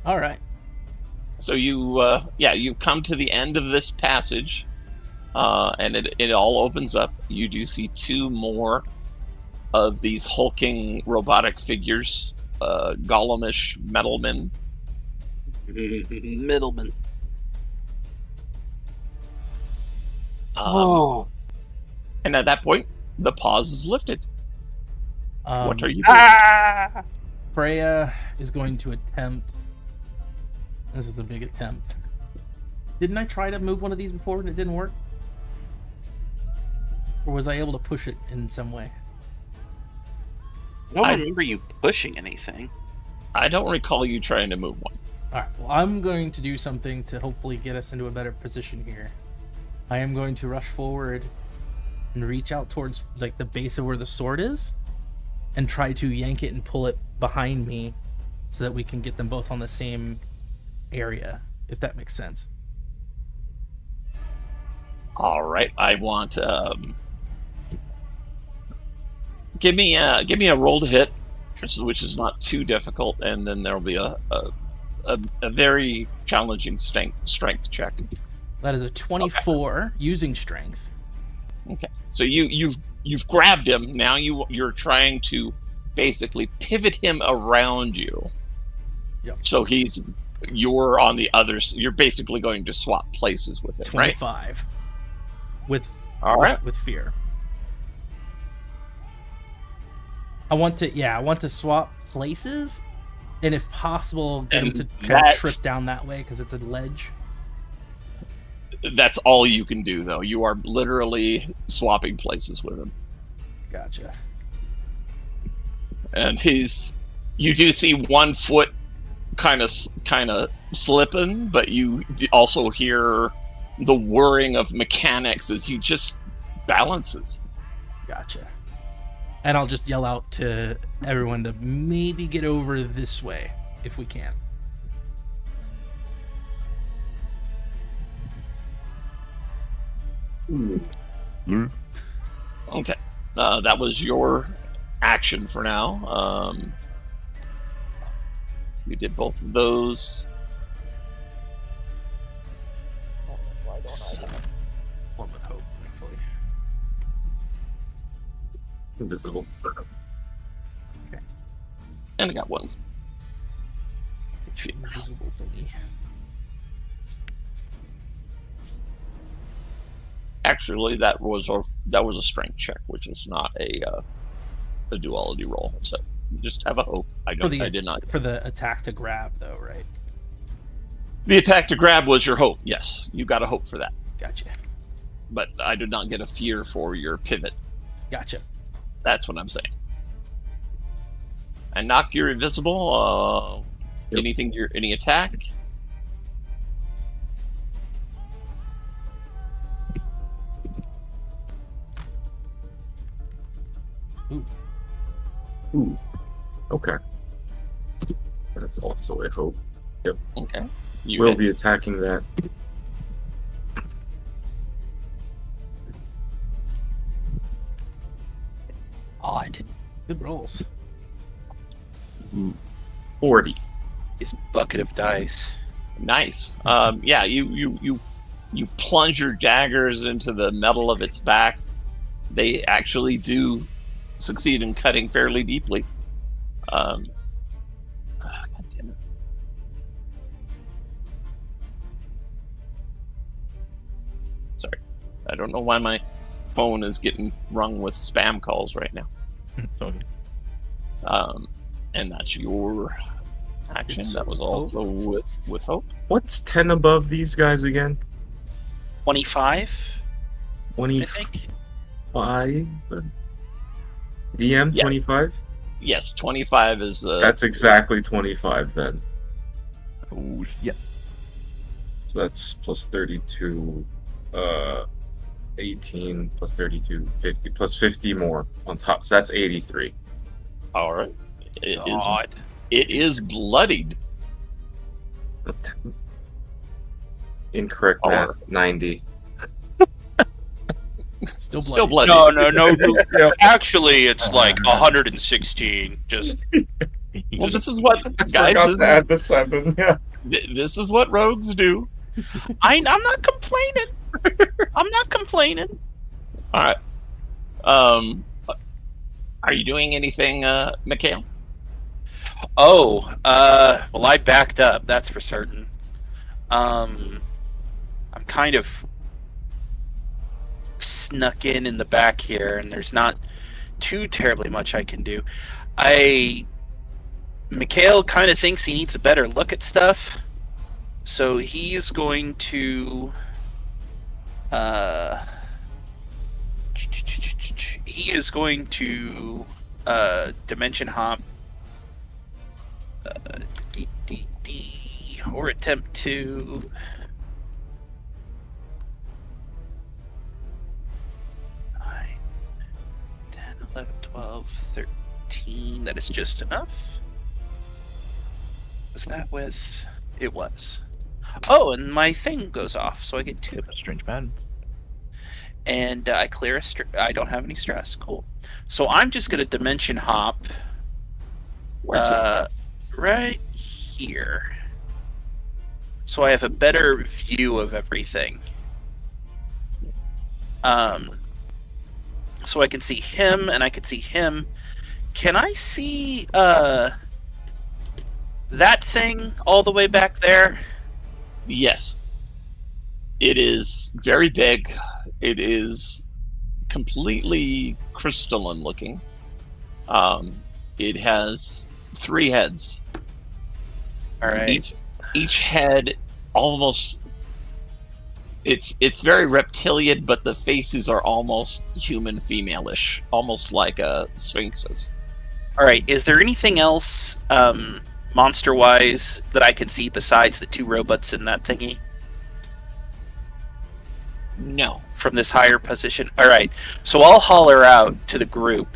All right. So you come to the end of this passage, and it all opens up. You do see two more of these hulking robotic figures, golemish metalmen. Middleman. And at that point, the pause is lifted. What are you doing? Freya is going to attempt. This is a big attempt. Didn't I try to move one of these before and it didn't work? Or was I able to push it in some way? I don't remember you pushing anything. I don't recall you trying to move one. Alright, well, I'm going to do something to hopefully get us into a better position here. I am going to rush forward and reach out towards like the base of where the sword is and try to yank it and pull it behind me so that we can get them both on the same area, if that makes sense. All right, I want give me a roll to hit, which is not too difficult, and then there'll be a very challenging strength check. That is a 24 using strength. Okay, so you've grabbed him. Now you're trying to basically pivot him around you. Yep. So you're on the other. You're basically going to swap places with him, 25. Right? With fear. I want to swap places, and if possible, get him to kind of trip down that way because it's a ledge. That's all you can do, though. You are literally swapping places with him. Gotcha. And you do see one foot kind of slipping, but you also hear the whirring of mechanics as he just balances. Gotcha. And I'll just yell out to everyone to maybe get over this way if we can. Okay. That was your action for now. You did both of those. Why don't I have one with hope, thankfully? Invisible. Okay. And I got one. Invisible thingy. Actually, that was a strength check, which is not a duality roll. So just have a hope. I did not. For the attack to grab, though, right? The attack to grab was your hope. Yes, you got a hope for that. Gotcha. But I did not get a fear for your pivot. Gotcha. That's what I'm saying. And knock, you're invisible. Yep. Any attack? Ooh. Okay. That's also a hope. Yep. Okay. We'll be attacking that. Odd. Good rolls. 40. His bucket of dice. Nice. Yeah, you plunge your daggers into the metal of its back. They actually do succeed in cutting fairly deeply. God damn it. Sorry. I don't know why my phone is getting rung with spam calls right now. And that's your action. That was also with hope. What's 10 above these guys again? 25? 25? I think. DM, Yeah. 25? Yes, 25 is... That's exactly 25 then. Oh, yeah. So that's plus 32, 18, plus 32, 50, plus 50 more on top. So that's 83. All right. God. It is bloodied. Incorrect math, 90. Still bloody. No. Actually, it's like 116. Just Well, this is what I guys. forgot to add the 7. Yeah. This is what rogues do. I'm not complaining. I'm not complaining. All right. Are you doing anything, Mikhail? Oh, well, I backed up. That's for certain. I'm kind of snuck in the back here, and there's not too terribly much I can do. Mikhail kind of thinks he needs a better look at stuff, so he's going to dimension hop or attempt to 9, 10, 11, 12, 13. That is just enough. Was that with? It was. Oh, and my thing goes off, so I get 2. Strange patterns. And I clear I don't have any stress. Cool. So I'm just going to dimension hop right here. So I have a better view of everything. So I can see him, and I can see him. Can I see that thing all the way back there? Yes. It is very big. It is completely crystalline looking. It has 3 heads. All right. Each head almost it's very reptilian, but the faces are almost human female-ish, almost like sphinxes. All right. Is there anything else monster-wise that I can see besides the 2 robots in that thingy? No. From this higher position? All right. So I'll holler out to the group.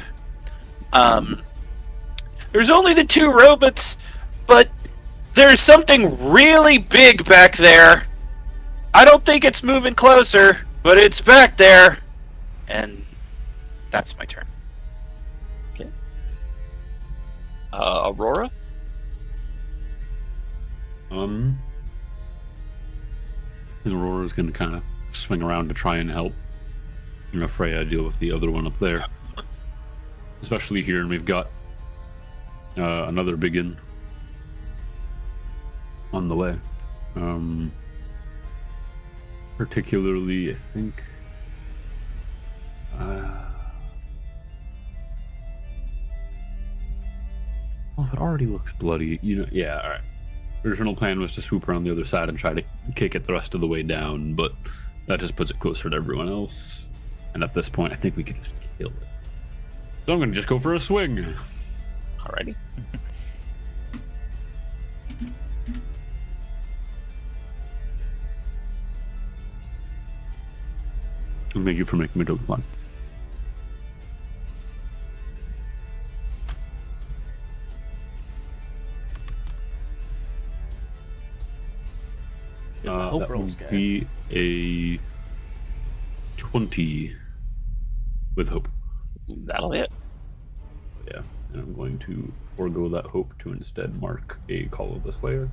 There's only the 2 robots, but there's something really big back there. I don't think it's moving closer, but it's back there. And that's my turn. Okay. Aurora? And Aurora's gonna kind of swing around to try and help Freya deal with the other one up there. Especially here, and we've got another biggin on the way. Particularly, I think. Well, if it already looks bloody, yeah, all right. Original plan was to swoop around the other side and try to kick it the rest of the way down, but that just puts it closer to everyone else. And at this point, I think we can just kill it. So I'm going to just go for a swing. Alrighty. And thank you for making me token fun. Hope That rolls, will guys. be a 20 with hope. That'll hit. Yeah, and I'm going to forego that hope to instead mark a Call of the Slayer.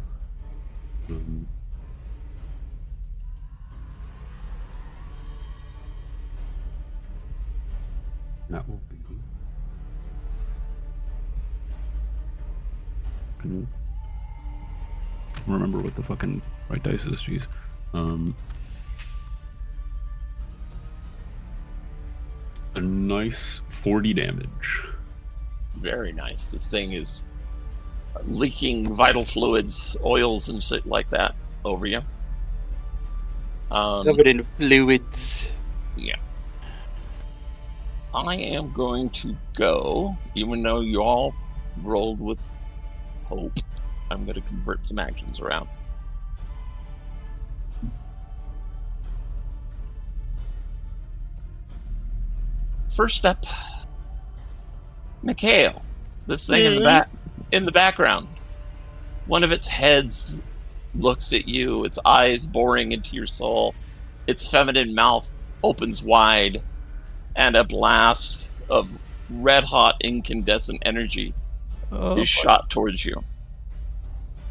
That will be. Can remember what the fucking right dice is. Jeez. A nice 40 damage. Very nice. This thing is leaking vital fluids, oils, and shit like that over you. Covered in fluids. Yeah. I am going to go, even though you all rolled with hope, I'm going to convert some actions around. First up, Mikhail. This thing in the background. One of its heads looks at you, its eyes boring into your soul. Its feminine mouth opens wide, and a blast of red-hot incandescent energy Oh, is shot towards you.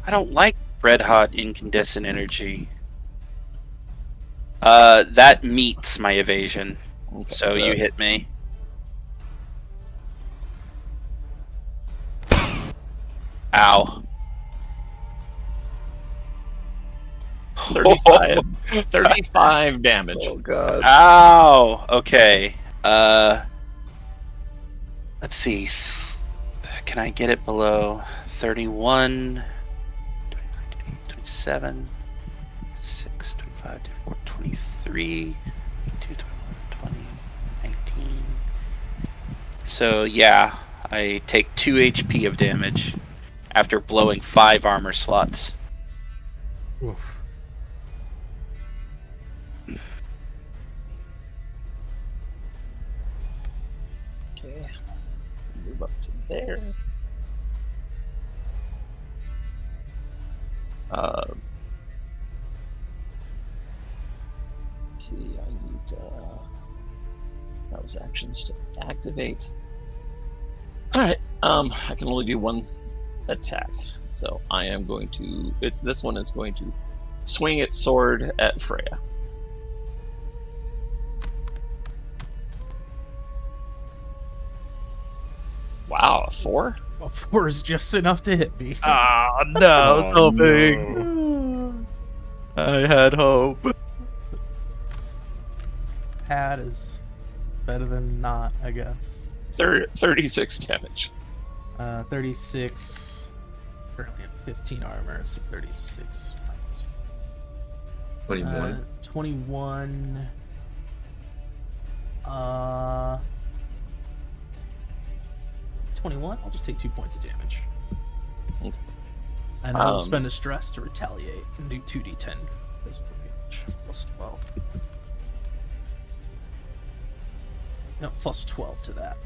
I don't like red hot incandescent energy. That meets my evasion. Okay, So you hit me. Ow. 35 damage. oh god. Ow. Okay. Let's see. Can I get it below 31, 27, 6, 25, 24, 23, 22, 21, 20, 19. So yeah, I take 2 HP of damage after blowing 5 armor slots. Oof. Okay. Move up to there. Let's see, I need those actions to activate. Alright, I can only do one attack. So I am going to this one is going to swing its sword at Freya. Wow, a 4? Well, 4 is just enough to hit me. Ah, no, so big. I had hope. Had is better than not, I guess. 36 damage. 36. Currently at 15 armor, so 36. 21. 21. 21. I'll just take 2 points of damage. Okay. And I'll spend a stress to retaliate and do 2d10 physical damage. Plus 12. No, plus 12 to that.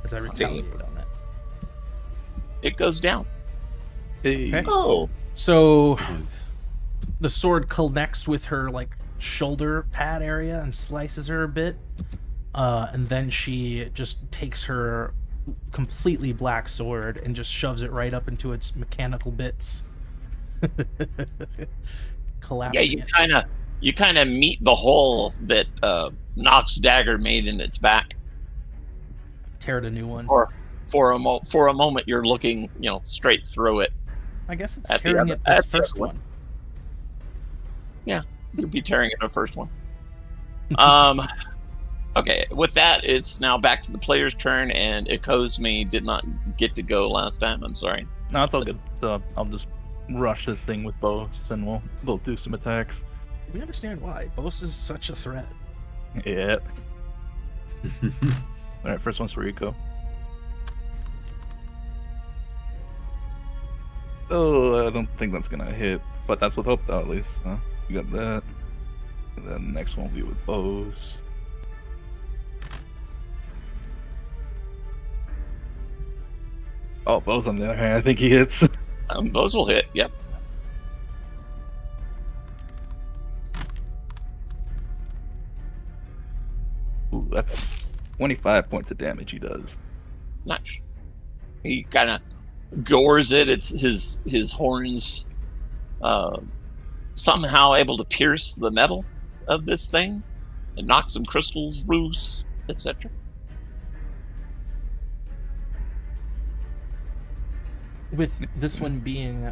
As I retaliate on it. It goes down. Hey. Okay. Oh, So the sword connects with her like shoulder pad area and slices her a bit. And then she just takes her completely black sword and just shoves it right up into its mechanical bits. Collapsing Yeah, it. you kind of meet the hole that Nox's dagger made in its back. Tear it a new one. For a moment, you're looking, straight through it. I guess it's at the tearing other- it its at the first other one. one. Yeah, you'd be tearing it the first one. Okay, with that, it's now back to the player's turn, and Ikozmi did not get to go last time. I'm sorry. No, it's all good. So I'll just rush this thing with bows, and we'll do some attacks. We understand why. Bose is such a threat. Yeah. All right, first one's for Rico. Oh, I don't think that's gonna hit, but that's with hope, though. At least you got that. And then the next one will be with bows. Oh, bows on the other hand, I think he hits. Those will hit. Yep. Ooh, that's 25 points of damage he does. Nice. He kind of gores it. It's his horns somehow able to pierce the metal of this thing and knock some crystals loose, etc. With this one being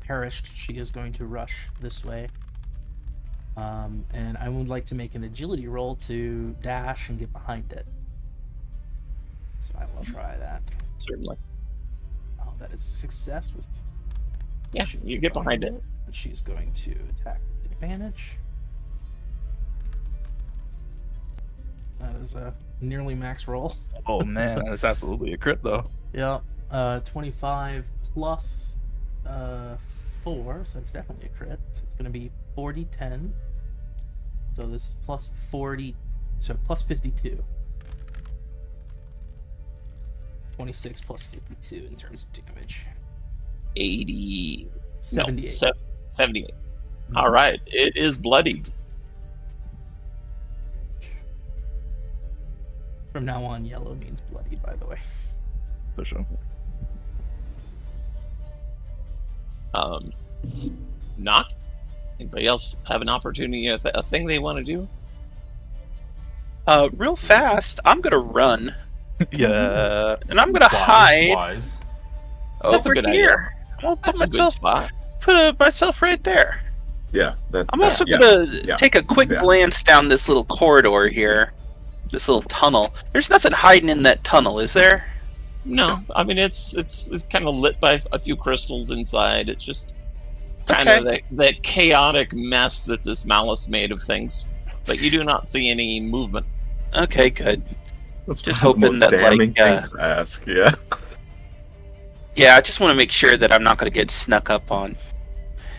perished, she is going to rush this way. And I would like to make an agility roll to dash and get behind it. So I will try that. Certainly. Oh, that is a success with... Yeah, you get behind it. And she's going to attack with advantage. That is a nearly max roll. Oh man, that's absolutely a crit though. Yep. 25 plus 4, so it's definitely a crit. So it's going to be 40, 10. So this is plus 40, so plus 52. 26 plus 52 in terms of damage. 80. 78. No, 78. All right, it is bloodied. From now on, yellow means bloody, by the way. for sure. Knock. Anybody else have an opportunity, a thing they want to do? Real fast, I'm gonna run. Yeah. And I'm gonna hide Wise. That's a over good here. I'll put That's a good myself spot. myself right there. Yeah. I'm also yeah. gonna take a quick Yeah. glance down this little corridor here. This little tunnel. There's nothing hiding in that tunnel, is there? No, I mean it's kind of lit by a few crystals inside. It's just kind Okay. of that chaotic mess that this Malus made of things. But you do not see any movement. Okay, good. That's Just one of the hoping most that, damning like, things to ask. Yeah. Yeah, I just want to make sure that I'm not gonna get snuck up on.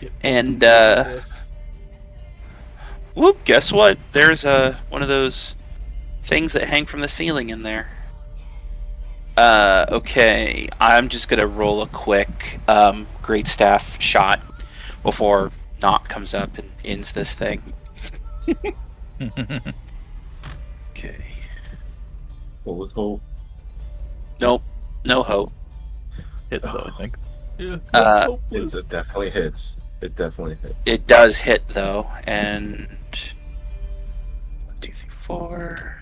Yep. And This. whoop, guess what? There's one of those things that hang from the ceiling in there. Okay, I'm just gonna roll a quick great staff shot before Knock comes up and ends this thing. Okay. What was hope? Nope, no hope. Hits though, I think. Yeah. It definitely hits. It definitely hits. It does hit though, and 1, 2, 3, 4.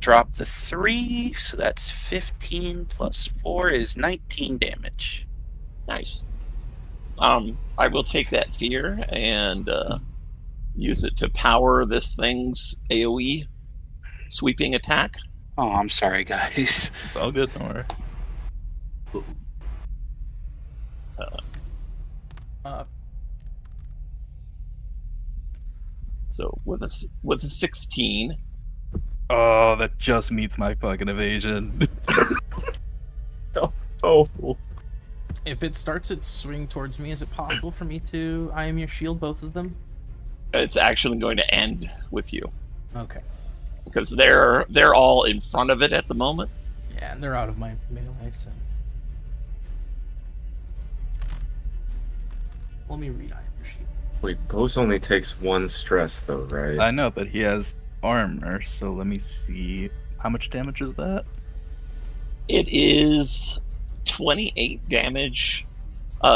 Drop the 3, so that's 15 plus 4 is 19 damage. Nice. I will take that fear and use it to power this thing's AoE sweeping attack. Oh, I'm sorry, guys. It's all good, don't worry. So with a 16, Oh, that just meets my fucking evasion. Oh. If it starts its swing towards me, is it possible for me to I am your shield both of them? it's actually going to end with you Okay. because they're all in front of it at the moment. Yeah, and they're out of my melee, so. Let me read I am your shield. Wait, Ghost only takes 1 stress though, right? I know, but he has armor, so let me see. How much damage is that? It is 28 damage.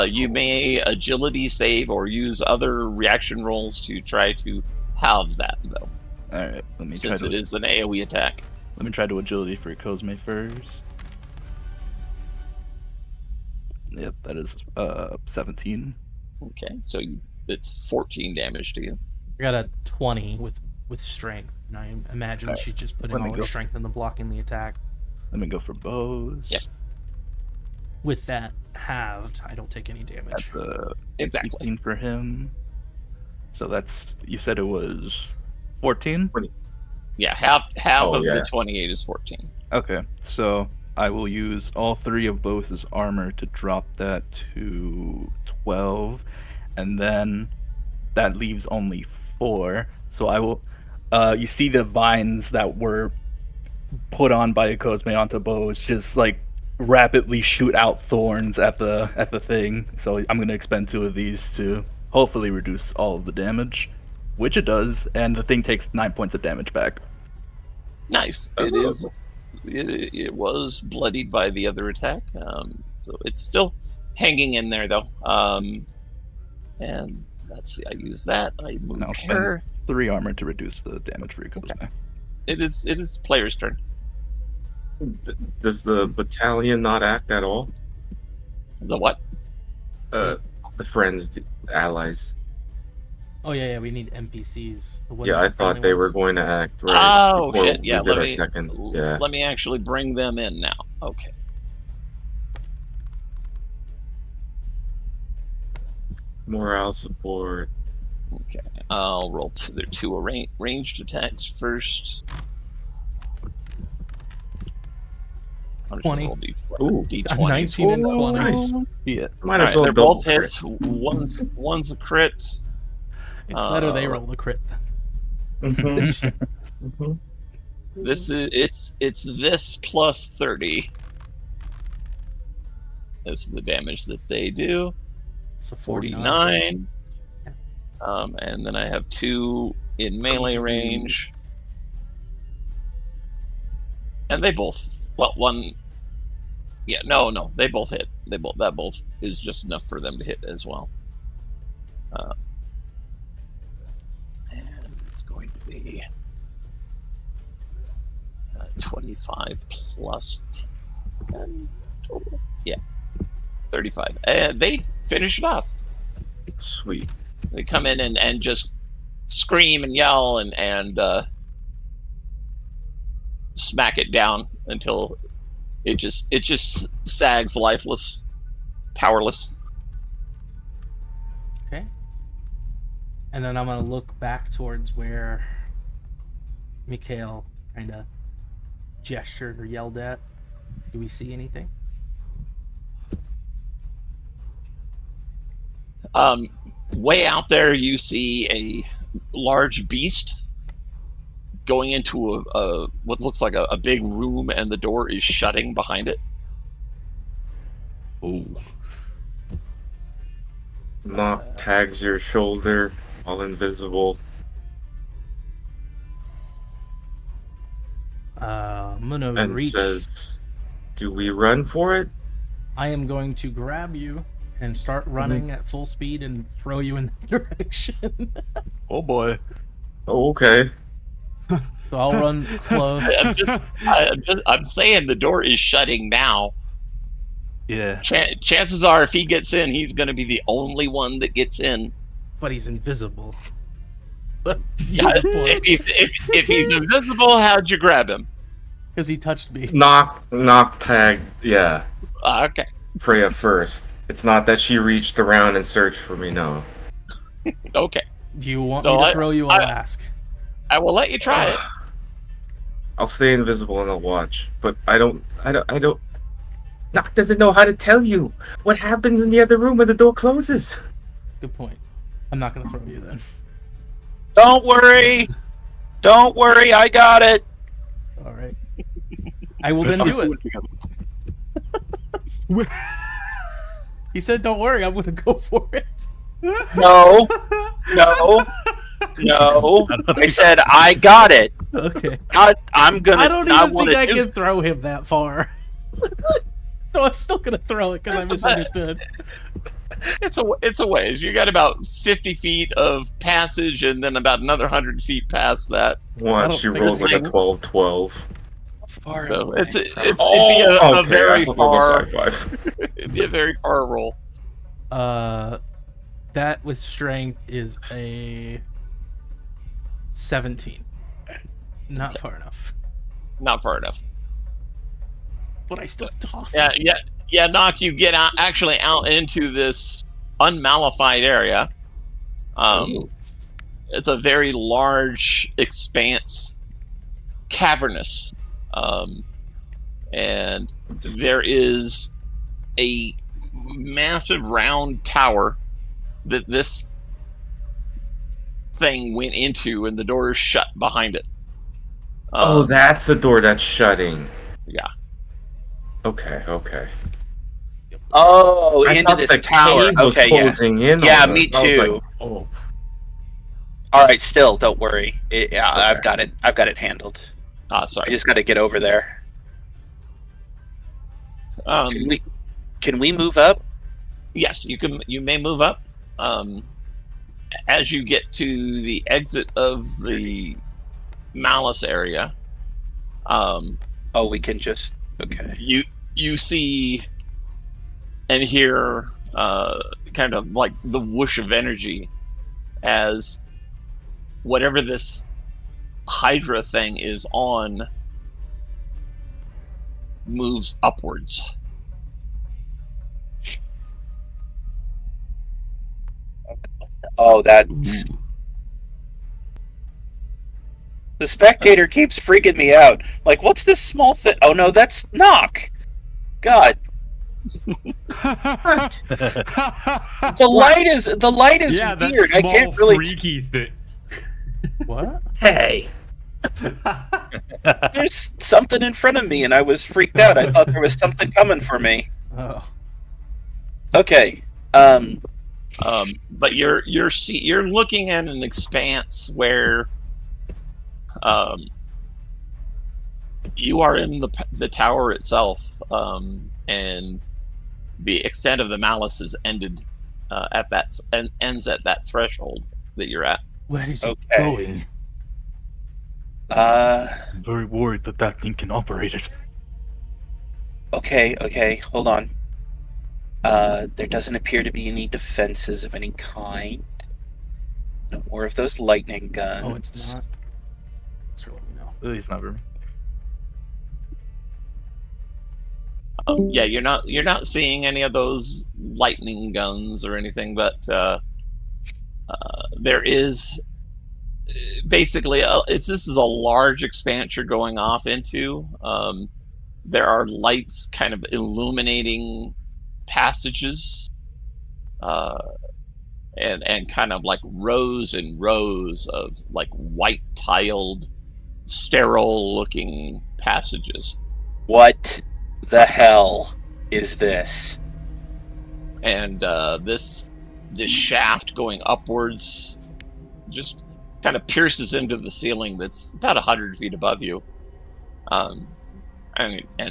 You may agility save or use other reaction rolls to try to halve that, though, Alright, let me since try it to is an AoE attack. let me try to agility for Cosme first. Yep, that is 17. Okay, so it's 14 damage to you. I got a 20 with strength, and I imagine Alright, she's just putting let me all her go. strength in the blocking the attack. Let me go for bows. Yep. With that halved, I don't take any That's damage. Exactly. 18 for him. So that's, you said it was 14? Yeah, half Oh, of yeah. the 28 is 14. Okay, so I will use all 3 of Bose's armor to drop that to 12, and then that leaves only 4. So I will, you see the vines that were put on by Cosme onto Bose just like rapidly shoot out thorns at the thing. So I'm gonna expend 2 of these to hopefully reduce all of the damage, which it does, and the thing takes 9 points of damage back. Nice. It is. It was bloodied by the other attack, so it's still hanging in there though. And let's see. I use that. I Now moved spend her. 3 armor to reduce the damage for Cosme. Okay. It is player's turn. Does the battalion not act at all? The what? The friends, the allies. Oh yeah, we need NPCs. The Yeah, I friendly thought they were ones. going to act right. Oh before shit! we Yeah, did let our me second. Yeah. let me actually bring them in now. Okay. Morale support. Okay. I'll roll their 2 ranged attacks first. I'm just 20. gonna roll Ooh. D20. 19 and 20. Nice. Yeah. Might All as right, well they're double both crit. hits. One's a crit. It's better they roll the crit. Mhm. This is it's this plus 30. This is the damage that they do. So 49. And then I have 2 in melee range. And they both, well, one, yeah, no, they both hit. That both is just enough for them to hit as well. And it's going to be 25 plus 10 total. Yeah, 35. And they finish it off. Sweet. They come in and just scream and yell and smack it down until it just sags lifeless, powerless. Okay. And then I'm gonna look back towards where Mikhail kind of gestured or yelled at. Do we see anything? Way out there, you see a large beast going into a what looks like a big room, and the door is shutting behind it. Oh. Knock tags your shoulder, all invisible. I'm gonna And reach. says, "Do we run for it?" I am going to grab you and start running at full speed and throw you in that direction. Oh boy. Oh, okay. So I'll run close. I'm saying the door is shutting now. Yeah. Chances are, if he gets in, he's going to be the only one that gets in. But he's invisible. Yeah, if he's invisible, how'd you grab him? Because he touched me. Knock tag. Yeah, Okay. Freya first. It's not that she reached around and searched for me. No. Okay. Do you want So me to throw you? I'll I- ask. I will let you try it. I'll stay invisible and I'll watch. But I don't. Knock doesn't know how to tell you what happens in the other room when the door closes. Good point. I'm not going to throw you then. Don't worry. Don't worry. I got it. All right. I will then do it. He said, "Don't worry, I'm going to go for it." No. No. No. I said I got it. Okay. I'm gonna. I don't even wanna think I do- can throw him that far. So I'm still going to throw it because I misunderstood. It's a ways. You got about 50 feet of passage, and then about another 100 feet past that. Watch, she think rolls it's like a like- 12-12. Far So away. it'd be a Okay, very I thought far. that was a 5-5. It'd be a very far roll. That with strength is a 17. Not far enough. Not far enough. But I still toss Yeah, it. yeah. Knock, you get actually out into this unmallified area. It's a very large expanse, cavernous, and there is a massive round tower that this thing went into, and the door is shut behind it. Oh, that's the door that's shutting. Yeah. Okay. Oh, I into thought this the tower. cave was Okay, yeah. closing in. Yeah, on me us. I was too. like, oh. All right, still, don't worry. Yeah, Okay. I've got it. I've got it handled. I Sorry. just got to get over there. Can we move up? Yes, you can. You may move up. As you get to the exit of the Malus area, Oh, we can just. Okay. you see and hear kind of like the whoosh of energy as whatever this Hydra thing is on moves upwards. Oh, that's. The spectator keeps freaking me out. Like, what's this small thing? Oh no, that's Knock. God, the light is Yeah, that weird. I small can't really. freaky thing. What? Hey. There's something in front of me, and I was freaked out. I thought there was something coming for me. Oh. Okay. But you're looking at an expanse where You are in the tower itself, and the extent of the malice is ended at that and ends at that threshold that you're at. Where is Okay. it going? I'm very worried that thing can operate it. Okay, hold on. There doesn't appear to be any defenses of any kind. No more of those lightning guns. Oh, it's not. It's really no. At least not for me. Yeah, you're not seeing any of those lightning guns or anything, but there is basically this is a large expanse you're going off into. There are lights kind of illuminating passages, and kind of like rows and rows of like white tiled, sterile looking passages. What the hell is this? And this shaft going upwards just kind of pierces into the ceiling that's about 100 feet above you, and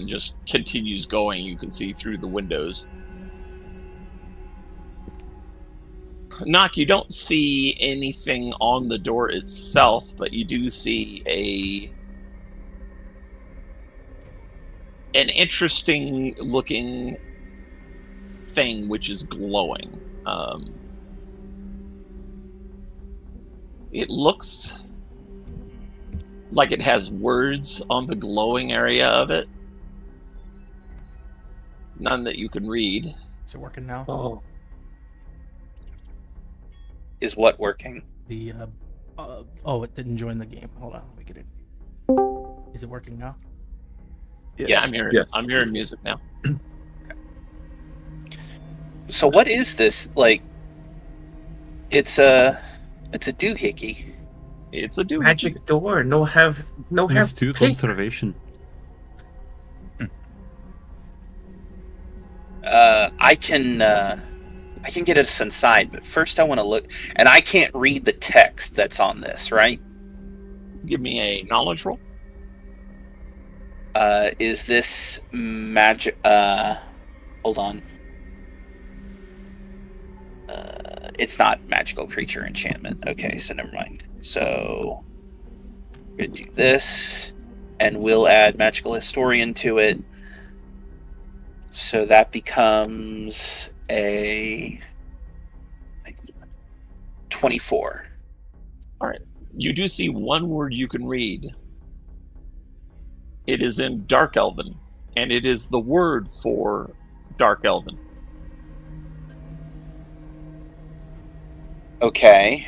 just continues going. You can see through the windows. Knock, you don't see anything on the door itself, but you do see an interesting looking thing which is glowing. It looks like it has words on the glowing area of it. None that you can read. Is it working now? Oh, Is what working? The oh, it didn't join the game. Hold on, let me get it. Is it working now? Yes. I'm hearing music now. So what is this? Like, it's a doohickey. It's a dude. magic door. No have Institute pick. observation. I can get us inside, but first I want to look, and I can't read the text that's on this, right? Give me a knowledge roll. Is this magic? Hold on. It's not magical creature enchantment. Okay, so never mind. So we're gonna do this, and we'll add magical historian to it. So that becomes a 24. All right. You do see one word you can read. It is in Dark Elven, and it is the word for Dark Elven. Okay.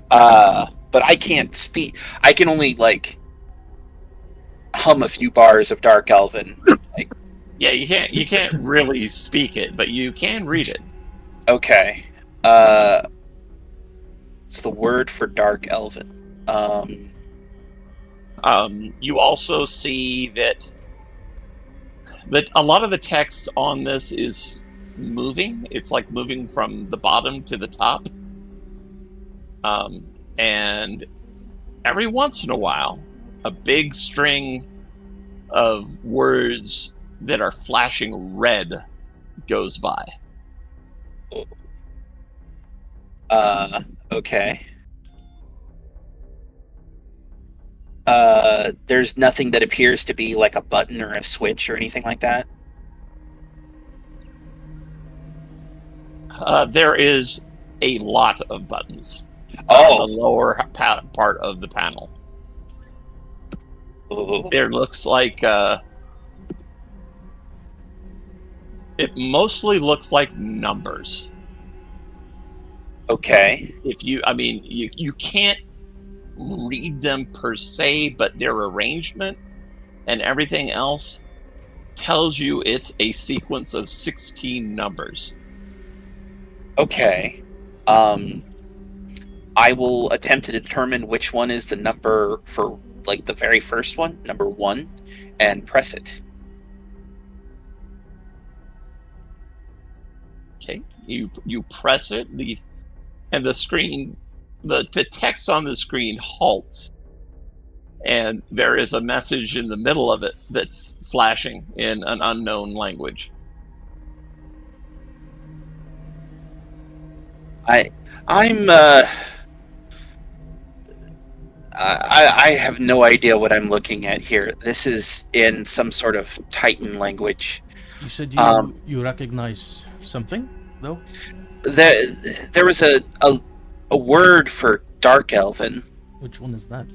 But I can't speak. I can only like hum a few bars of Dark Elven. Like, Yeah, you can't really speak it, but you can read it. okay. It's the word for Dark Elven. You also see that a lot of the text on this is moving. It's like moving from the bottom to the top. And every once in a while, a big string of words that are flashing red goes by. Okay. There's nothing that appears to be like a button or a switch or anything like that. There is a lot of buttons Oh. on the lower part of the panel. Ooh. There looks like it mostly looks like numbers. Okay. You can't read them per se, but their arrangement and everything else tells you it's a sequence of 16 numbers. Okay. I will attempt to determine which one is the number for like the very first one, number 1, and press it. Okay, you press it, and the screen, the text on the screen halts, and there is a message in the middle of it that's flashing in an unknown language. I have no idea what I'm looking at here. This is in some sort of Titan language. You said you recognize something, though? There was a word for Dark Elven. Which one is that?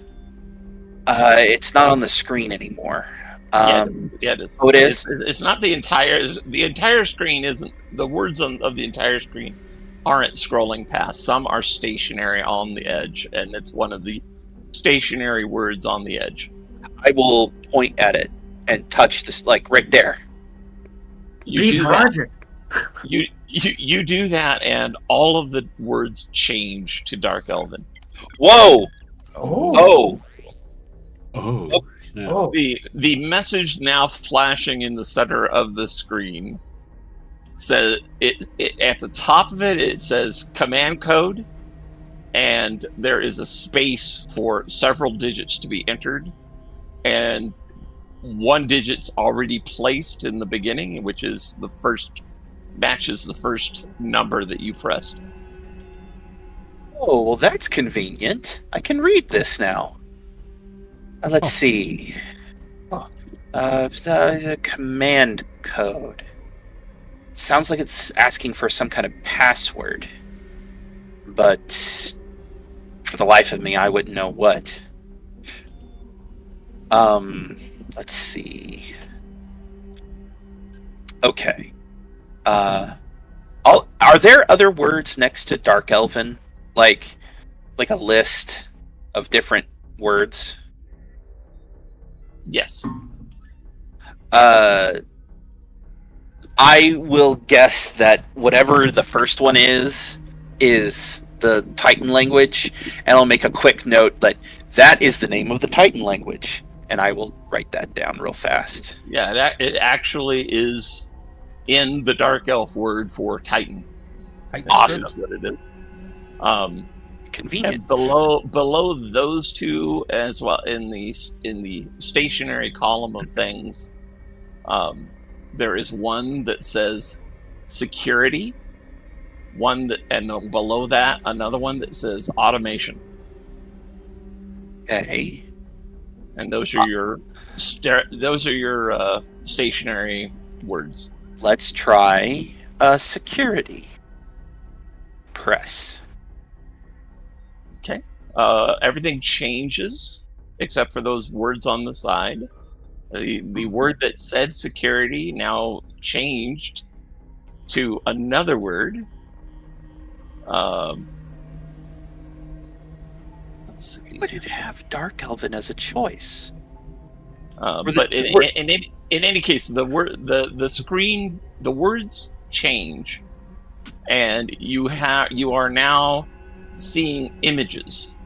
It's not on the screen anymore. Yeah, it is. Oh, it is? It's not the entire screen isn't, the words of the entire screen aren't scrolling past. Some are stationary on the edge, and it's one of the stationary words on the edge. I will point at it and touch this, like right there. You do that. You do that, and all of the words change to Dark Elven. Whoa! Oh. Yeah. Oh. The message now flashing in the center of the screen says it at the top of it. It says command code, and there is a space for several digits to be entered, and one digit's already placed in the beginning, which is the first matches the first number that you pressed. Oh, well, that's convenient. I can read this now. Let's see. The command code. Sounds like it's asking for some kind of password. But for the life of me, I wouldn't know what. Let's see. Okay. Are there other words next to Dark Elven? Like a list of different words? Yes. I will guess that whatever the first one is the Titan language, and I'll make a quick note that is the name of the Titan language, and I will write that down real fast. Yeah, it actually is in the Dark Elf word for Titan. Awesome. That's what it is. Convenient. And below those two as well, in the stationary column of things, there is one that says security, and then below that another one that says automation. Okay. And those are your stationary words. Let's try security. Press. Okay. Everything changes except for those words on the side. The word that said security now changed to another word. Let's see. Would it have Dark Elven as a choice? But in any case, the screen, the words change, and you are now seeing images.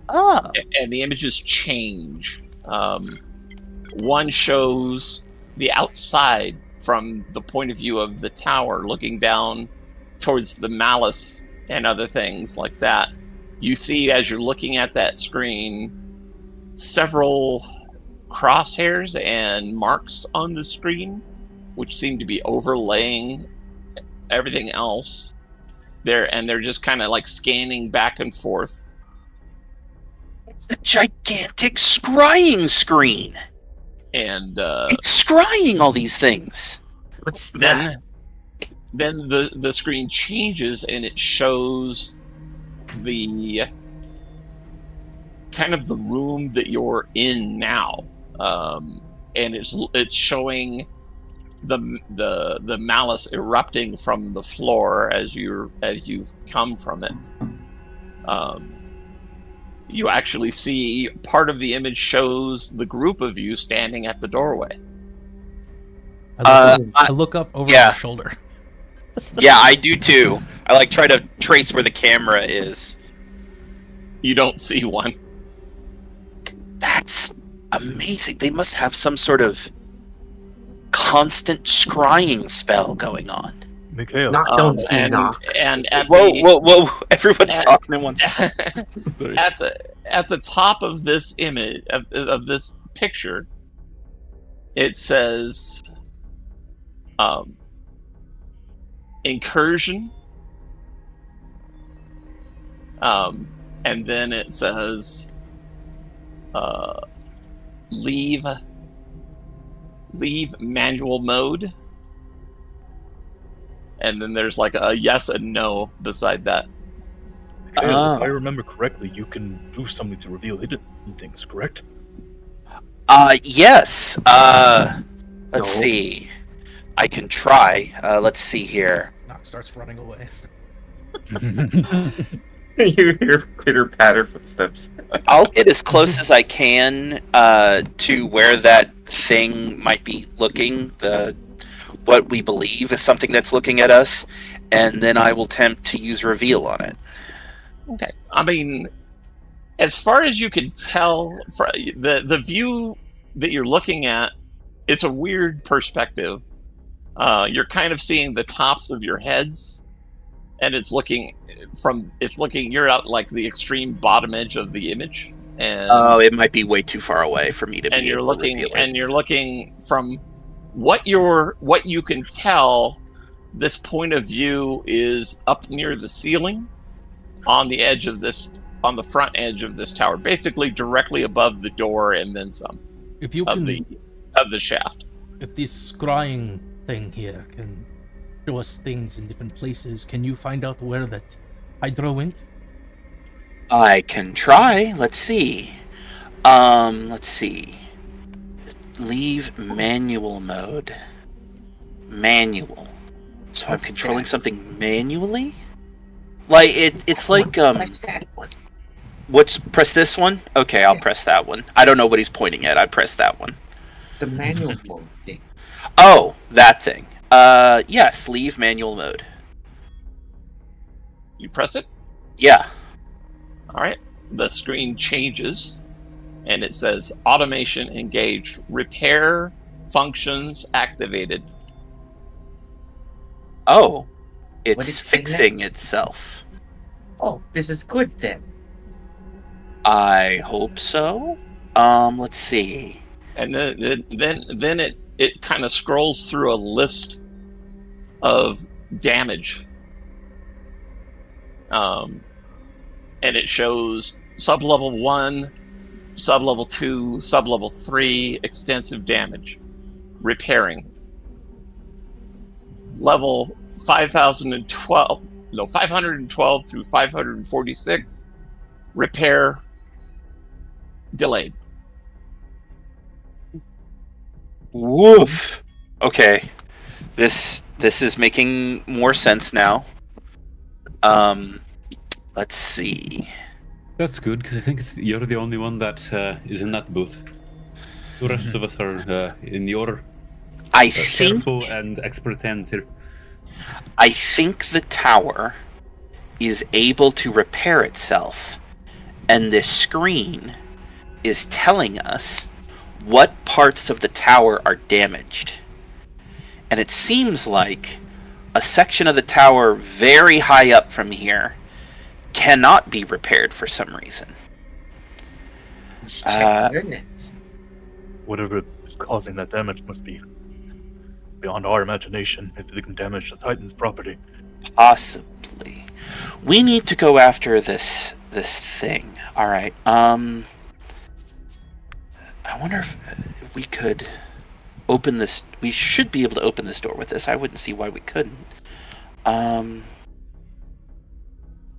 Ah. And the images change. One shows the outside from the point of view of the tower, looking down towards the Malus and other things like that. You see, as you're looking at that screen, several crosshairs and marks on the screen, which seem to be overlaying everything else there, and they're just kind of like scanning back and forth. It's a gigantic scrying screen. And it's scrying all these things. What's that? Then the screen changes and it shows the kind of the room that you're in now, and it's showing the Malus erupting from the floor as you've come from it. You actually see part of the image shows the group of you standing at the doorway. I look up over my shoulder. Yeah, I do too. I try to trace where the camera is. You don't see one. That's amazing. They must have some sort of constant scrying spell going on. Mikhail. Knock, don't say and knock. and at Whoa, the whoa, whoa! Everyone's at- talking at once. Sorry. at the top of this image of this picture, it says incursion, and then it says leave manual mode, and then there's like a yes and no beside that. Mikhail, if I remember correctly, you can do something to reveal hidden things, correct? Yes. Let's No. see. I can try. Let's see here. Knock starts running away. You hear pitter patter footsteps. I'll get as close as I can to where that thing might be looking, what we believe is something that's looking at us, and then I will attempt to use reveal on it. Okay. I mean, as far as you can tell, the view that you're looking at, it's a weird perspective. You're kind of seeing the tops of your heads, and you're out like the extreme bottom edge of the image, and Oh, it might be way too far away for me to and be you're able to looking reveal it. and you're looking from what you can tell. This point of view is up near the ceiling, on the front edge of this tower, basically directly above the door, and then some If you of can, the shaft. if this scrying thing here can show us things in different places, can you find out where that Hydra went? I can try. Let's see. Let's see. Leave manual mode. Manual. So I'm What's controlling that? something manually? Like it's like What's that one? press this one? Okay, I'll press that one. I don't know what he's pointing at. I press that one. The manual mode thing. Oh, that thing. Yes, leave manual mode. You press it. Yeah. All right. The screen changes, and it says automation engaged. Repair functions activated. Oh. What It's is it fixing itself. Oh, this is good then. I hope so. Let's see. And then it kind of scrolls through a list of damage. And it shows sublevel 1, sublevel 2, sublevel 3 extensive damage. Repairing. Level 512 through 546. Repair delayed. Woof. Okay. This is making more sense now. Let's see. That's good, because I think you're the only one that is in that boat. The rest of us are in the order. I think Careful and expert hands here. I think the tower is able to repair itself, and this screen is telling us what parts of the tower are damaged. And it seems like a section of the tower very high up from here cannot be repaired for some reason. Let's check the internet. Whatever is causing that damage must be beyond our imagination if they can damage the Titan's property. Possibly. We need to go after this thing. All right. I wonder if we could open this. We should be able to open this door with this. I wouldn't see why we couldn't.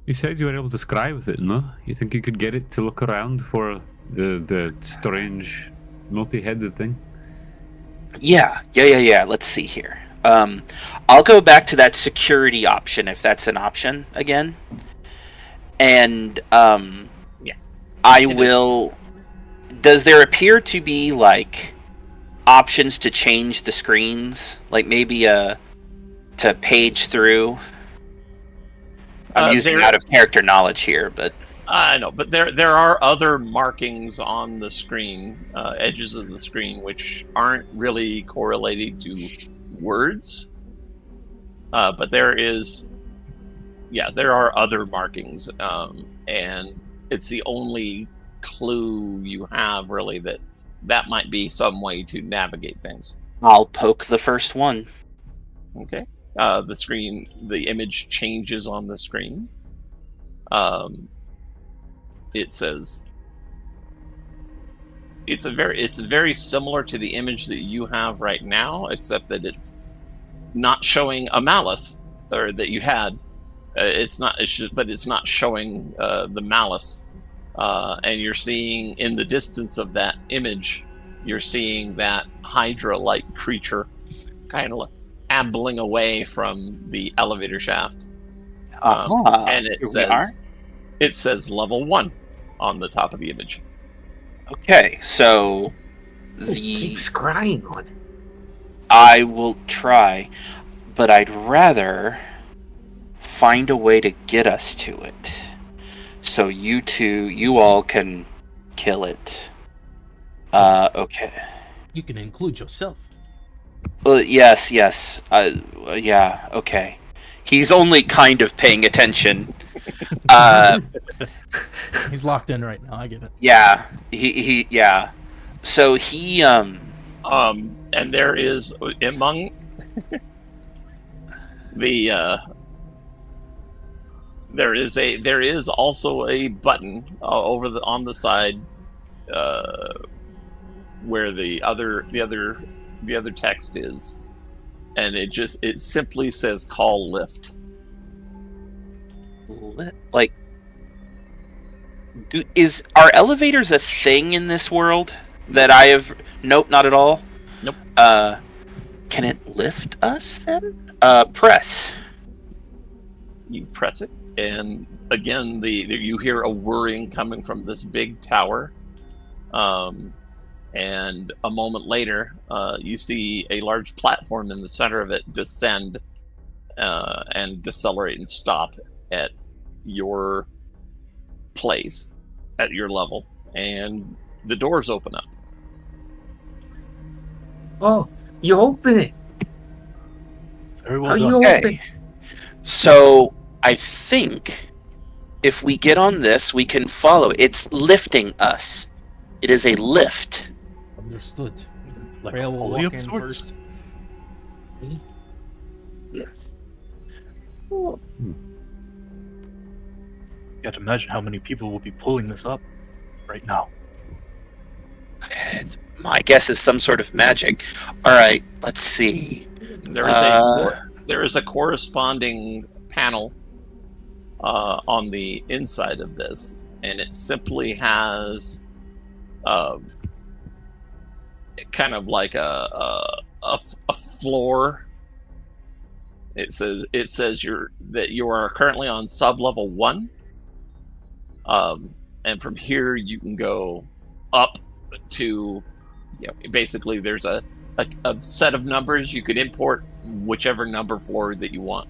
You said you were able to scry with it, no? You think you could get it to look around for the strange multi-headed thing? Yeah. Let's see here. I'll go back to that security option if that's an option again. And Yeah. I will. Does there appear to be like options to change the screens, like maybe to page through? I'm using there- out of character knowledge here, but I know, but there are other markings on the screen, edges of the screen, which aren't really correlated to words. But there are other markings, and it's the only clue you have, really, that might be some way to navigate things. I'll poke the first one. Okay. The image changes on the screen. It says it's very similar to the image that you have right now, except that it's not showing a malus, or that you had. But it's not showing the malus, and you're seeing in the distance of that image, you're seeing that Hydra-like creature kind of ambling away from the elevator shaft, and it says level 1 on the top of the image. Okay, so Keep scrying on it. I will try, but I'd rather find a way to get us to it, so you all can kill it. Okay. You can include yourself. Well, yes. Yeah, okay. He's only kind of paying attention. He's locked in right now. I get it. Yeah. Yeah. So he and there is among the there is also a button on the side where the other text is, and it simply says call lift. like are elevators a thing in this world that I have? Nope, not at all. Nope. Can it lift us then? Press. You press it, and again you hear a whirring coming from this big tower, and a moment later you see a large platform in the center of it descend and decelerate and stop at your place, at your level, and the doors open up. Oh, you open it. Very well How done. you Okay. open? So I think if we get on this, we can follow. It's lifting us. It is a lift. Understood. Like Rail will Holy walk of in sorts? first. Yes. Can't imagine how many people will be pulling this up right now. My guess is some sort of magic. All right, let's see. There is a corresponding panel on the inside of this, and it simply has kind of like a floor. It says you are currently on sub-level 1, and from here you can go up to, basically there's a set of numbers. You could import whichever number floor that you want.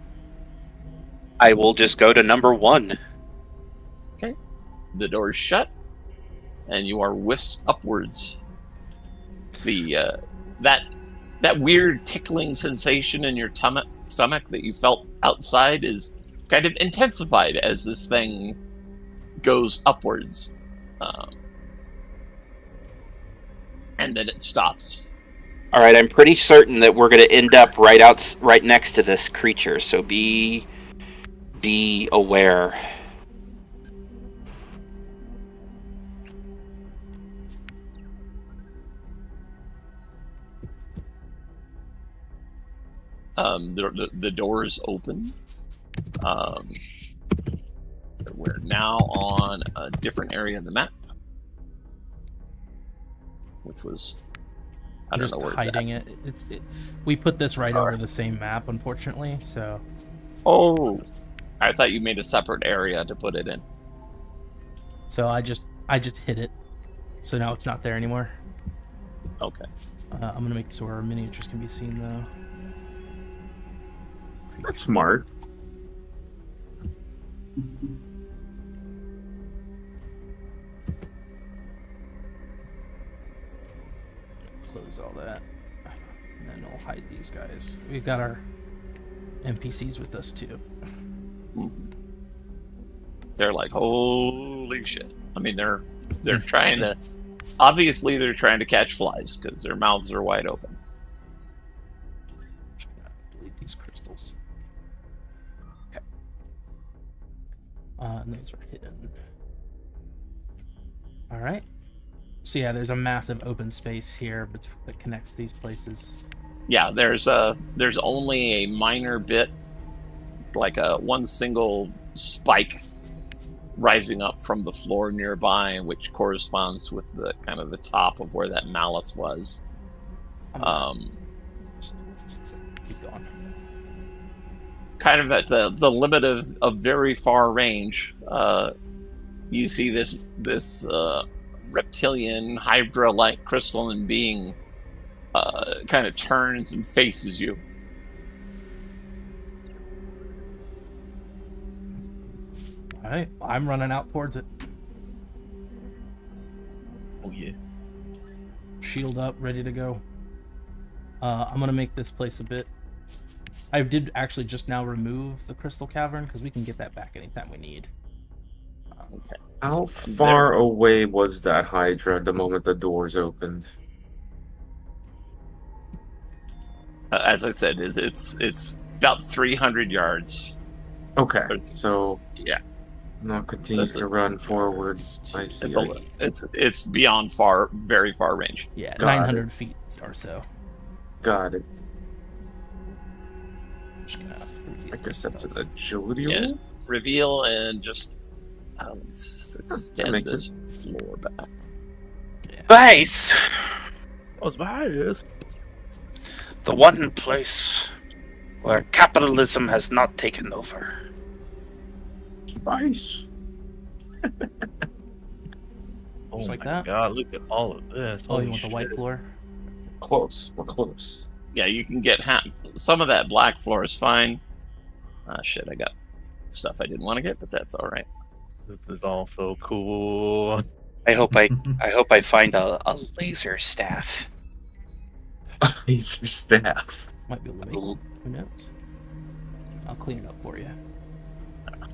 I will just go to number 1. Okay. The door is shut, and you are whisked upwards. The that weird tickling sensation in your stomach that you felt outside is kind of intensified as this thing goes upwards, and then it stops. All right, I'm pretty certain that we're going to end up right next to this creature. So be aware. The doors open. We're now on a different area of the map, which was, I don't Just know where it's at. hiding it. We put this right over the same map, unfortunately. So. Oh, I thought you made a separate area to put it in. So I just hit it. So now it's not there anymore. Okay. I'm gonna make it so our miniatures can be seen though. That's smart. Close all that, and then we'll hide these guys. We've got our NPCs with us too. They're like, holy shit. I mean, they're trying to, obviously they're trying to catch flies because their mouths are wide open. Just gonna delete these crystals. Okay. And those are hidden. All right. So yeah, there's a massive open space here that connects these places. Yeah, there's only a minor bit, like one single spike rising up from the floor nearby, which corresponds with the kind of the top of where that Malus was. Keep going. Kind of at the limit of very far range, you see this reptilian hydra-like crystalline being kind of turns and faces you. All right, I'm running out towards it. Oh yeah. Shield up, ready to go. I'm gonna make this place a bit. I did actually just now remove the crystal cavern because we can get that back anytime we need. Okay. How far away was that Hydra the moment the doors opened? As I said, it's about 300 yards. Okay, so Yeah. I'll continue to run forward. I see. It's beyond very far range. Yeah, Got 900 feet or so. Got it. I'm just gonna I guess that's an agility Yeah. roll? Reveal and just extend makes this floor back. Nice! What's biased? The one place where capitalism has not taken over. Nice. Oh Just like my that? god, look at all of this. Oh, you Holy want the white shit. floor? Close. We're close. Yeah, you can get some of that black floor is fine. Shit, I got stuff I didn't want to get, but that's all right. This is all so cool. I hope I find a laser staff. He's your staff. Might be able to make it. Who knows? I'll clean it up for you.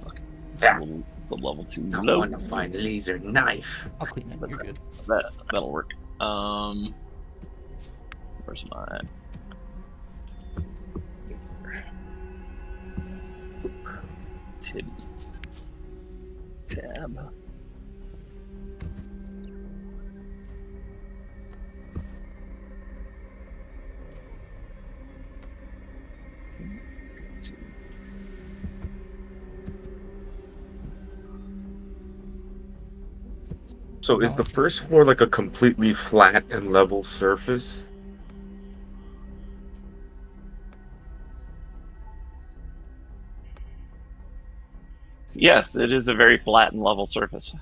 Fuck. Yeah. It's a level 2 I low. want to find a laser knife. I'll clean it. You're good. That'll work. Where's my tab? So is the first floor like a completely flat and level surface? Yes, it is a very flat and level surface.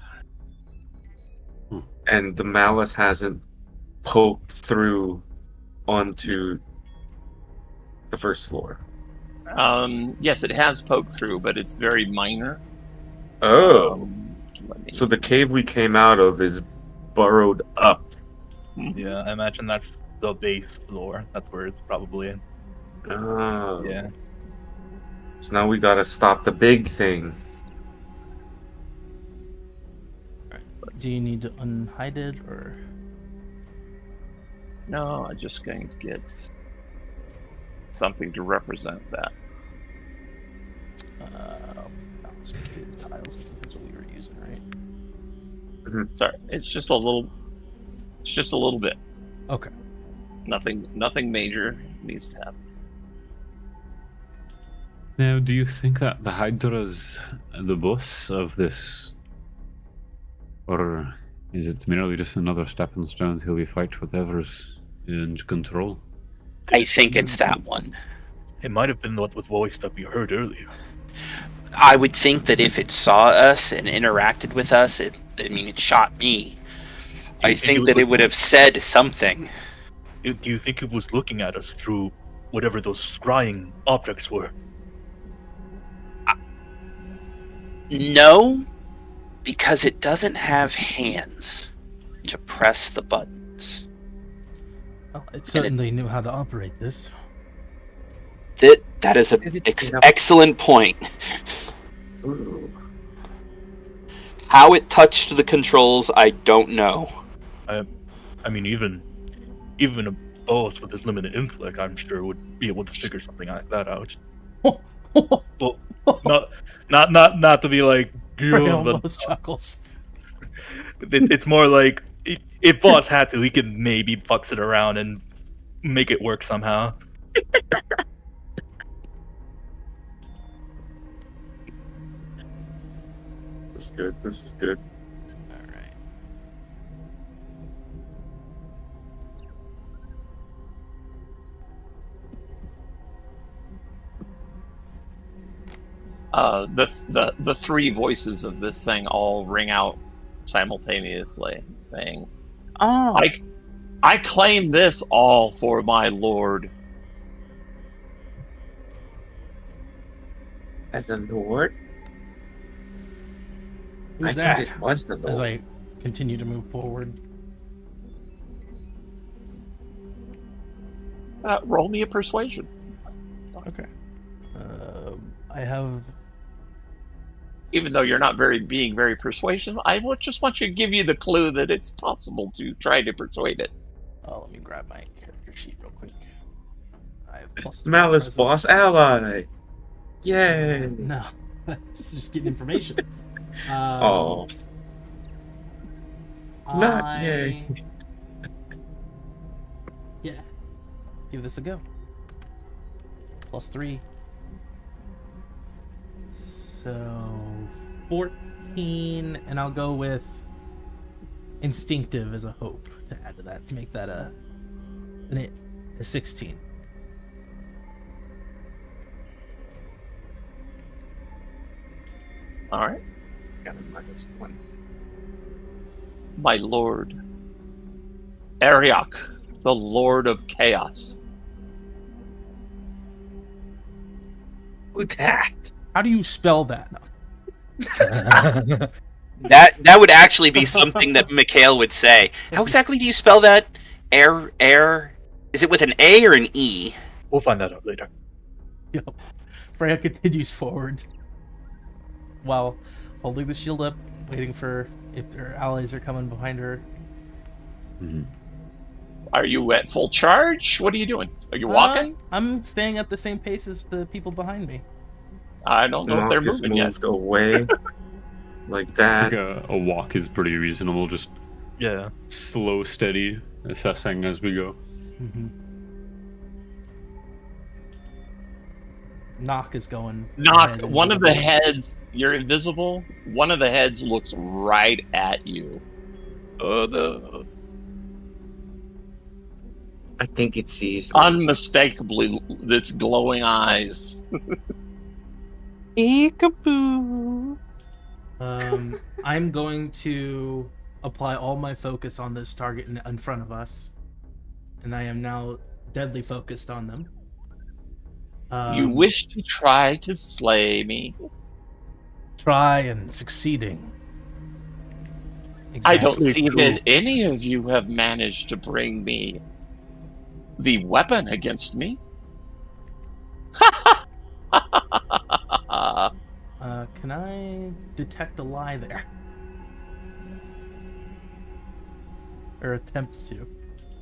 And the Malus hasn't poked through onto the first floor? Yes, it has poked through, but it's very minor. Oh. Let me... So the cave we came out of is burrowed up. Yeah, I imagine that's the base floor. That's where it's probably in. Oh. Yeah. So now we gotta stop the big thing. Do you need to unhide it or? No, I'm just going to get something to represent that. Some cave tiles. I think that's what we were using, right? Sorry, it's just a little. It's just a little bit. Okay. Nothing major needs to happen. Now, do you think that the Hydra's the boss of this? Or is it merely just another stepping stone till we fight whatever's in control? I think it's that one. It might have been what voice that we heard earlier. I would think that if it saw us and interacted with us, it shot me. I think that it would have said something. Do you think it was looking at us through whatever those scrying objects were? No, because it doesn't have hands to press the buttons. Well, it certainly knew how to operate this. That is an excellent point. Ooh. How it touched the controls, I don't know. I mean, even a boss with his limited intellect, I'm sure would be able to figure something like that out. Well, not to be like, Ray but almost chuckles. it's more like if boss had to, he could maybe fucks it around and make it work somehow. This is good. This is good. The three voices of this thing all ring out simultaneously, saying, Oh. I claim this all for my lord. As a lord? Who's I that? thought it was the lord. As I continue to move forward. Roll me a persuasion. Okay. I have. Even though you're not being very persuasive, I just want you to give you the clue that it's possible to try to persuade it. Oh, let me grab my character sheet real quick. I have +3 Malus presence. boss ally. Yay. No, this is just getting information. Oh. Not yay. Yeah. Give this a go. +3. So 14, and I'll go with instinctive as a hope to add to that to make that a 16. All right. Got a -1. My lord. Ariok, the lord of chaos. Who's that? How do you spell that? That would actually be something that Mikhail would say. How exactly do you spell that? Air? Is it with an A or an E? We'll find that out later. Yep. Freya continues forward while holding the shield up, waiting for if their allies are coming behind her. Mhm. Are you at full charge? What are you doing? Are you walking? I'm staying at the same pace as the people behind me. I don't know if they're Marcus moving yet. moved away like I that. think a walk is pretty reasonable. Just Yeah. slow, steady, assessing as we go. Mm-hmm. Knock is going. Knock, ahead and one of the moving. heads, you're invisible. One of the heads looks right at you. Oh no. I think it sees me. Unmistakably, its glowing eyes. Peekaboo. I'm going to apply all my focus on this target in front of us, and I am now deadly focused on them. You wish to try to slay me? Try and succeeding. I don't Exactly. see that any of you have managed to bring me the weapon against me. Can I detect a lie there? Or attempt to.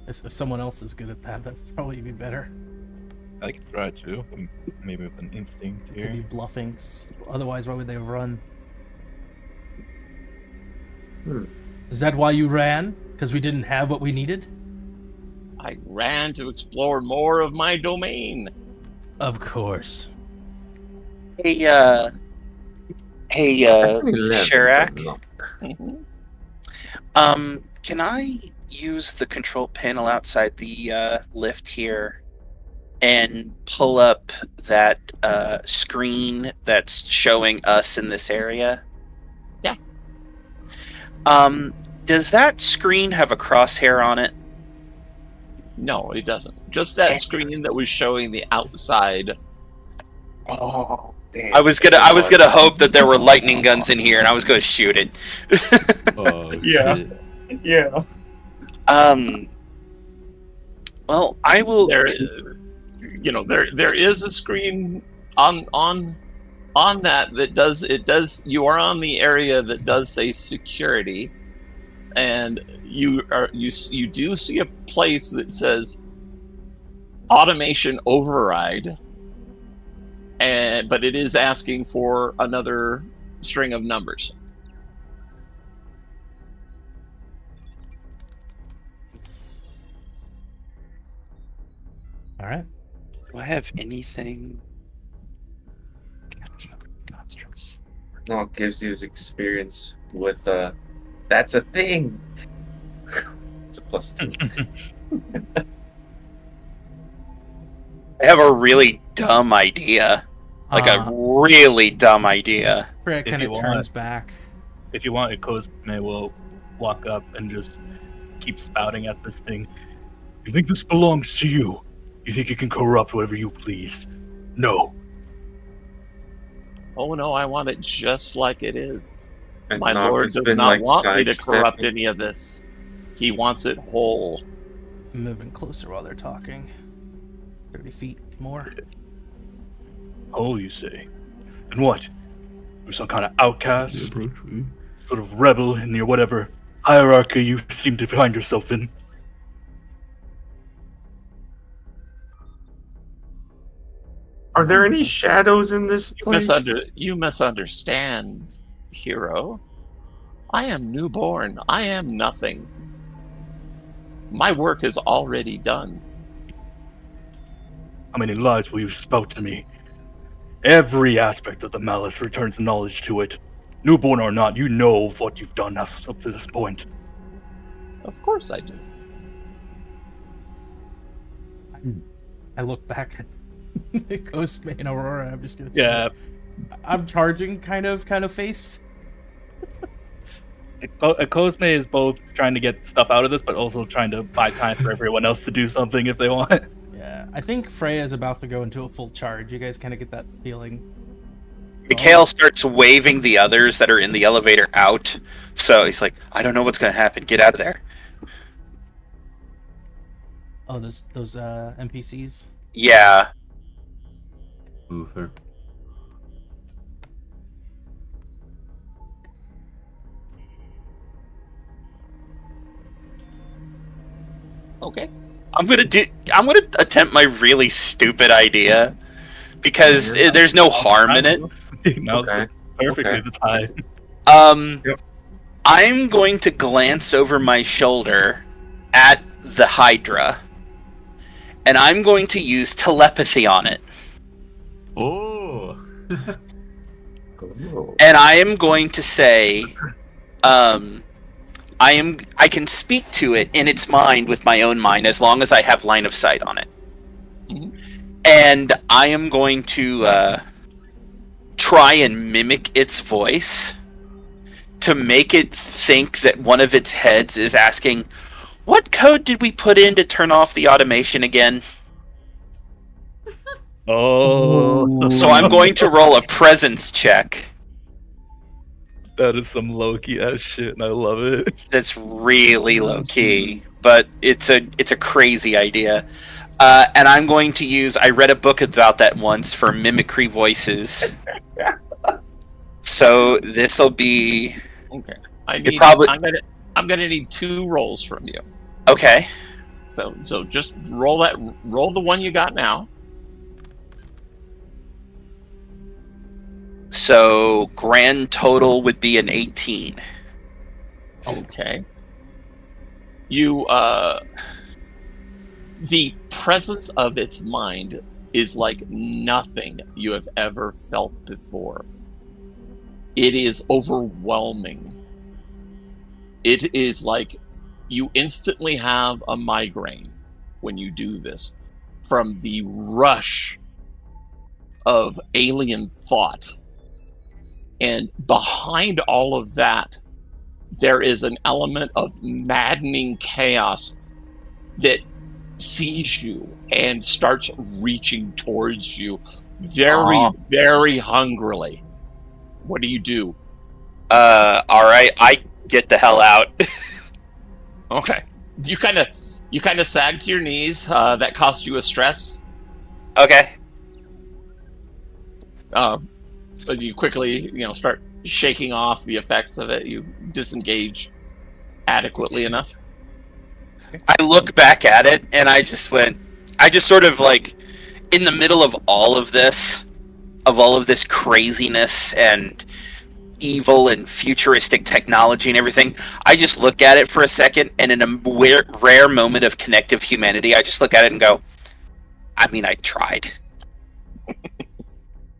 If someone else is good at that, that'd probably be better. I could try to. Maybe with an instinct Could be here. bluffing. Otherwise, why would they have run? Is that why you ran? Because we didn't have what we needed? I ran to explore more of my domain. Of course. Hey, Actually, 11, Shirak? so no. Mhm. Can I use the control panel outside the lift here and pull up that screen that's showing us in this area? Yeah. Does that screen have a crosshair on it? No, it doesn't. Just that screen that was showing the outside. Oh, damn. I was gonna hope that there were lightning guns in here, and I was gonna shoot it. Yeah. Shit. Yeah. Well, I will. There, there is a screen on that does you are on the area that does say security, and you do see a place that says automation override, but it is asking for another string of numbers. All right. Do I have anything? No, it gives you experience with that's a thing. It's a +2. I have a really dumb idea. Like a really dumb idea. Freya kind If of you turns want. back. If you want, Cosme will walk up and just keep spouting at this thing. You think this belongs to you? You think you can corrupt whatever you please? No. Oh no, I want it just like it is. And My Knock lord has does been, not like, want me to sidestepping. corrupt any of this. He wants it whole. I'm moving closer while they're talking. 30 feet more. Oh, you say? And what? You're some kind of outcast, Approach me. sort of rebel in your whatever hierarchy you seem to find yourself in. Are there any shadows in this place? You misunderstand, hero. I am newborn. I am nothing. My work is already done. How many lies will you spout to me? Every aspect of the malice returns knowledge to it. Newborn or not, you know of what you've done up to this point. Of course I do. I look back at Cosme and Aurora. I'm just gonna say, Yeah, I'm charging kind of face. Cosme is both trying to get stuff out of this, but also trying to buy time for everyone else to do something if they want. Yeah, I think Freya is about to go into a full charge. You guys kind of get that feeling. Mikhail starts waving the others that are in the elevator out. So he's like, I don't know what's going to happen. Get out of there. Oh, those NPCs. Yeah. Ooh, fair. Okay. I'm gonna attempt my really stupid idea because there's no harm in it. Now's Okay. perfectly Okay. the time. Yep. I'm going to glance over my shoulder at the Hydra, and I'm going to use telepathy on it. Oh. Oh. And I am going to say, I can speak to it in its mind with my own mind as long as I have line of sight on it. Mhm. And I am going to try and mimic its voice to make it think that one of its heads is asking, "What code did we put in to turn off the automation again?" Oh, So I'm going to roll a presence check. that is some low-key ass shit, and I love it. That's really low key, but it's a crazy idea. And I'm going to use. I read a book about that once for mimicry voices. So this will be Okay. I'm gonna need 2 rolls from you. okay. So just roll the one you got now. So grand total would be an 18. Okay. You the presence of its mind is like nothing you have ever felt before. It is overwhelming. It is like you instantly have a migraine when you do this from the rush of alien thought. And behind all of that, there is an element of maddening chaos that sees you and starts reaching towards you very, very hungrily. What do you do? All right, I get the hell out. Okay. You kind of sag to your knees. That costs you a stress. Okay. But you quickly, start shaking off the effects of it. You disengage adequately enough. I look back at it, and I just sort of like, in the middle of all of this craziness and evil and futuristic technology and everything, I just look at it for a second, and in a rare moment of connective humanity, I just look at it and go, I mean, I tried.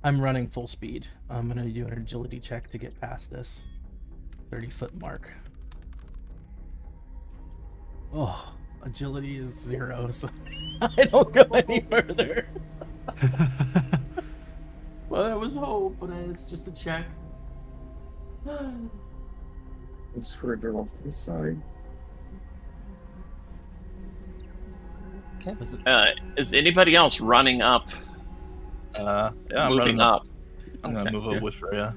I'm running full speed. I'm gonna do an agility check to get past this 30-foot mark. Oh, agility is 0, so I don't go any further. Well, that was hope, but it's just a check. It's further off to the side. Is anybody else running up? Yeah, I'm moving running up. I'm gonna move up with Freya.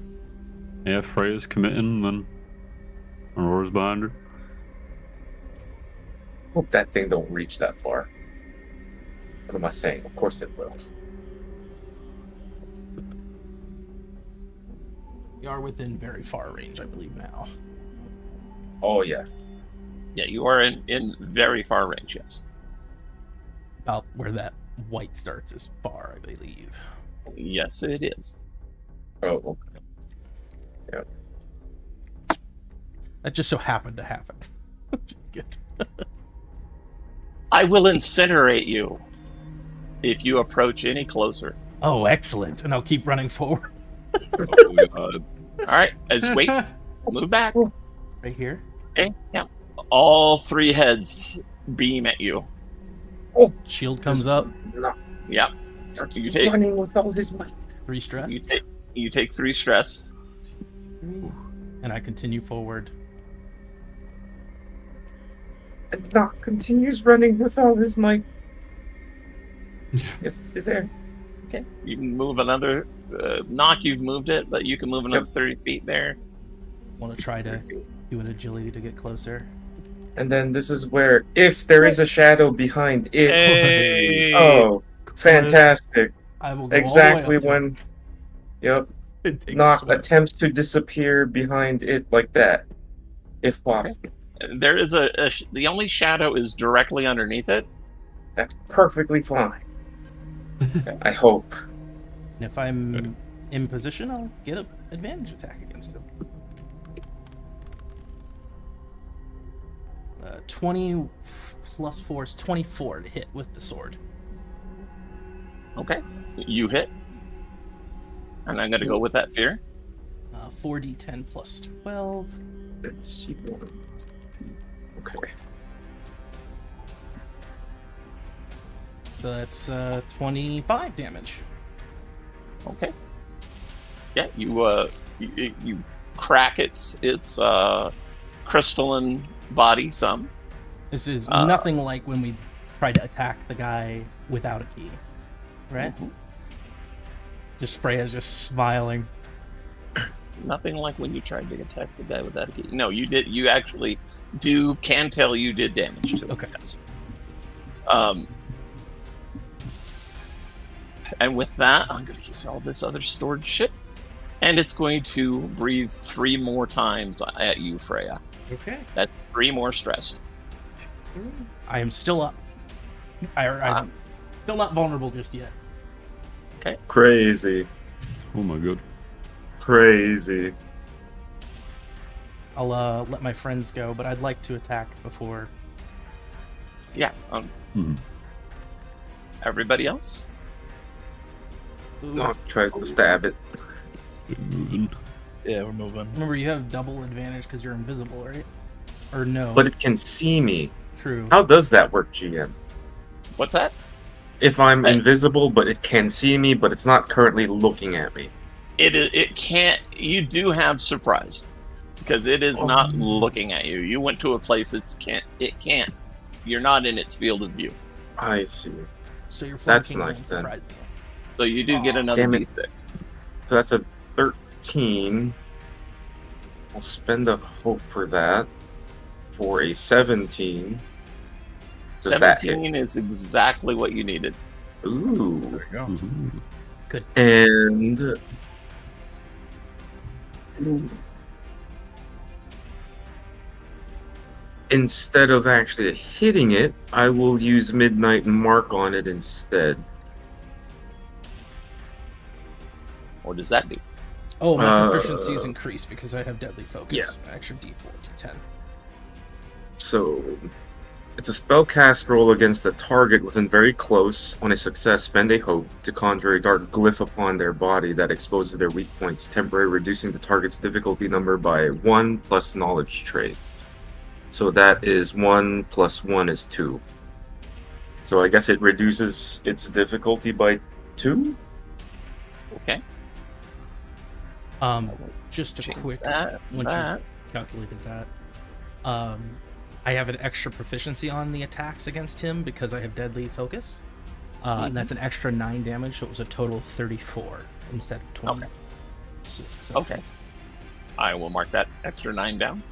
Yeah, Freya's committing, then Aurora's behind her. Hope that thing don't reach that far. What am I saying? Of course it will. You are within very far range, I believe, now. Oh yeah. Yeah, you are in very far range, yes. About where that white starts is far, I believe. Yes, it is. Oh, okay. That just so happened to happen. Just good. I will incinerate you if you approach any closer. Oh, excellent. And I'll keep running forward. Oh, God. All right, wait. Move back. Right here? Okay, yeah. All 3 heads beam at you. Shield comes up. No. Yeah. You take Running with all his might. 3 stress. you take 3 stress. 3. And I continue forward. And Nock continues running with all his might. Yes, you're there. Okay. You can move another knock. You've moved it, but you can move another 30 feet there. Want to try to do an agility to get closer. And then this is where, if there is a shadow behind it, Hey! oh, fantastic! I will go Exactly all the way up when, yep, to it. Take a Nock swim. attempts to disappear behind it like that, if possible. There is the only shadow is directly underneath it. That's perfectly fine. I hope. And if I'm in position, I'll get an advantage attack against him. 20 plus 4 is 24 to hit with the sword. Okay. You hit. And I'm going to go with that fear. 4d10 plus 12. Let's see what. Okay. So that's 25 damage. Okay. Yeah, you crack its crystalline body some. This is nothing like when we tried to attack the guy without a key, right? Mhm. Just Freya's just smiling. Nothing like when you tried to attack the guy without a key. No, you did. You actually can tell you did damage to it. Okay. Yes. And with that, I'm going to use all this other stored shit. And it's going to breathe 3 more times at you, Freya. Okay. That's 3 more stress. I am still up. I'm still not vulnerable just yet. Crazy. Oh my god. Crazy. I'll let my friends go, but I'd like to attack before. Yeah. Mhm. Everybody else? Oof. Nock tries to stab it. Keep moving. Yeah, we're moving. Remember, you have double advantage because you're invisible, right? Or no? But it can see me. True. How does that work, GM? What's that? If I'm invisible, but it can see me, but it's not currently looking at me. It can't. You do have surprise because it is not looking at you. You went to a place it can't. You're not in its field of view. I see. So you're That's flanking nice, and then. surprising. So you do get another Damn it. D6. So that's a 13. I'll spend a hope for that. For a 17. Does that hit? 17 is exactly what you needed. Ooh. There you go. Mhm. And instead of actually hitting it, I will use Midnight Mark on it instead. What does that do? Oh, my Uh, proficiency is increased because I have deadly focus. Extra d4 to 10. So it's a spellcast roll against a target within very close. On a success, spend a hope to conjure a dark glyph upon their body that exposes their weak points, temporarily reducing the target's difficulty number by 1 plus knowledge trait. So that is 1 plus 1 is 2. So I guess it reduces its difficulty by 2? Okay. Just a Change quick that, once that. you've calculated that. I have an extra proficiency on the attacks against him because I have deadly focus. And that's an extra 9 damage, so it was a total of 34 instead of 20. Okay. So, Okay. I will mark that extra 9 down.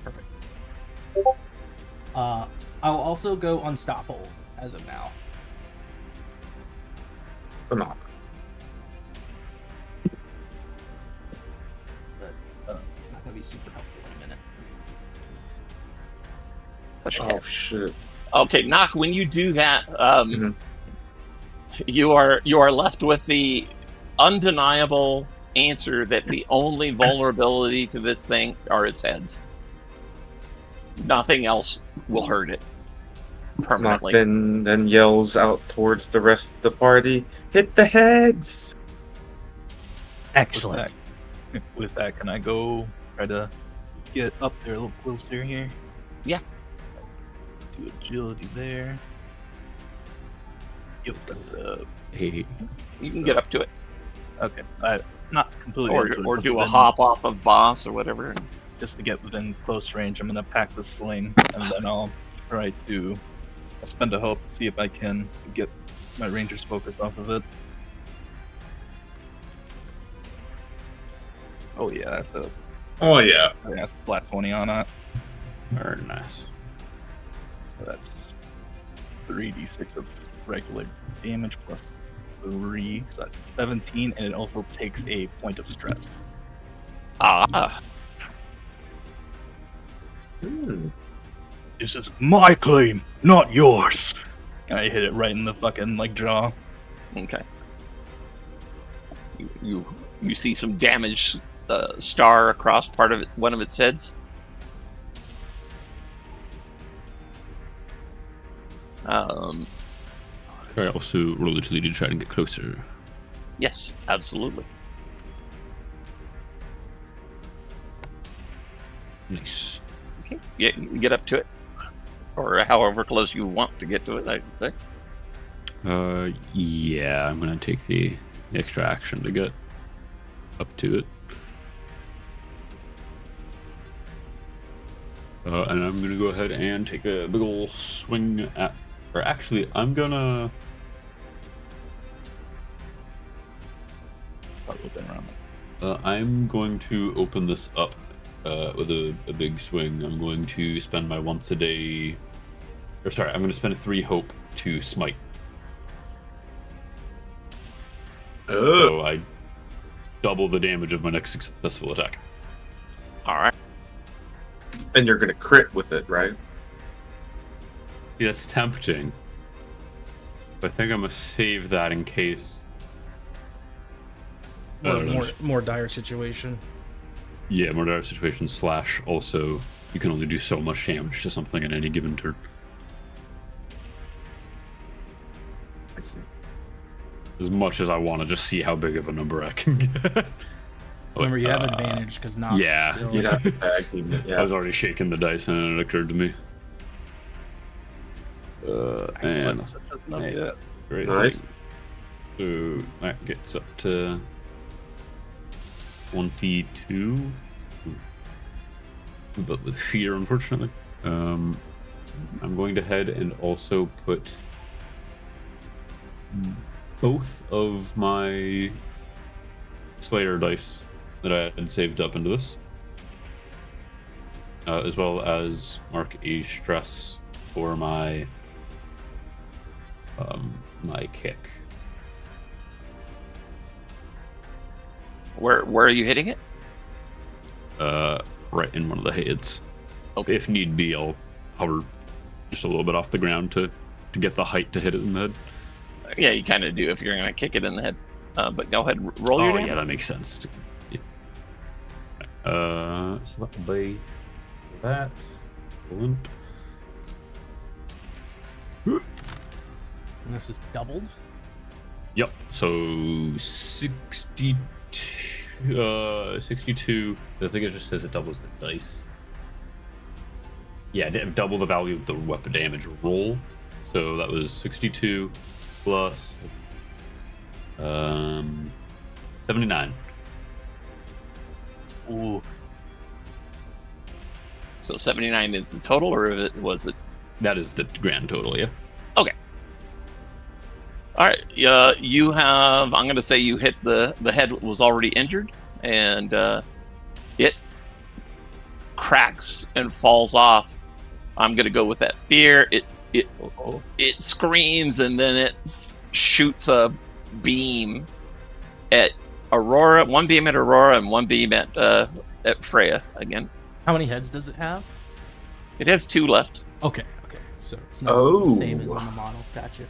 Perfect. I'll also go unstoppable as of now. Phenomenal. But it's not going to be super helpful in a minute. Oh shit. Okay, Knock, when you do that, you are left with the undeniable answer that the only vulnerability to this thing are its heads. Nothing else will hurt it permanently. Then yells out towards the rest of the party, "Hit the heads!" Excellent. With that, can I go try to get up there a little closer here? Yeah. Do agility there. Yo, that's Hey, You can get up to it, okay. I not completely into it, or just do a within- hop off of boss or whatever. just to get within close range. I'm gonna pack the sling, and then I'll try to spend a hope to see if I can get my ranger's focus off of it. Oh yeah, that's a Oh yeah. that's a flat 20 on it. very nice. So that's 3d6 of regular damage plus 3, so that's 17, and it also takes a point of stress. Ah, This is my claim, not yours. And I hit it right in the fucking jaw. okay. You see some damage star across part of it, one of its heads. Can I also roll agility to try and get closer? Yes, absolutely. Nice. Okay, yeah, you can get up to it, or however close you want to get to it, I would say. Yeah, I'm gonna take the extra action to get up to it. And I'm gonna go ahead and take a big ol' swing at, or actually, I'm gonna. I'm going to open this up with a big swing. I'm going to spend my once a day, or sorry, I'm going to spend a 3 hope to smite. So I double the damage of my next successful attack. All right. And you're gonna crit with it, right? Yeah, that's tempting. But I think I'm gonna save that in case. More dire situation. Yeah, more dire situation / also you can only do so much damage to something in any given turn. I see. As much as I want to just see how big of a number I can get. Remember, you have advantage because Nox yeah. still... You'd have to bag him, I was already shaking the dice and it occurred to me. And hey, great Nice. thing. So that gets up to 22. But with fear, unfortunately. I'm going to head and also put both of my Slayer dice that I had saved up into this, as well as mark a stress for my my kick. Where are you hitting it? Right in one of the heads. Okay. If need be, I'll hover just a little bit off the ground to get the height to hit it in the head. Yeah, you kind of do if you're going to kick it in the head. But go ahead, roll your damage. Yeah, that makes sense. Yeah. So that will be that. Excellent. And this is doubled. Yep. So 62. 62. I think it just says it doubles the dice. Yeah, double the value of the weapon damage roll. So that was 62 plus 79. Ooh. So 79 is the total, or was it? That is the grand total, yeah. Okay. All right. You have. I'm going to say you hit the head was already injured, and it cracks and falls off. I'm going to go with that fear. It screams, and then it shoots a beam at Aurora. One beam at Aurora, and one beam at Freya again. How many heads does it have? It has 2 left. Okay. So it's not the same as on the model. Gotcha.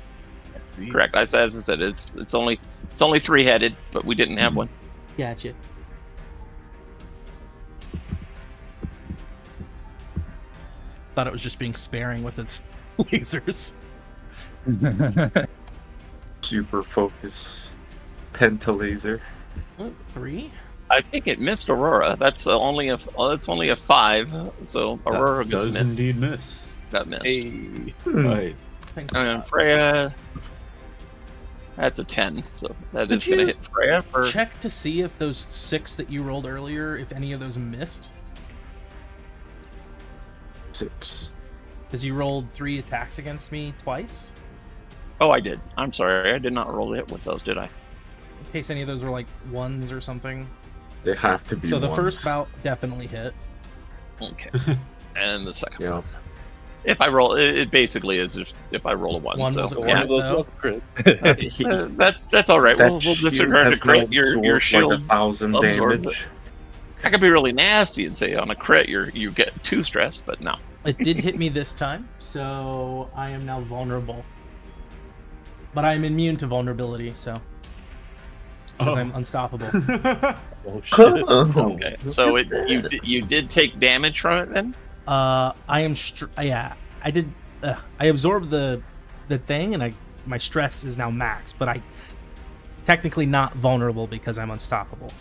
Correct. As I said, it's only 3-headed, but we didn't have one. Gotcha. Thought it was just being sparing with its lasers. Super focus. Pentalaser. Oh, 3? I think it missed Aurora. That's only a 5. So Aurora That does indeed miss. got missed. Hey. Right. And Freya, that's a 10. So that is Could going you to hit Freya for. check to see if those 6 that you rolled earlier, if any of those missed? 6. Because you rolled 3 attacks against me twice. Oh, I did. I'm sorry. I did not roll it with those, did I? In case any of those were like 1s or something. They have to be. So the ones. first bout definitely hit. Okay. And the second Yeah. one. If I roll, it basically is if I roll a 1. One so was a yeah, crit, though. that's all right. That We'll shield disregard the has crit. no Your absorb shield. like 1,000 absorb damage. I could be really nasty and say on a crit you get 2 stress, but no. It did hit me this time, so I am now vulnerable. But I am immune to vulnerability, so. Because I'm unstoppable. Oh shit. Okay, so you did take damage from it then? I am I did. I absorbed the thing, and my stress is now max, but I technically not vulnerable because I'm unstoppable.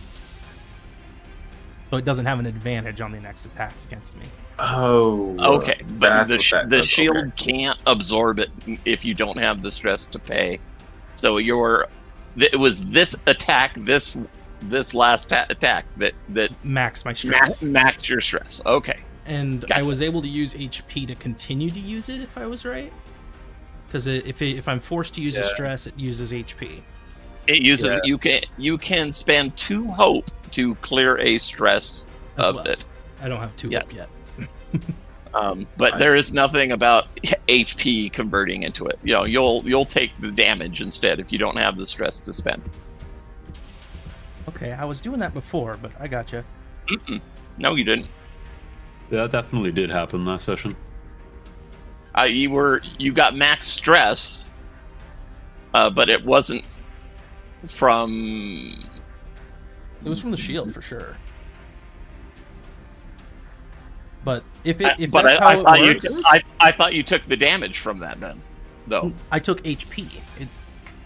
So it doesn't have an advantage on the next attacks against me. Oh. Okay, but that's what that the does, shield okay. can't absorb it if you don't have the stress to pay. So it was this attack, this last attack that Max my stress. maxed your stress. Okay. And Gotcha. I was able to use HP to continue to use it if I was right. Because if I'm forced to use a stress, it uses HP. It uses you can spend 2 hope to clear a stress As of well. it. I don't have 2 Yes. up yet. But there is nothing about HP converting into it. You know, you'll take the damage instead if you don't have the stress to spend. Okay, I was doing that before, but I gotcha. No, you didn't. That definitely did happen last session. You got max stress, but it wasn't from. It was from the shield for sure. But if But that's I how thought it works, I thought you took the damage from that then, though. I took HP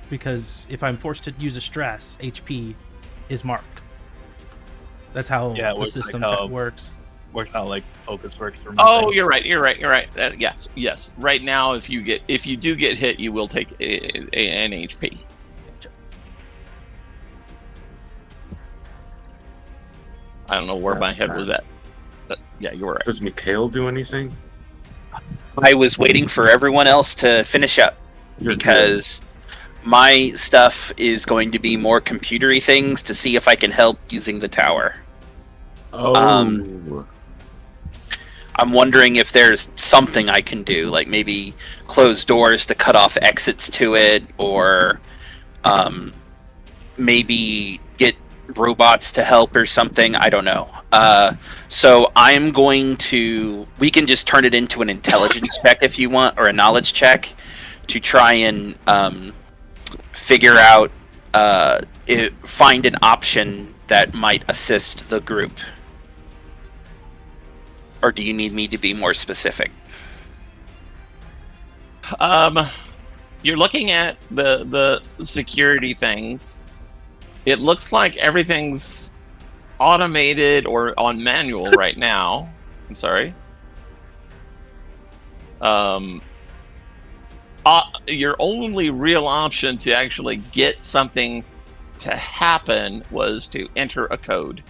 because if I'm forced to use a stress, HP is marked. That's how Yeah, it the works system like how- works. Works out like focus works for me. Oh, you're right. Yes. Right now, if you do get hit, you will take an HP. I don't know where my head was at. But yeah, you were right. Does Mikhail do anything? I was waiting for everyone else to finish up You're because my stuff is going to be more computery things to see if I can help using the tower. good. Oh. I'm wondering if there's something I can do, like maybe close doors to cut off exits to it, or maybe get robots to help or something. I don't know. So I'm going to... We can just turn it into an intelligence check if you want, or a knowledge check, to try and figure out, find an option that might assist the group. Or do you need me to be more specific? You're looking at the security things. It looks like everything's automated or on manual right now. I'm sorry. Your only real option to actually get something to happen was to enter a code.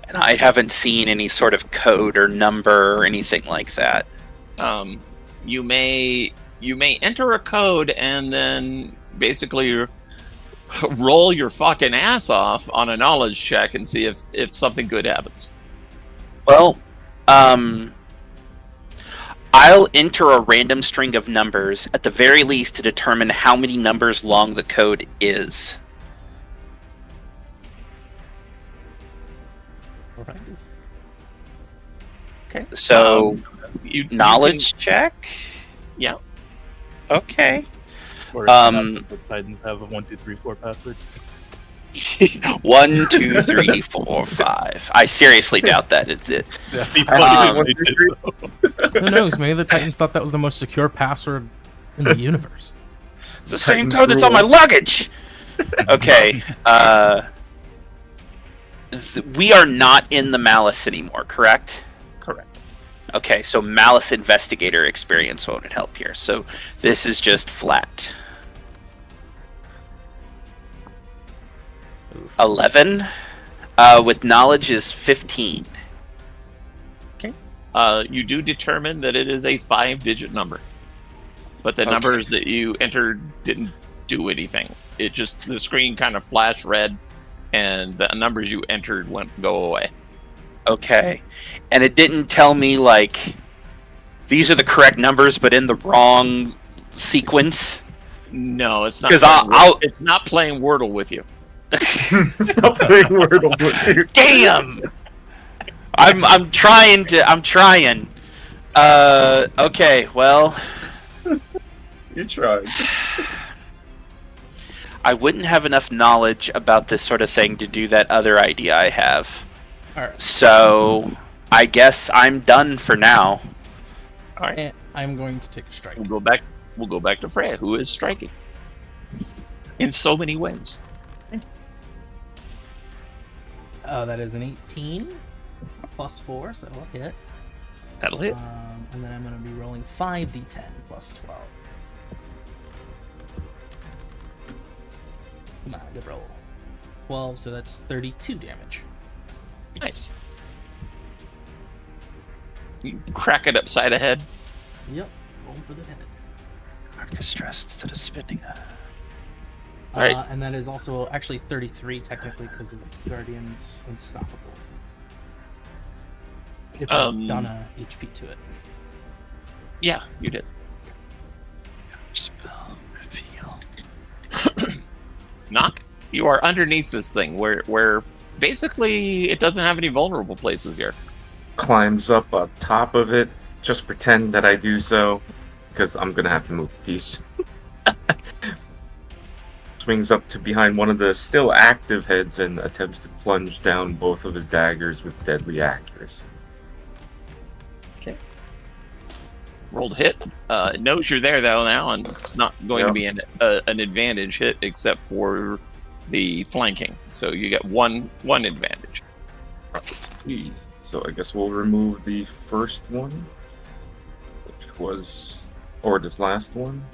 And I haven't seen any sort of code or number or anything like that. You may enter a code and then basically roll your fucking ass off on a knowledge check and see if something good happens. Well, I'll enter a random string of numbers at the very least to determine how many numbers long the code is. Alright. Okay. So, You knowledge check? Yeah. Okay. Or the Titans have a 1, 2, 3, 4 password. 1, 2, 3, 4, 5. I seriously doubt that it's it. Yeah, be funny if they did, though. Who knows? Maybe the Titans thought that was the most secure password in the universe. It's the same code that's on my luggage! Okay, we are not in the Malus anymore, correct? Correct. Okay, so Malus Investigator experience won't help here. So this is just flat. 11. With knowledge is 15. Okay. You do determine that it is a 5-digit number. But the numbers that you entered didn't do anything. It just, the screen kind of flashed red, and the numbers you entered go away. Okay. And it didn't tell me, like, these are the correct numbers, but in the wrong sequence? No, it's not. 'Cause it's not playing Wordle with you. Stop playing Wordle with you. Damn! I'm trying. Okay, well... You tried. I wouldn't have enough knowledge about this sort of thing to do that other idea I have. Alright. So, I guess I'm done for now. All right. And I'm going to take a strike. We'll go back to Freya, who is striking in so many ways. That is an 18 plus 4, so that'll hit. That'll hit. And then I'm going to be rolling 5d10 plus 12. Come on, good roll. 12, so that's 32 damage. Nice. You crack it upside the head. Yep, rolling for the head. Mark of stress instead of spinning that. Alright. And that is also actually 33 technically because of Guardian's Unstoppable. If I've done a HP to it. Yeah, you did. Spell reveal. Knock. You are underneath this thing where basically it doesn't have any vulnerable places here. Climbs up top of it. Just pretend that I do so, because I'm gonna have to move the piece. Swings up to behind one of the still active heads and attempts to plunge down both of his daggers with deadly accuracy. Okay. Rolled hit. It knows you're there though now, and it's not going to be an advantage hit except for the flanking. So you get one advantage. Let's see. So I guess we'll remove the first one, which was, or this last one.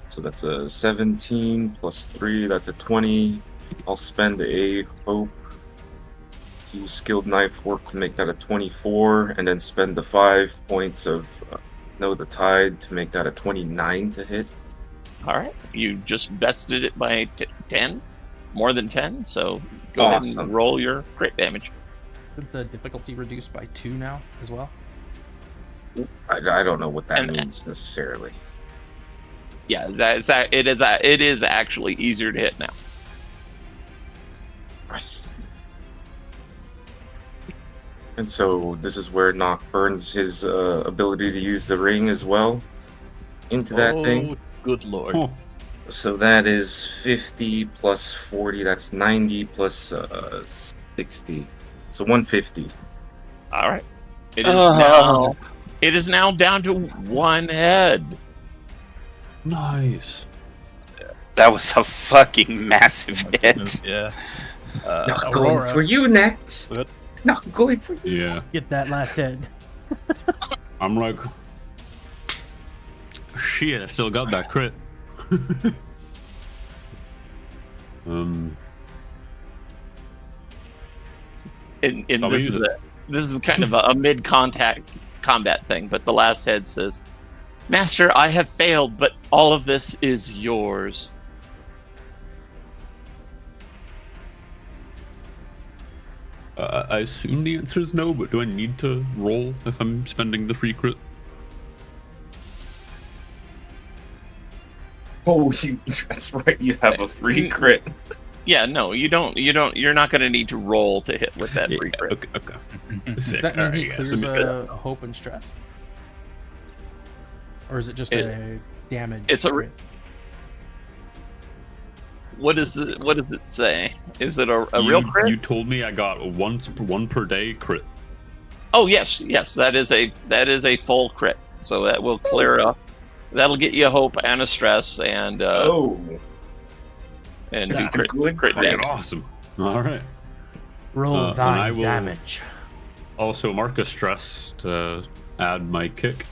So that's a 17 plus 3, that's a 20. I'll spend a hope to use skilled knife work to make that a 24, and then spend the 5 points of Know the Tide to make that a 29 to hit. All right. You just bested it by 10, more than 10. So go ahead and roll your crit damage. the difficulty reduced by 2 now as well? I don't know what that And- means necessarily. Yeah, it is actually easier to hit now. Nice. And so this is where Nock burns his ability to use the ring as well into that thing. Good lord. Huh. So that is 50 plus 40. That's 90 plus 60. So 150. All right. It is now down to 1 head. Nice. That was a fucking massive hit. Yeah. Not Aurora. going for you next. What? Not going for you. Yeah. Get that last head. I'm like, shit, I still got that crit. And I'll this use is it. this is kind of a mid-contact combat thing, but the last head says, "Master, I have failed, but all of this is yours." I assume the answer is no, but do I need to roll if I'm spending the free crit? Oh, that's right. You have a free crit. Yeah, no, you don't. You're not going to need to roll to hit with that free crit. Okay. Does Sick. that mean Alright, he yeah, clears so a hope and stress? Or is it just It- a damage? it's a crit? What does it say? Is it a real crit? You told me I got one per day crit. Oh yes, that is a full crit. So that will clear up. That'll get you a hope and a stress and Oh, and that's do a good crit crit. damage. Awesome. All right. Roll and I thy will- damage. Also mark a stress to add my kick,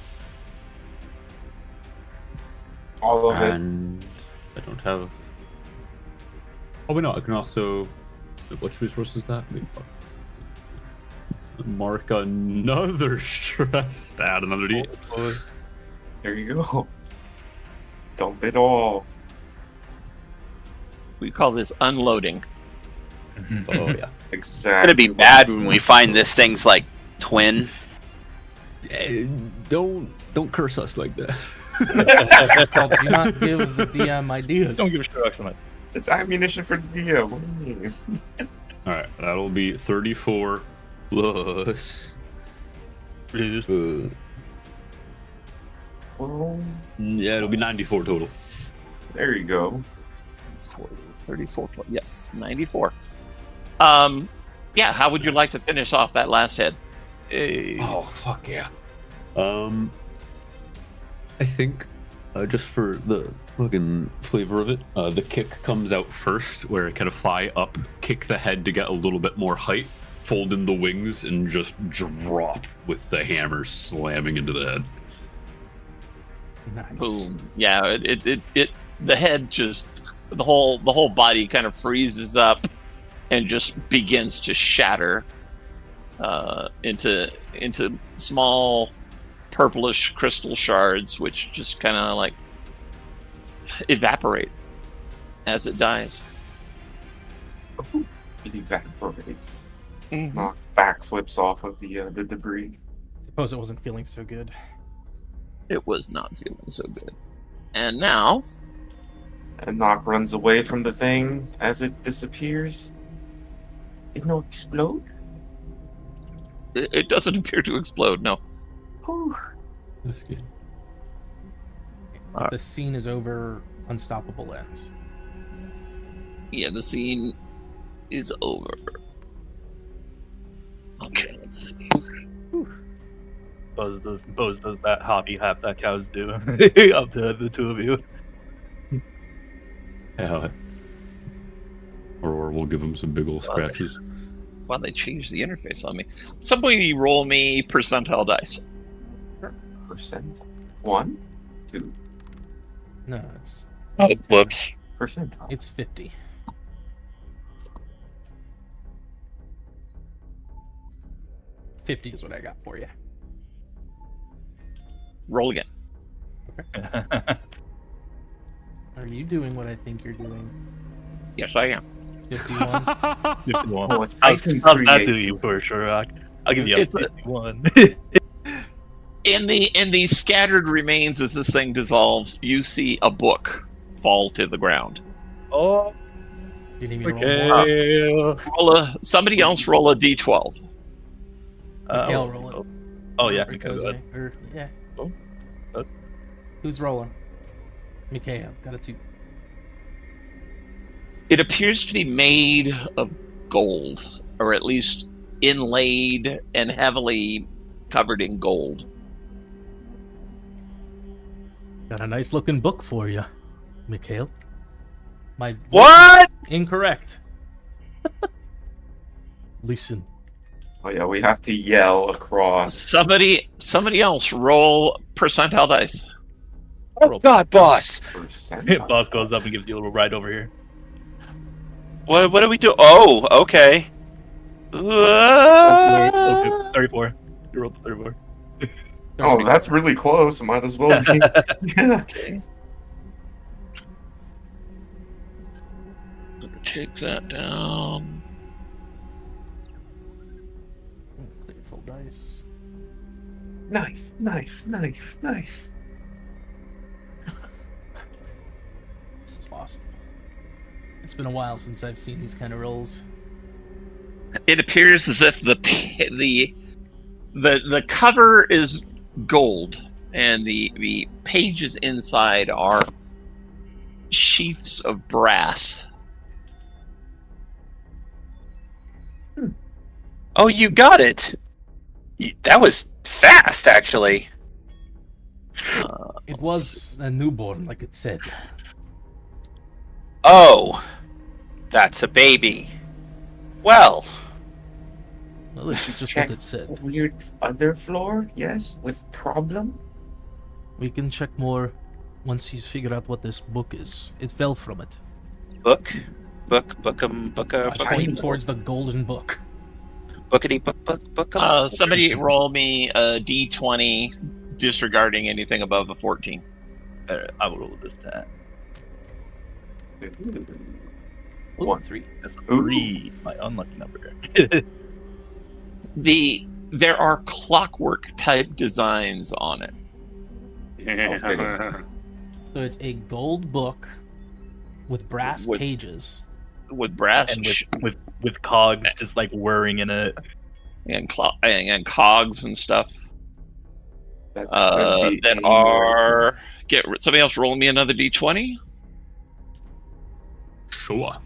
All of it. and I don't have. Oh wait, no. I can also. Which resource is that? Wait, fuck. Mark another stress to add another D. There you go. Dump it all. We call this unloading. Oh yeah. I'm Exactly. gonna be mad when we find this thing's like twin. Don't curse us like that. It's called do not give the DM ideas. Don't give a shit on it. It's ammunition for the DM. What do you mean? All right, that'll be 34 plus. Well, Yeah, it'll be 94 total. there you go. 34. Yes, 94. Yeah. How would you like to finish off that last head? Hey. Oh fuck yeah. I think just for the fucking flavor of it, the kick comes out first, where it kind of fly up, kick the head to get a little bit more height, fold in the wings, and just drop with the hammer slamming into the head. Nice. Boom. Yeah. It the head just the whole body kind of freezes up and just begins to shatter into small purplish crystal shards, which just kind of like evaporate as it dies. It evaporates. Mhm. Knock backflips off of the debris. Suppose it wasn't feeling so good. It was not feeling so good. And now, And Knock runs away from the thing as it disappears. It no explode? it doesn't appear to explode, no. Whew. That's good. The scene is over. Unstoppable ends. Yeah, the scene is over. Okay, let's see. Buzz does that hobby hap that cows do. Up to the two of you. Yeah. Or we'll give him some big old scratches. Wow, they changed the interface on me. Somebody roll me percentile dice. Percent. 1, 2. No, it's Oh, whoops. Percentile. it's 50. $50 is what I got for you. Roll again. Are you doing what I think you're doing? Yes, I am. 51. 51. Oh, it's How's item that do create. you for sure? I'll give you a It's a- 51. In the scattered remains as this thing dissolves, you see a book fall to the ground. Oh, Do you need me to roll more? okay. Somebody else roll a d12. Mikhail, roll it. Oh yeah, Or Mikhail, go Cosme, ahead. or yeah. Oh, what? Who's rolling? Mikhail, got a 2. It appears to be made of gold, or at least inlaid and heavily covered in gold. Got a nice looking book for you, Mikhail. My What? Incorrect. Listen. Oh yeah, we have to yell across. Somebody else roll percentile dice. Oh God, boss! Percent. Boss goes up and gives you a little ride over here. What do we do? Oh, okay. Okay, 34. You rolled the 34. Oh, that's really close. Might as well be. Yeah. Take that down. Clear full dice. Knife, knife, knife, knife. This is awesome. It's been a while since I've seen these kind of rolls. It appears as if the cover is gold, and the pages inside are sheaths of brass. Oh, you got it. That was fast, actually. It was a newborn, like it said. Oh, that's a baby. Well, Well, this is just Check what it said. weird other floor, yes, with problem. We can check more once he's figured out what this book is. It fell from it. book. I point towards the golden book. Bookity book. Somebody roll me a d20, disregarding anything above a 14. I will roll this stat. Ooh, One. 3. That's a Ooh. 3, my unlucky number. There are clockwork type designs on it. So it's a gold book with brass With- pages. With brass And with cogs just like whirring in it. and cogs and stuff That's that are. Somebody else roll me another d20. Sure.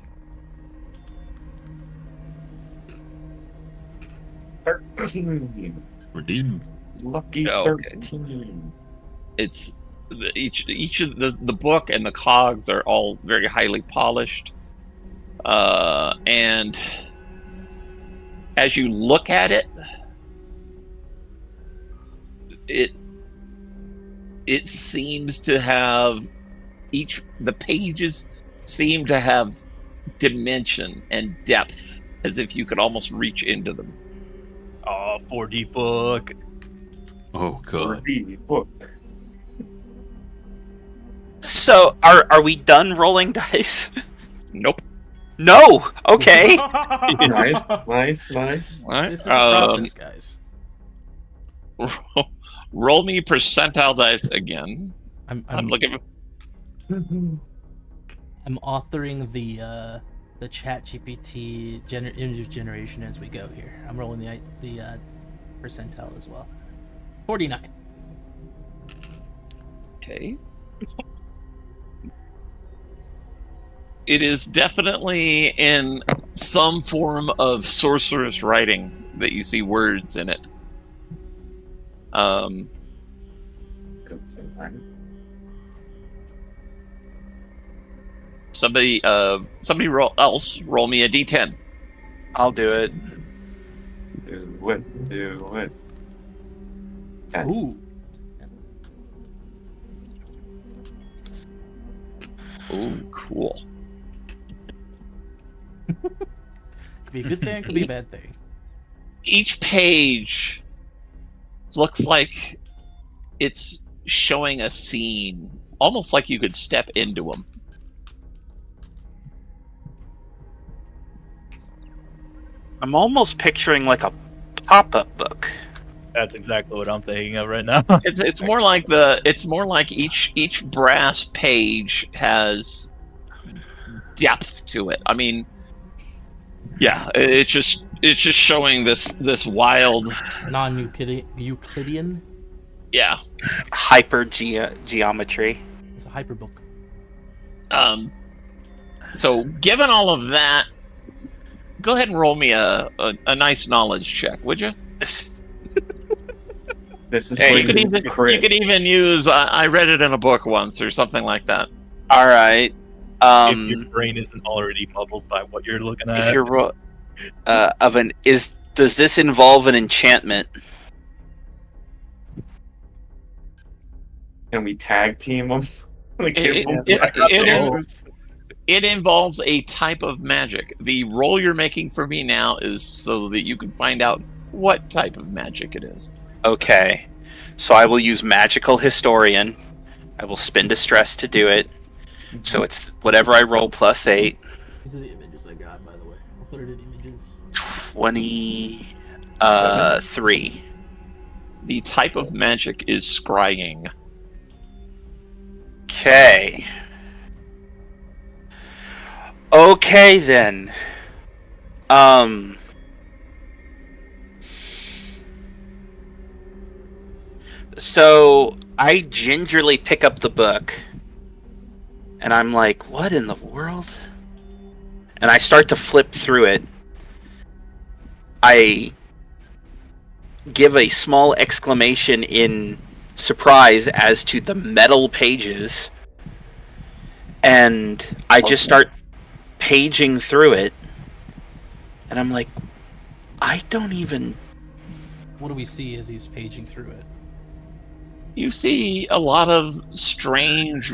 13. Redeem. Lucky Okay. 13. It's each of the book and the cogs are all very highly polished, and as you look at it, it seems to have the pages seem to have dimension and depth, as if you could almost reach into them. Oh, 4D book. Oh god. The book. So, are we done rolling dice? Nope. No. Okay. Nice, nice. All right. This is a process, guys. Roll me percentile dice again. I'm looking. I'm authoring the chat GPT image generation as we go here. I'm rolling the percentile as well. 49. Okay. It is definitely in some form of sorcerer's writing that you see words in it. Somebody roll me a d10. I'll do it. Do it. Ooh. Ooh, cool. Could be a good thing, could be a bad thing. Each page looks like it's showing a scene, almost like you could step into them. I'm almost picturing like a pop-up book. That's exactly what I'm thinking of right now. It's more like each brass page has depth to it. I mean, yeah, it's just showing this wild non-Euclidean. Yeah. Geometry. It's a hyperbook. So given all of that, go ahead and roll me a nice knowledge check, would you? This is Hey, You could even use I read it in a book once or something like that. All right. If your brain isn't already muddled by what you're looking at. If you're does this involve an enchantment? Can we tag team them? It involves a type of magic. The roll you're making for me now is so that you can find out what type of magic it is. Okay. So I will use Magical Historian. I will spend a stress to do it. So it's whatever I roll plus 8. These are the images I got, by the way. I'll put it in images. 23. The type of magic is scrying. Okay. Okay then. So I gingerly pick up the book and I'm like, what in the world? And I start to flip through it. I give a small exclamation in surprise as to the metal pages, and I just start paging through it, and I'm like, I don't even... What do we see as he's paging through it? You see a lot of strange,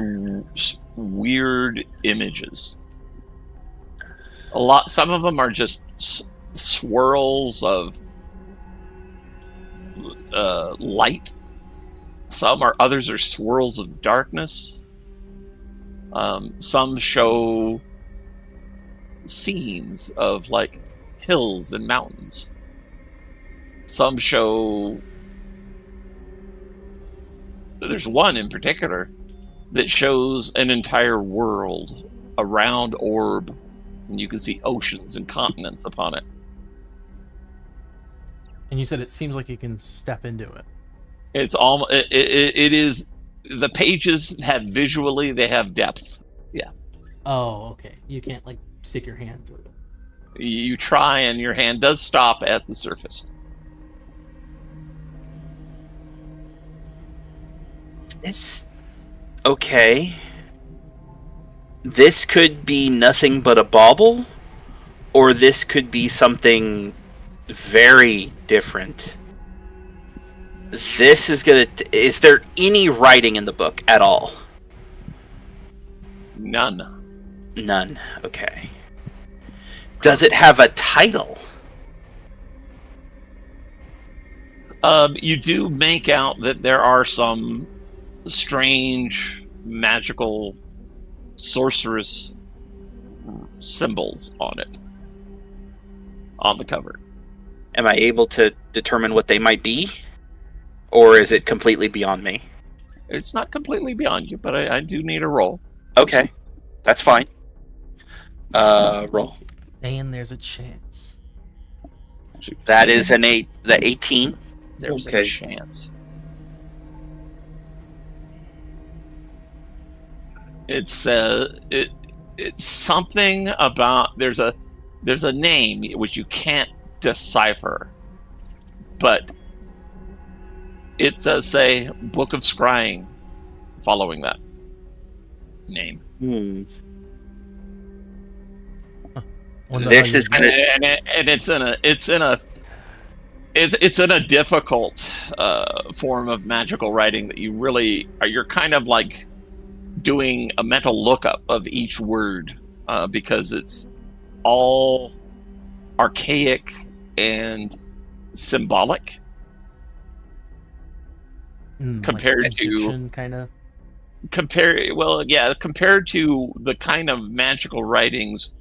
weird images. Some of them are just swirls of light. Others are swirls of darkness. Some show scenes of like hills and mountains. Some show. There's one in particular that shows an entire world, a round orb, and you can see oceans and continents upon it. And you said it seems like you can step into it. It's almost. It is. The pages have visually. They have depth. Yeah. Oh, okay. You can't like stick your hand through it. You try, and your hand does stop at the surface. Okay. This could be nothing but a bauble, or this could be something very different. This is gonna... Is there any writing in the book at all? None. None. Okay. Does it have a title? You do make out that there are some strange, magical, sorceress symbols on it. On the cover. Am I able to determine what they might be? Or is it completely beyond me? It's not completely beyond you, but I do need a roll. Okay. That's fine. Roll. And there's a chance. That is an 8. The 18. There's Okay. a chance. It's something about there's a name which you can't decipher, but it does say Book of Scrying following that name. This is gonna... And it's in a difficult form of magical writing that you're kind of like doing a mental lookup of each word because it's all archaic and symbolic compared like to Egyptian kind of. compared to the kind of magical writings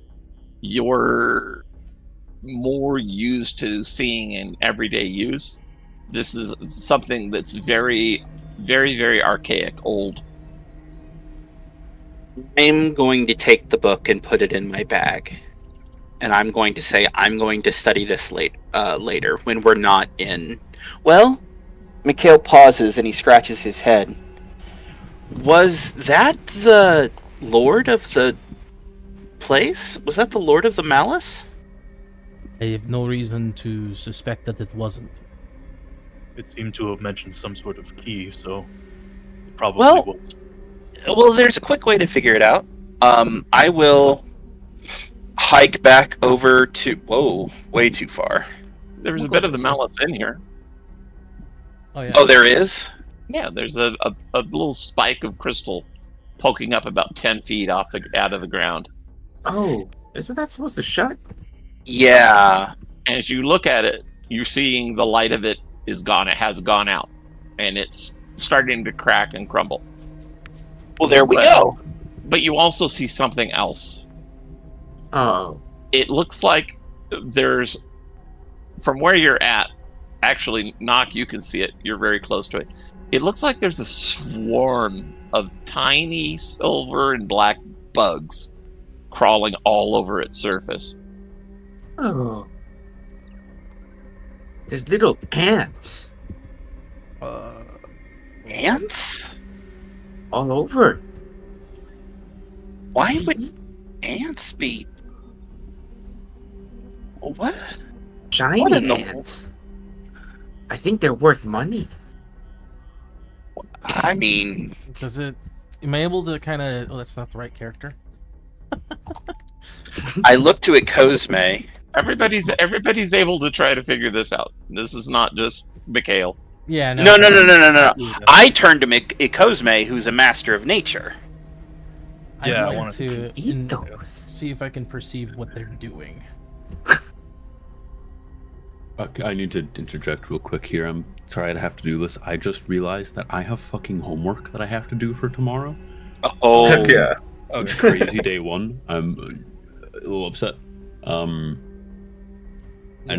you're more used to seeing in everyday use. This is something that's very, very, very archaic, old. I'm going to take the book and put it in my bag. And I'm going to say I'm going to study this later when we're not in... Well, Mikhail pauses and he scratches his head. Was that the Lord of the place? Was that the Lord of the Malus? I have no reason to suspect that it wasn't. It seemed to have mentioned some sort of key, so it probably Well, was. Well, there's a quick way to figure it out. I will hike back over to... Whoa, way too far. There's a bit of the malice in here. Oh yeah. Oh, there is? Yeah, there's a little spike of crystal poking up about 10 feet out of the ground. Oh, isn't that supposed to shut? Yeah. And as you look at it, you're seeing the light of it is gone. It has gone out, and it's starting to crack and crumble. Well, there we go. But you also see something else. Oh. It looks like there's, from where you're at, actually, Nock, you can see it. You're very close to it. It looks like there's a swarm of tiny silver and black bugs crawling all over its surface. Oh. There's little ants Ants? all over. Why would ants be... What? Shiny What in the- ants. I think they're worth money. I mean... Does it? Am I able to kind of? Oh, that's not the right character. I look to it, Cosme. Everybody's able to try to figure this out. This is not just Mikhail. Yeah. No. I turn to Cosme, who's a master of nature. I'd Yeah, I like wanted to Eat those. see if I can perceive what they're doing. I need to interject real quick here. I'm sorry to have to do this. I just realized that I have fucking homework that I have to do for tomorrow. Oh, Heck yeah. It's crazy day one. I'm a little upset. And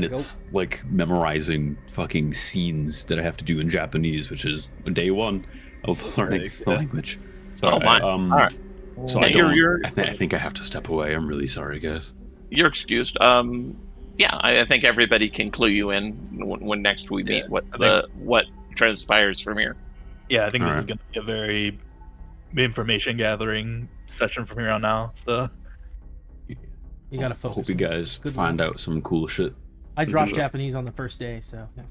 it's like memorizing fucking scenes that I have to do in Japanese, which is day one of learning the language. So Oh my! All right, So Yeah, I think I have to step away. I'm really sorry, guys. you're excused. Yeah, I think everybody can clue you in when next we meet what transpires from here. Yeah, I think this is Alright. going to be a very information gathering session from here on now. So You gotta focus. Hope you guys Good find one. out some cool shit. I dropped Good. Japanese on the first day, so yeah.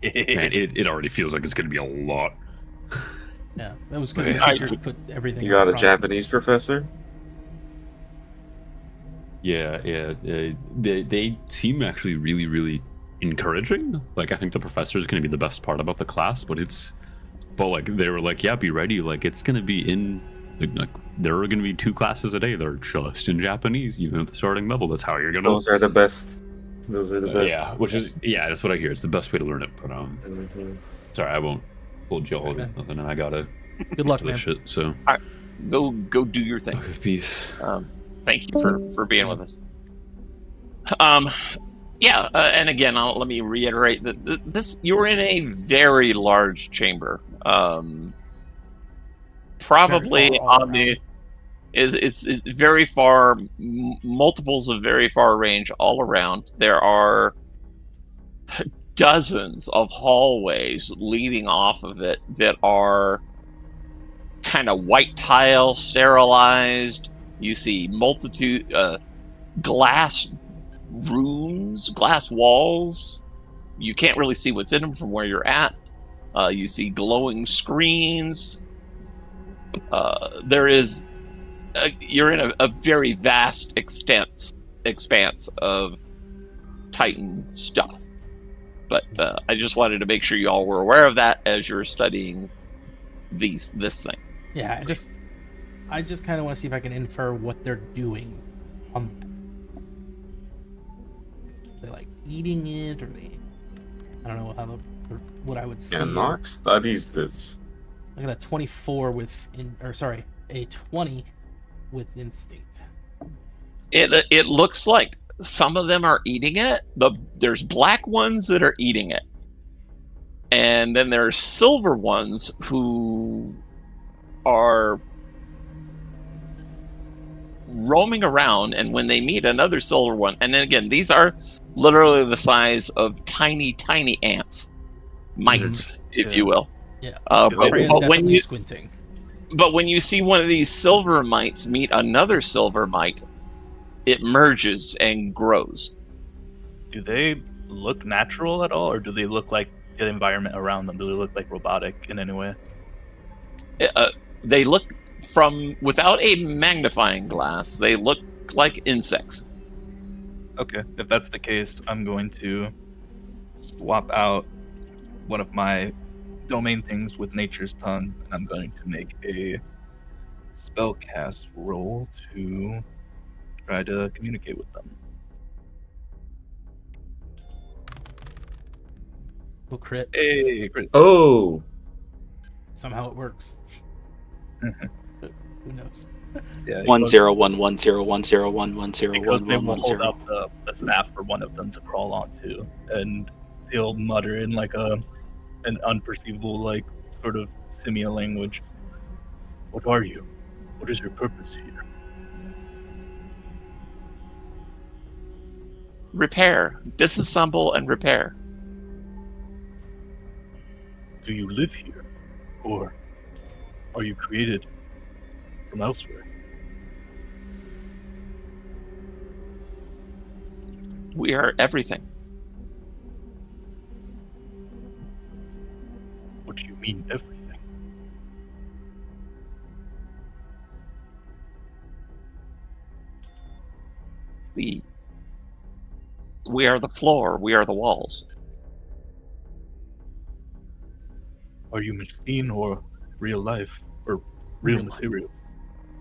Man, it already feels like it's gonna be a lot. Yeah, that was because Okay. the teacher put everything. You got up a front. Japanese professor? Yeah. They seem actually really, really encouraging. Like, I think the professor is gonna be the best part about the class, but like they were like, yeah, be ready. Like, it's gonna be in like there are gonna be 2 classes a day. They're just in Japanese, even at the starting level. That's how you're gonna. Those are the best. Those are the best. Yeah, that's what I hear. It's the best way to learn it. But Mhm. sorry, I won't hold y'all Okay. with nothing. I gotta Good luck, do this man. shit. So Go do your thing. peace. Thank you for being with us. Yeah, and again, let me reiterate that this you're in a very large chamber. Probably Very far on the it's very far, multiples of very far range all around. There are dozens of hallways leading off of it that are kind of white tile, sterilized. You see multitude glass rooms, glass walls. You can't really see what's in them from where you're at. You see glowing screens. There is you're in a very vast expanse of Titan stuff. But I just wanted to make sure you all were aware of that as you're studying this thing. Yeah, I just kind of want to see if I can infer what they're doing on that. They're like eating it, or I don't know what I would see. Yeah, Nox studies this. I got a 24 with a 20 with instinct. It looks like some of them are eating it. There's black ones that are eating it. And then there are silver ones who are roaming around, and when they meet another silver one, and then again, these are literally the size of tiny ants, mites, if you will. Yeah. But when you squinting. But when you see one of these silver mites meet another silver mite, it merges and grows. Do they look natural at all, or do they look like the environment around them? Do they look like robotic in any way? They look without a magnifying glass, they look like insects. Okay, if that's the case, I'm going to swap out one of my domain things with Nature's Tongue, and I'm going to make a spellcast roll to try to communicate with them. We'll crit. Hey, crit. Oh, Somehow it works. Who knows? Yeah, 1-0-1-1-0-1-0-1-1-0-1-1-1-0. Because they will hold out the staff for one of them to crawl onto, and he'll mutter in like an unperceivable, like, sort of simian language. What are you? What is your purpose here? Repair. Disassemble and repair. Do you live here, or are you created from elsewhere? We are everything. What do you mean, everything? We are the floor. We are the walls. Are you machine or real life or real material?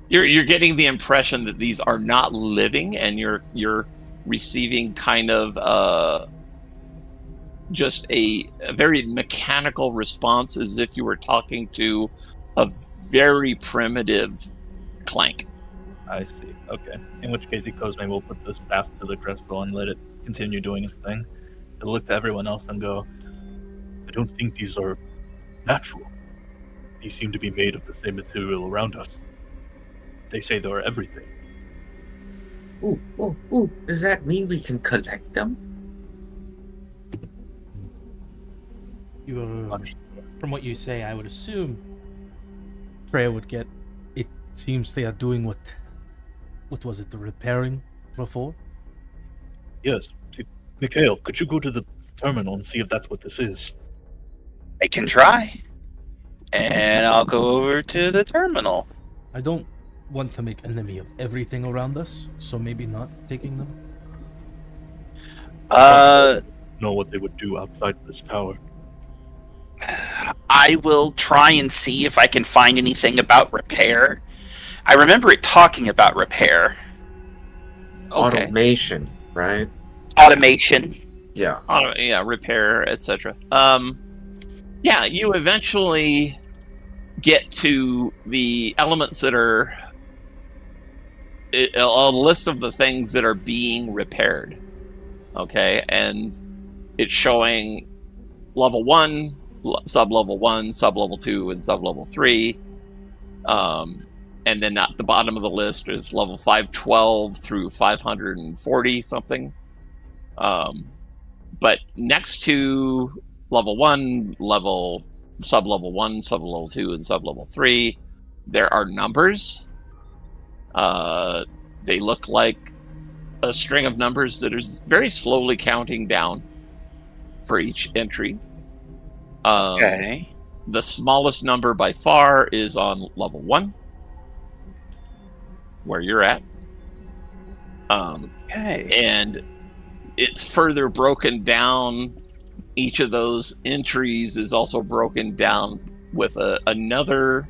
You're getting the impression that these are not living, and you're receiving kind of just a very mechanical response, as if you were talking to a very primitive clank. I see. Okay. In which case, Cosme will put the staff to the crystal and let it continue doing its thing. He'll look to everyone else and go, I don't think these are natural. These seem to be made of the same material around us. They say they are everything. Ooh. Does that mean we can collect them? From what you say, I would assume Freya would get. It seems they are doing what was it? The repairing before? Yes. Mikhail, could you go to the terminal and see if that's what this is? I can try. And I'll go over to the terminal. I don't want to make enemy of everything around us, so maybe not taking them. Know what they would do outside this tower. I will try and see if I can find anything about repair. I remember it talking about repair. Okay. Automation, right? Automation. Yeah. Repair, etc. Yeah, you eventually get to the elements that are a list of the things that are being repaired. Okay, and it's showing level 1, sub-level 1, sub-level 2, and sub-level 3. And then at the bottom of the list is level 512 through 540 something. But next to level 1, sub-level 1, sub-level 2, and sub-level 3, there are numbers. They look like a string of numbers that is very slowly counting down for each entry. Okay. The smallest number by far is on level 1, where you're at. Okay. And it's further broken down. Each of those entries is also broken down with another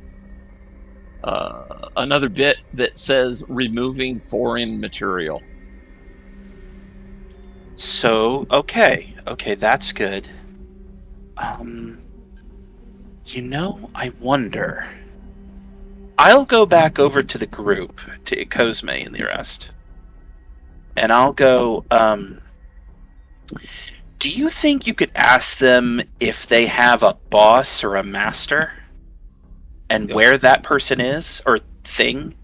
bit that says removing foreign material. So, okay, that's good. I wonder. I'll go back over to the group, to Cosme and the rest. and I'll go, do you think you could ask them if they have a boss or a master? And where that person is? Or thing?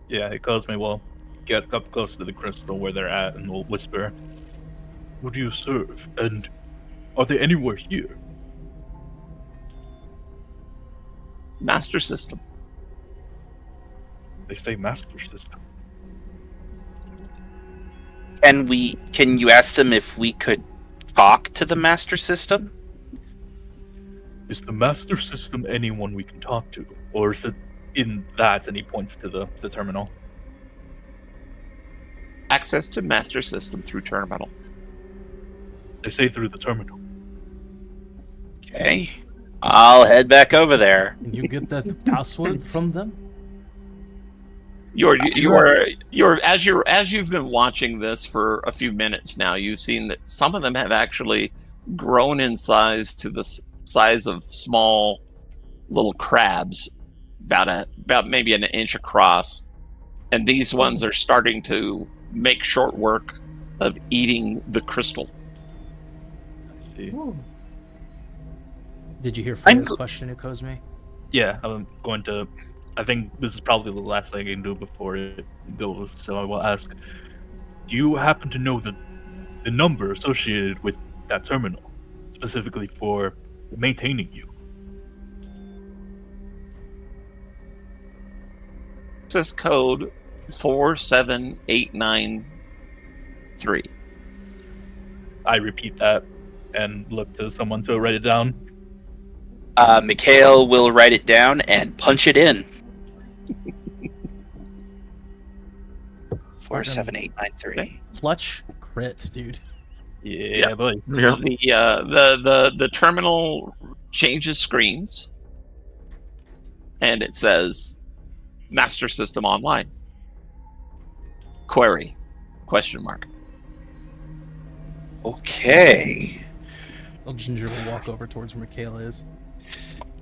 Yeah, it calls me, well, get up close to the crystal where they're at, and we'll whisper, "Who do you serve? And are they anywhere here?" Master system. They say master system. Can you ask them if we could talk to the master system? Is the master system anyone we can talk to? Or is it in that, and he points to the terminal? Access to master system through terminal. They say through the terminal. Okay. I'll head back over there. Can you get that password from them? You're as you've been watching this for a few minutes now, you've seen that some of them have actually grown in size to the size of small little crabs, about maybe an inch across, and these ones are starting to make short work of eating the crystal. Let's see. Did you hear Freya's question, Kozmi? Yeah, I'm going to. I think this is probably the last thing I can do before it goes. So I will ask: do you happen to know the number associated with that terminal, specifically for maintaining you? Access code 47893. I repeat that and look to someone to write it down. Mikhail will write it down and punch it in. 47893. Clutch crit, dude. Yeah, buddy. Yeah. The terminal changes screens, and it says Master System Online. Query? Question mark. Okay. Well, Ginger will walk over towards where Michaela is.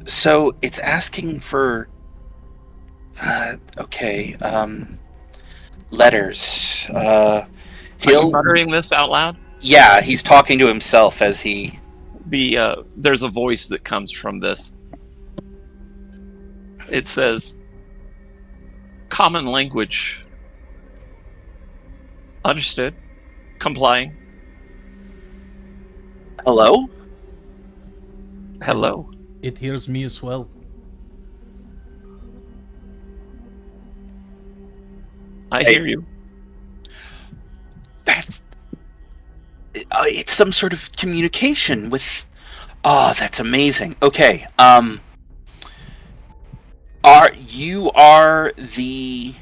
So it's asking for letters. Are you muttering this out loud? Yeah, he's talking to himself as he. There's a voice that comes from this. It says, "Common language. Understood. Complying. Hello? Hello." It hears me as well. I hear you. That's. It's some sort of communication with. Oh, that's amazing. Okay. Are the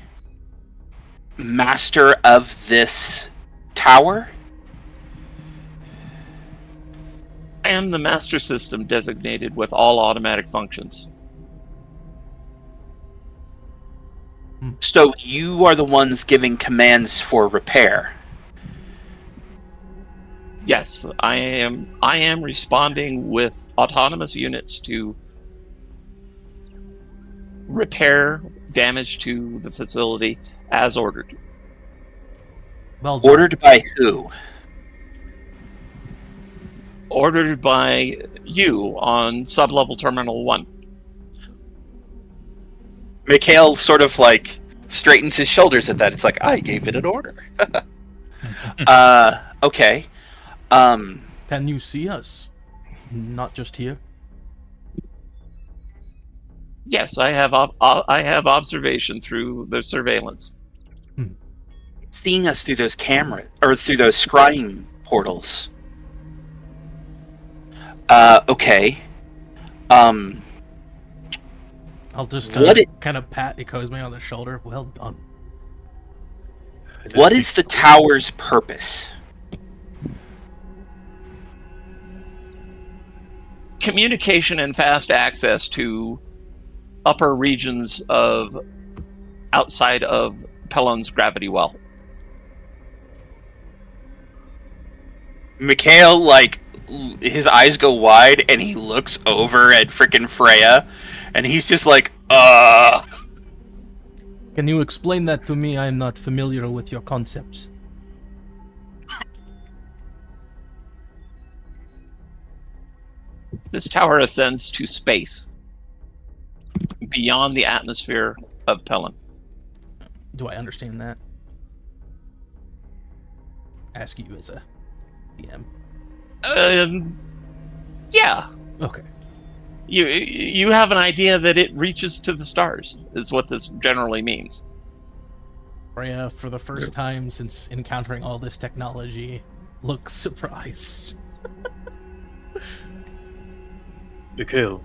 master of this tower? I am the master system designated with all automatic functions. So you are the ones giving commands for repair. Yes, I am responding with autonomous units to repair damage to the facility as ordered. Well done. Ordered by who? Ordered by you on sublevel terminal 1. Mikhail sort of like straightens his shoulders at that. It's like, I gave it an order. Okay. Can you see us? Not just here. Yes, I have observation through the surveillance. Seeing us through those cameras or through those scrying portals. Okay. I'll just kind of pat Kozmi on the shoulder. Well done. What is the tower's purpose? Communication and fast access to upper regions of outside of Pellon's gravity well. Mikhail, like, his eyes go wide and he looks over at frickin' Freya and he's just like, Can you explain that to me? I am not familiar with your concepts. This tower ascends to space beyond the atmosphere of Pellon. Do I understand that? Ask you as a DM. Yeah. Okay. You have an idea that it reaches to the stars, is what this generally means. Freya, for the first time since encountering all this technology, looks surprised. Mikhail,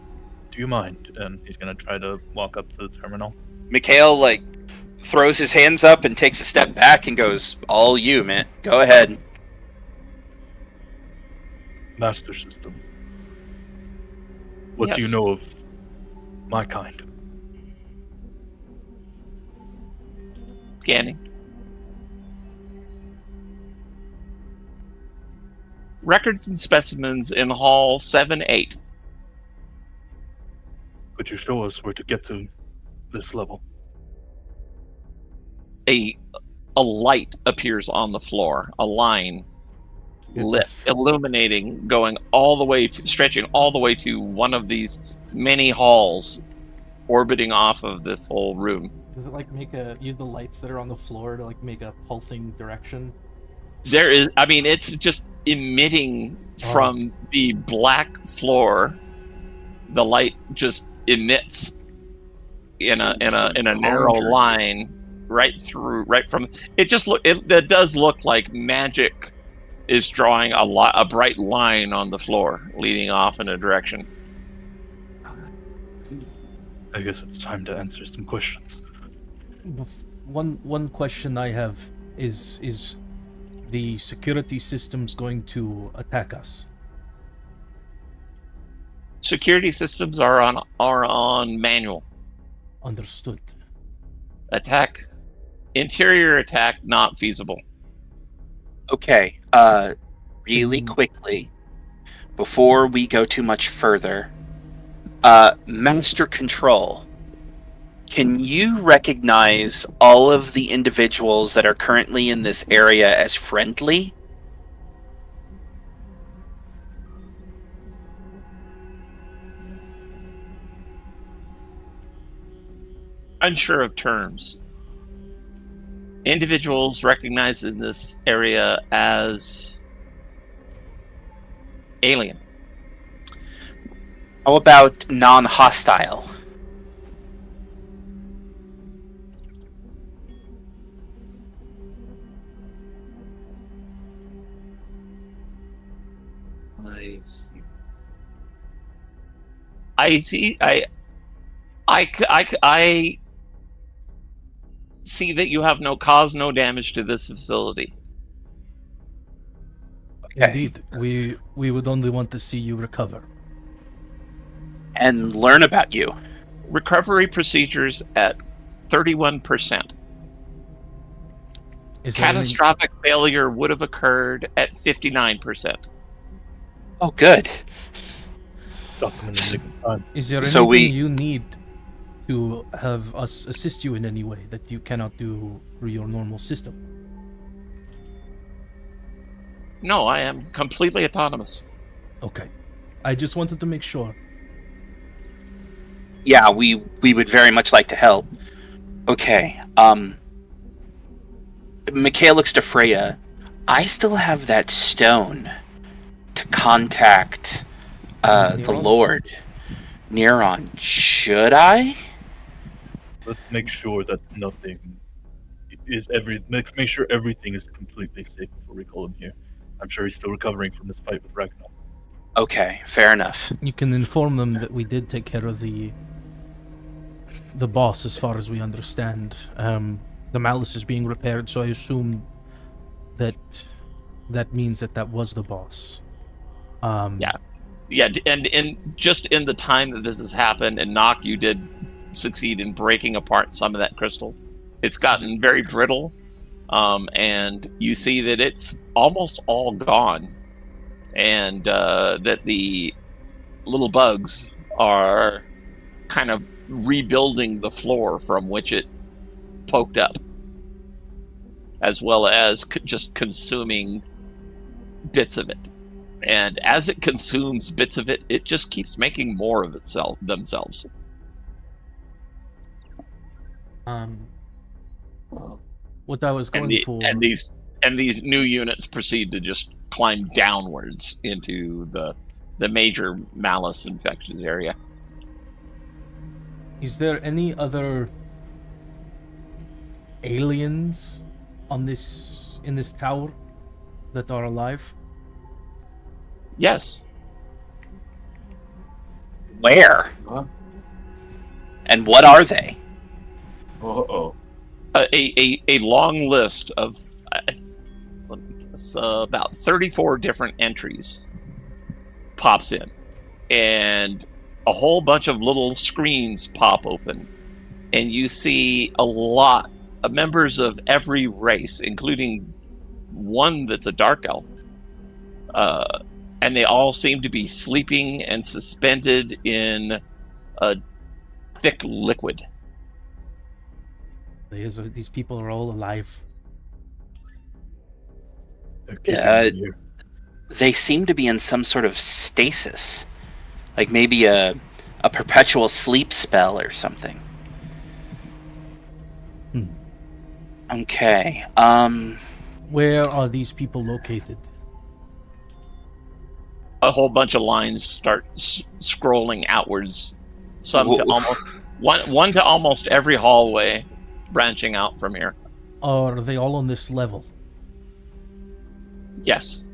do you mind? And he's gonna try to walk up to the terminal. Mikhail, throws his hands up and takes a step back and goes, all you, man. Go ahead. Master system. What Yes. do you know of my kind? Scanning. Records and specimens in Hall 7-8. Could you show us where to get to this level? A light appears on the floor, a line lit, Goodness. illuminating, going all the way to, stretching all the way to one of these many halls orbiting off of this whole room. Does it use the lights that are on the floor to make a pulsing direction? There is, it's just emitting from the black floor. The light just emits in a narrow line right from it. It does look like magic is drawing a bright line on the floor, leading off in a direction. I guess it's time to answer some questions. One question I have is the security systems going to attack us? Security systems are on manual. Understood. Interior attack not feasible. Okay, really quickly, before we go too much further, Master Control, can you recognize all of the individuals that are currently in this area as friendly? Unsure of terms. Individuals recognized in this area as alien. How about non-hostile? I see. I see that you have no cause, no damage to this facility. Okay. Indeed, we would only want to see you recover. And learn about you. Recovery procedures at 31%. Is there any- Catastrophic failure would have occurred at 59%. Oh, good. Stop them in the nick of time. Is there So anything you need to have us assist you in any way that you cannot do through your normal system? No, I am completely autonomous. Okay. I just wanted to make sure. Yeah, we would very much like to help. Okay, Mikhail looks to Freya. I still have that stone to contact the Lord. Neron, should I? Let's make sure that nothing let's make sure everything is completely safe before we call him here. I'm sure he's still recovering from his fight with Ragnar. Okay, fair enough. You can inform them that we did take care of the boss as far as we understand. The Malus is being repaired, so I assume that means that was the boss. Yeah, and just in the time that this has happened, and Nock, you did succeed in breaking apart some of that crystal. It's gotten very brittle, and you see that it's almost all gone, and that the little bugs are kind of rebuilding the floor from which it poked up, as well as just consuming bits of it. And as it consumes bits of it, it just keeps making more of themselves. What I was going for. And these new units proceed to just climb downwards into the major Malus infected area. Is there any other aliens in this tower that are alive? Yes. Where? Huh? And what are they? Uh-oh. A long list of about 34 different entries pops in, and a whole bunch of little screens pop open, and you see a lot of members of every race, including one that's a dark elf, and they all seem to be sleeping and suspended in a thick liquid. These people are all alive. They seem to be in some sort of stasis, like maybe a perpetual sleep spell or something. Okay. Where are these people located? A whole bunch of lines start scrolling outwards. Some to almost one to almost every hallway, branching out from here. Are they all on this level? Yes.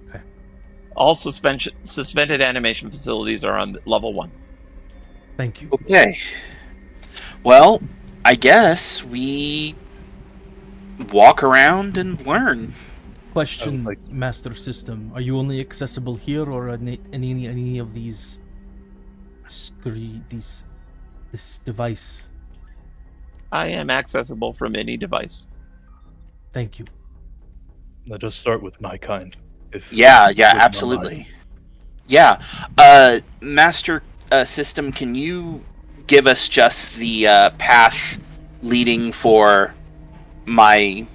Okay. All suspended animation facilities are on level 1. Thank you. Okay. Well, I guess we walk around and learn. Question, Master System: are you only accessible here, or any of these this device? I am accessible from any device. Thank you. Let us start with my kind. Yeah, absolutely. Yeah. Master System, can you give us just the path leading for my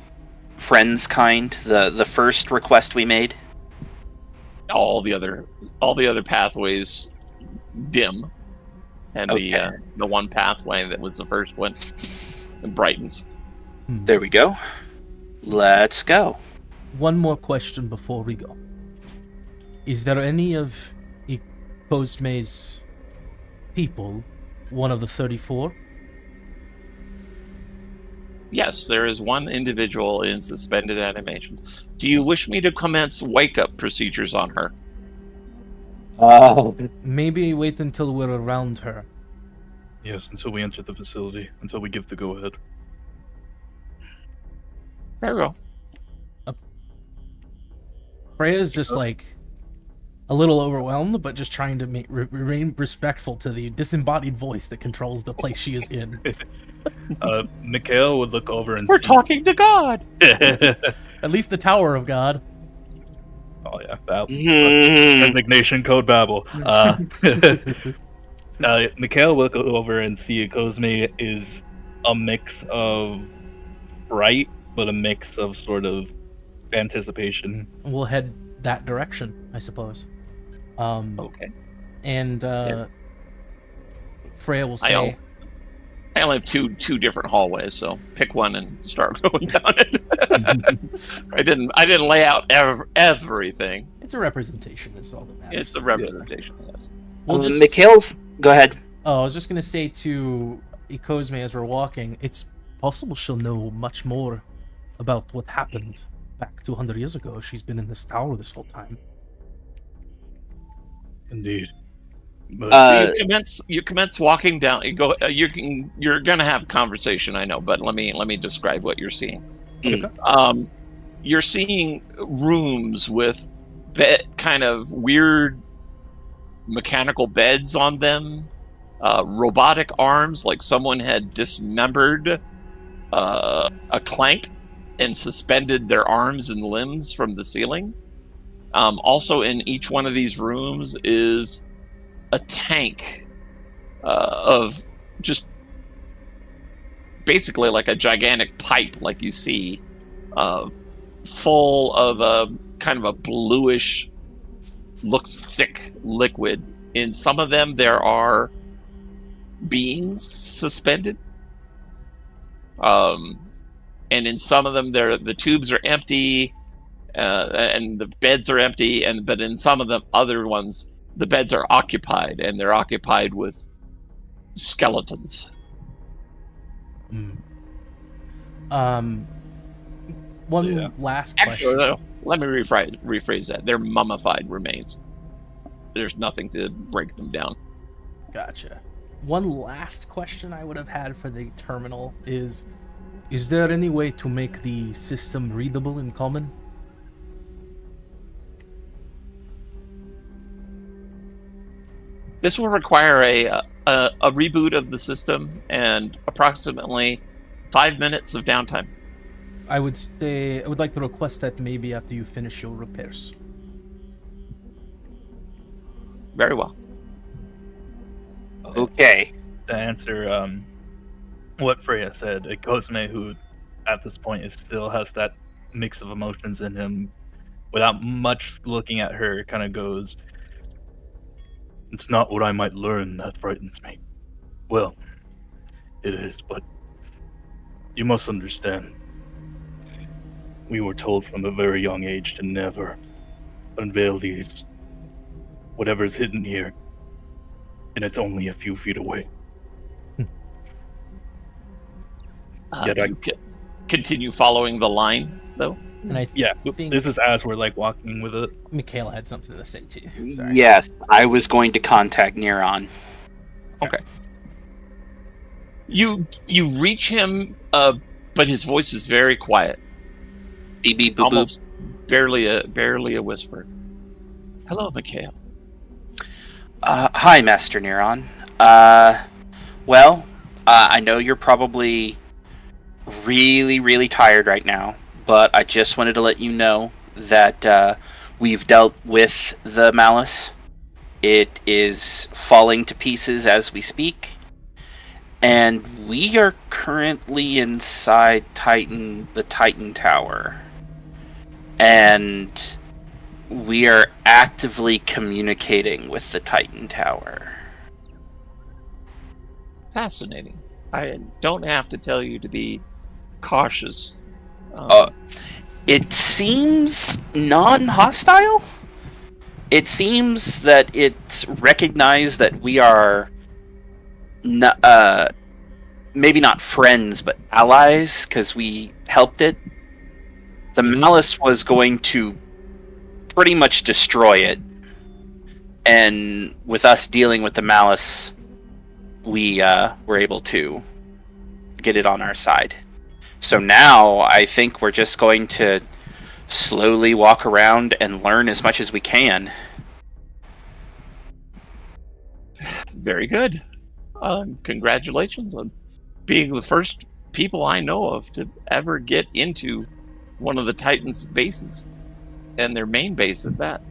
friend's kind, the first request we made? All the other pathways dim, and Okay. the one pathway that was the first one brightens. There we go. Let's go. One more question before we go. Is there any of Cosme's people one of the 34? Yes, there is one individual in suspended animation. Do you wish me to commence wake-up procedures on her? Maybe wait until we're around her. Yes, until we enter the facility, until we give the go-ahead. There we go. Freya's just like a little overwhelmed, but just trying to remain respectful to the disembodied voice that controls the place she is in. Mikhail would look over and We're see... talking to God! At least the Tower of God. Oh yeah, resignation code Babel. Mikhail will go over and see Cosme is a mix of fright, but a mix of sort of anticipation. We'll head that direction, I suppose. Okay. And Freya will I say, only have two different hallways, so pick one and start going down it. I didn't lay out everything. it's a representation, that's all that matters. It's a representation, yes. We'll just... Mikhail's... Go ahead. Oh, I was just going to say to Cosme as we're walking, it's possible she'll know much more about what happened back 200 years ago. She's been in this tower this whole time. Indeed. But, So you commence walking down. You go. You're gonna have a conversation, I know, but let me describe what you're seeing. You're seeing rooms with kind of weird mechanical beds on them, robotic arms, like someone had dismembered a clank and suspended their arms and limbs from the ceiling. Also in each one of these rooms is a tank of just basically like a gigantic pipe, like you see, full of a kind of a bluish, looks thick liquid. In some of them, there are beings suspended, and in some of them, the tubes are empty, and the beds are empty. But in some of the other ones, the beds are occupied, and they're occupied with skeletons. One last Actually, question. no, let me rephrase that. They're mummified remains. There's nothing to break them down. Gotcha. One last question I would have had for the terminal is there any way to make the system readable in common? This will require a reboot of the system and approximately 5 minutes of downtime. I would like to request that maybe after you finish your repairs. Very well. Okay. To answer what Freya said, Cosme, who at this point still has that mix of emotions in him, without much looking at her, kind of goes, "It's not what I might learn that frightens me. Well, it is, but you must understand. We were told from a very young age to never unveil whatever's hidden here, and it's only a few feet away." Yet I continue following the line, though. And I think this is as we're like walking with it. Michaela had something to say too. Sorry. Yes, I was going to contact Neron. Okay. You reach him, but his voice is very quiet. Beep beep boop boop. Almost barely a whisper. Hello, Mikhail. Hi, Master Neron. I know you're probably really, really tired right now, but I just wanted to let you know that we've dealt with the Malus. It is falling to pieces as we speak, and we are currently inside the Titan Tower, and we are actively communicating with the Titan Tower. Fascinating. I don't have to tell you to be cautious. It seems non-hostile. It seems that it's recognized that we are maybe not friends, but allies, because we helped it. The Malus was going to pretty much destroy it, and with us dealing with the Malus, we were able to get it on our side. So now I think we're just going to slowly walk around and learn as much as we can. Very good. Congratulations on being the first people I know of to ever get into one of the Titans' bases, and their main base at that.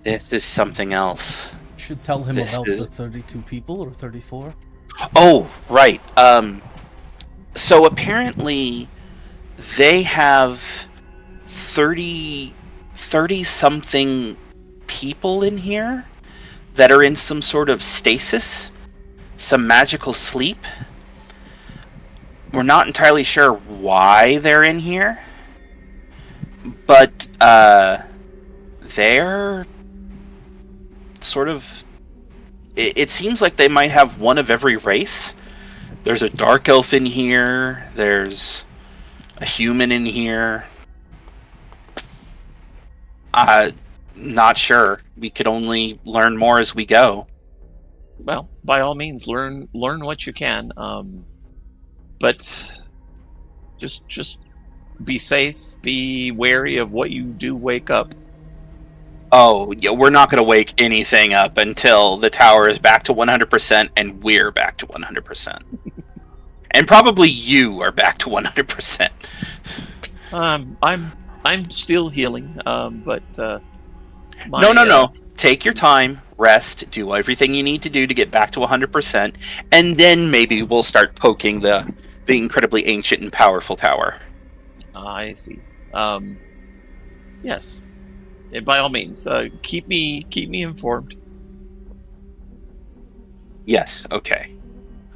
This is something else. Should tell him about the 32 people or 34. Oh, right. So apparently they have 30 something people in here that are in some sort of stasis, some magical sleep. We're not entirely sure why they're in here, but they're sort of... It seems like they might have one of every race. There's a dark elf in here, there's a human in here. Not sure. We could only learn more as we go. Well, by all means, learn what you can. But just be safe. Be wary of what you do wake up. Oh, yeah, we're not going to wake anything up until the tower is back to 100% and we're back to 100%. And probably you are back to 100%. I'm still healing. But No. Take your time. rest, do everything you need to do to get back to 100%, and then maybe we'll start poking the incredibly ancient and powerful tower. I see. Yes. By all means, keep me informed. Yes, okay.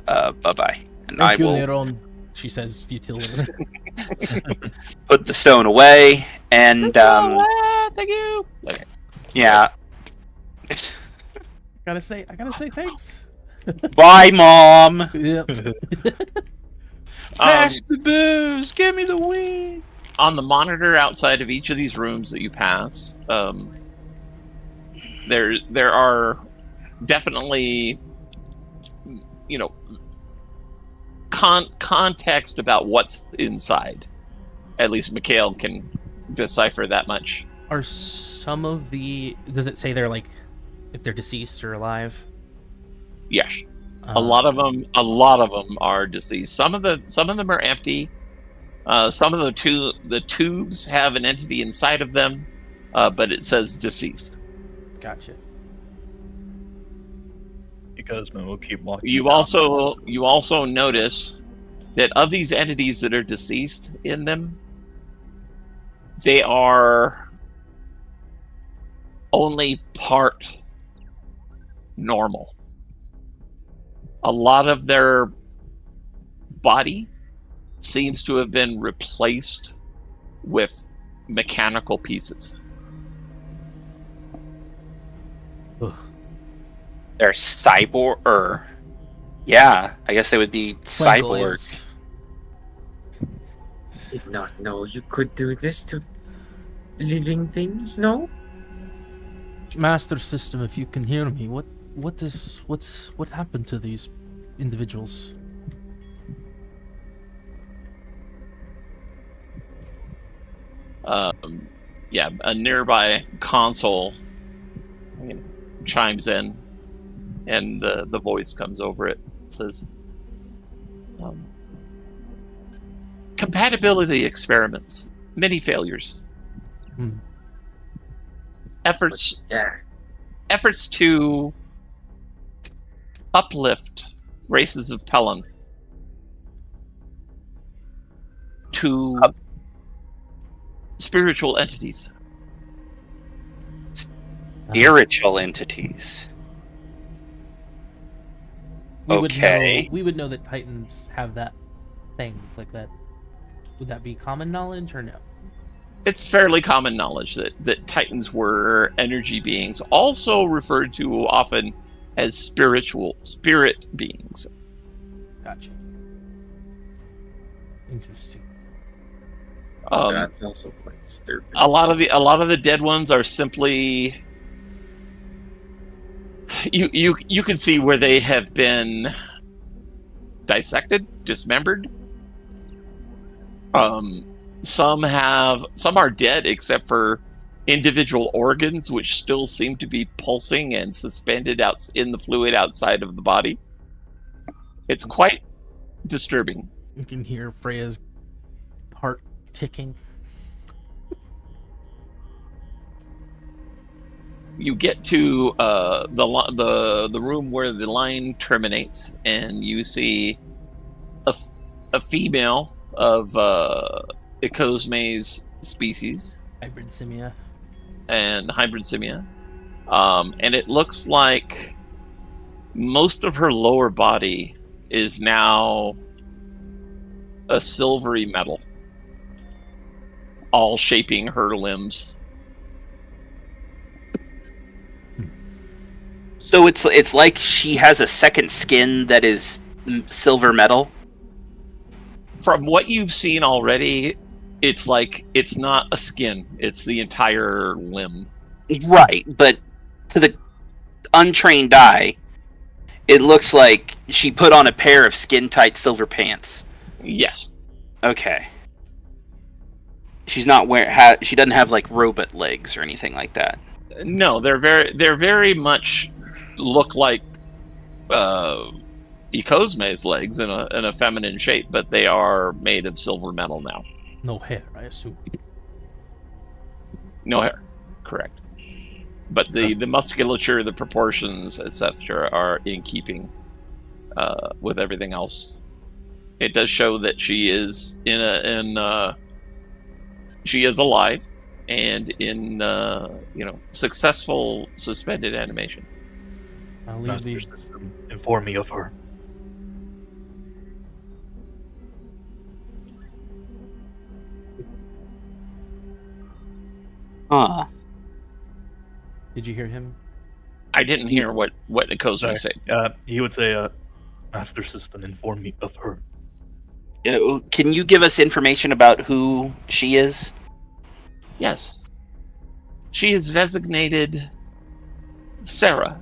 Bye-bye. And Thank I you, will Neron, she says futilely. put the stone away, and, thank you. Okay. yeah. I gotta say thanks. Bye, Mom! Yep. Pass the booze! Give me the weed! On the monitor outside of each of these rooms that you pass, there are definitely, context about what's inside. At least Mikhail can decipher that much. Are some of the... Does it say they're like... if they're deceased or alive? Yes. A lot of them are deceased. Some of them are empty. Some of the tubes have an entity inside of them, but it says deceased. Gotcha. Because man, we'll keep walking. You also notice that of these entities that are deceased in them, they are only part normal. A lot of their body seems to have been replaced with mechanical pieces. They're cyborg, yeah, I guess they would be cyborg. Did not know you could do this to living things, no? Master System, if you can hear me, what happened to these individuals? Yeah, a nearby console chimes in, and the voice comes over it. It says, compatibility experiments, many failures. Efforts to uplift races of Pellon to spiritual entities. Spiritual entities. We Okay. would know that Titans have that thing like that. Would that be common knowledge or no? It's fairly common knowledge that Titans were energy beings, also referred to often as spirit beings. Gotcha. Interesting. That's also quite disturbing. A lot of the dead ones are simply you can see where they have been dissected, dismembered. Some are dead except for individual organs which still seem to be pulsing and suspended out in the fluid outside of the body. It's quite disturbing. You can hear Freya's heart ticking. You get to the room where the line terminates, and you see a female of Ecosme's species. Hybrid simia. And hybrid simia. And it looks like most of her lower body is now a silvery metal, all shaping her limbs. So it's like she has a second skin that is silver metal? From what you've seen already, it's like it's not a skin, it's the entire limb. Right, but to the untrained eye, it looks like she put on a pair of skin-tight silver pants. Yes. Okay. She's not she doesn't have like robot legs or anything like that. No, they're very much look like Ecosme's legs in a feminine shape, but they are made of silver metal now. No hair, I assume. No hair. Correct. but the musculature, the proportions, etc., are in keeping with everything else. It does show that she is she is alive and in successful suspended animation. I'll leave Master the System, inform me of her. Did you hear him? I didn't hear what Kozma was saying. He would say, Master System, inform me of her. Can you give us information about who she is? Yes. She is designated Sarah.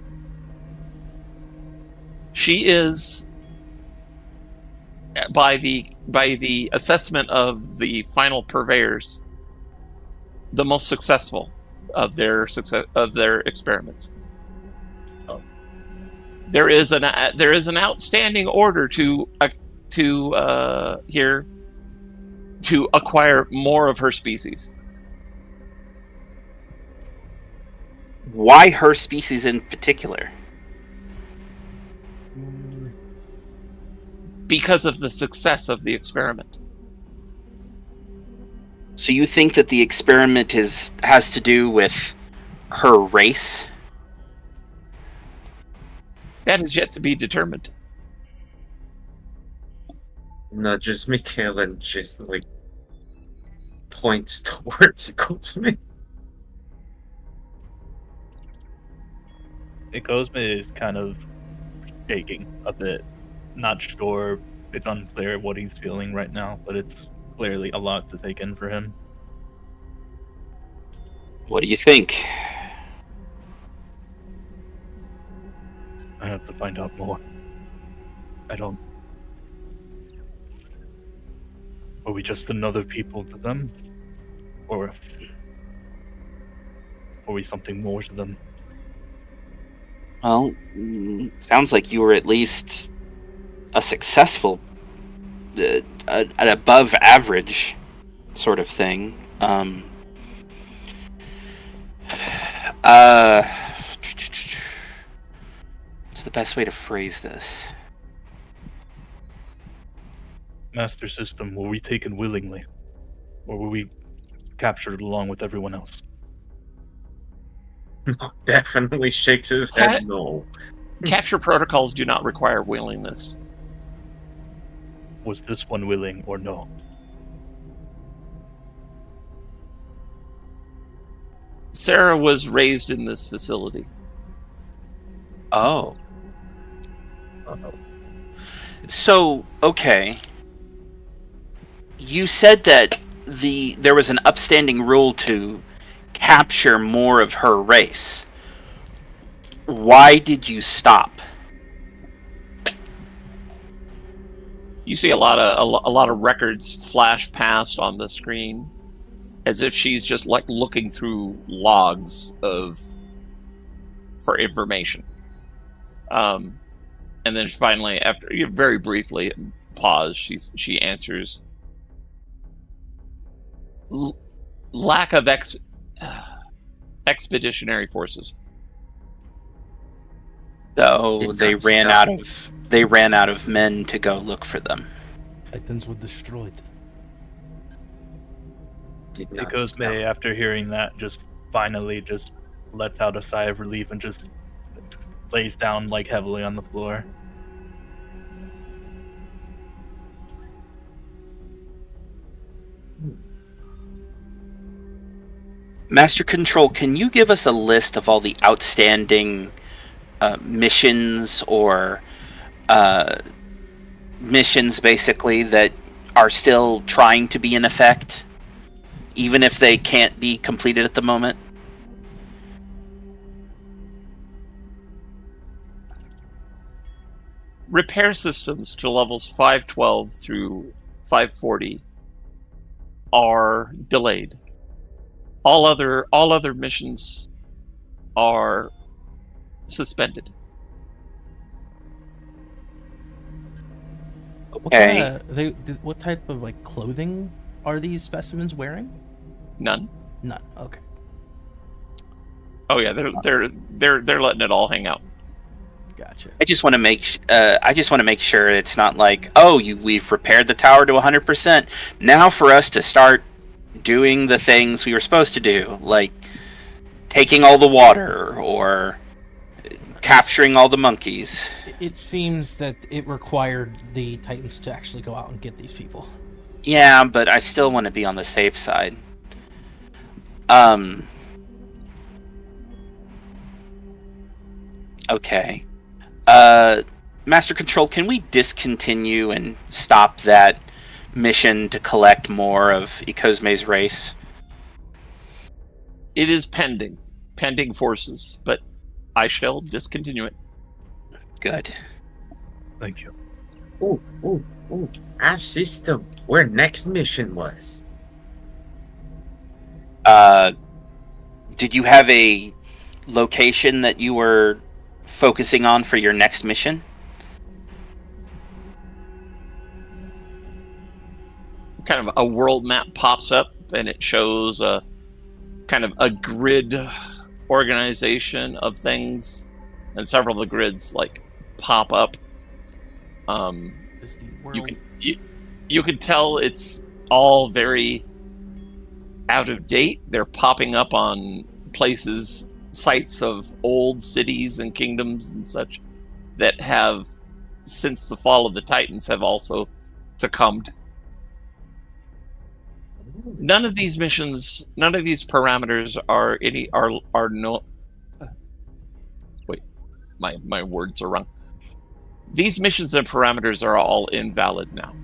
She is, by the assessment of the final purveyors, the most successful of their experiments. Oh. There is an outstanding order to acquire more of her species. Why her species in particular? Because of the success of the experiment. So you think that the experiment has to do with her race? That is yet to be determined. No, just Mikhail and just points towards Kozma. Kozma is kind of shaking a bit. Not sure. It's unclear what he's feeling right now, but it's clearly a lot to take in for him. What do you think? I have to find out more. I don't... Are we just another people to them? Or are we something more to them? Well, sounds like you were at least a successful, an above average sort of thing. What's the best way to phrase this? Master System, were we taken willingly? Or were we captured along with everyone else? Definitely shakes his head no. Capture protocols do not require willingness. Was this one willing or no? Sarah was raised in this facility. Oh. So, okay. You said that there was an upstanding rule to capture more of her race. Why did you stop? You see a lot of records flash past on the screen, as if she's just like looking through logs for information. And then finally, after very briefly pause, she answers, "Lack of expeditionary forces." So they ran out of men to go look for them. Titans were destroyed. Because May, after hearing that, just finally just lets out a sigh of relief and just lays down like heavily on the floor. Master Control, can you give us a list of all the outstanding missions or missions basically that are still trying to be in effect, even if they can't be completed at the moment? Repair systems to levels 512 through 540 are delayed. All other missions are suspended. Okay. What type of clothing are these specimens wearing? None. None. Okay. Oh yeah, they're letting it all hang out. Gotcha. I just want to make sure it's not like, oh, we've repaired the tower to 100%. Now for us to start doing the things we were supposed to do, like taking all the water or capturing all the monkeys. It seems that it required the Titans to actually go out and get these people. Yeah, but I still want to be on the safe side. Okay. Master Control, can we discontinue and stop that mission to collect more of Ecosme's race? It is pending forces, but I shall discontinue it. Good. Thank you. Ooh. Ask system where next mission was. Did you have a location that you were focusing on for your next mission? Kind of a world map pops up, and it shows a kind of a grid organization of things, and several of the grids like pop up. Does the world... You can tell it's all very out of date. They're popping up on places, sites of old cities and kingdoms and such that have, since the fall of the Titans, have also succumbed. None of these missions, none of these parameters are no. Wait, my words are wrong. These missions and parameters are all invalid now.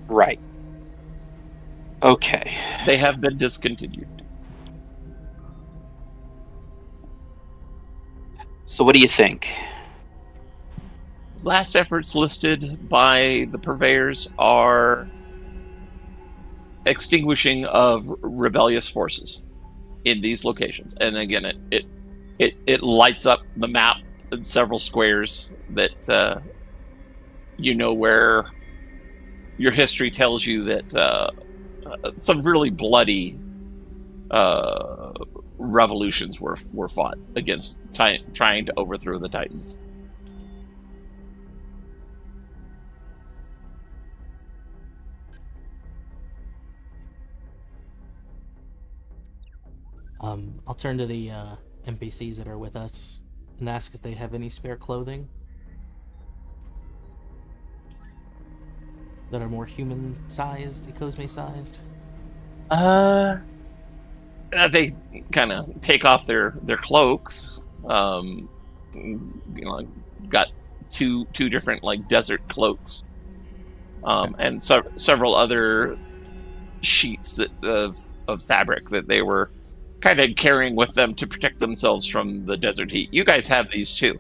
Right. Okay. They have been discontinued. So what do you think? Last efforts listed by the purveyors are extinguishing of rebellious forces in these locations. And again, it lights up the map in several squares that you know where your history tells you that some really bloody revolutions were fought against trying to overthrow the Titans. I'll turn to the NPCs that are with us and ask if they have any spare clothing that are more human-sized, Ecosme-sized. They kind of take off their cloaks. Got two different like desert cloaks, and several other sheets of fabric that they were kind of carrying with them to protect themselves from the desert heat. You guys have these too.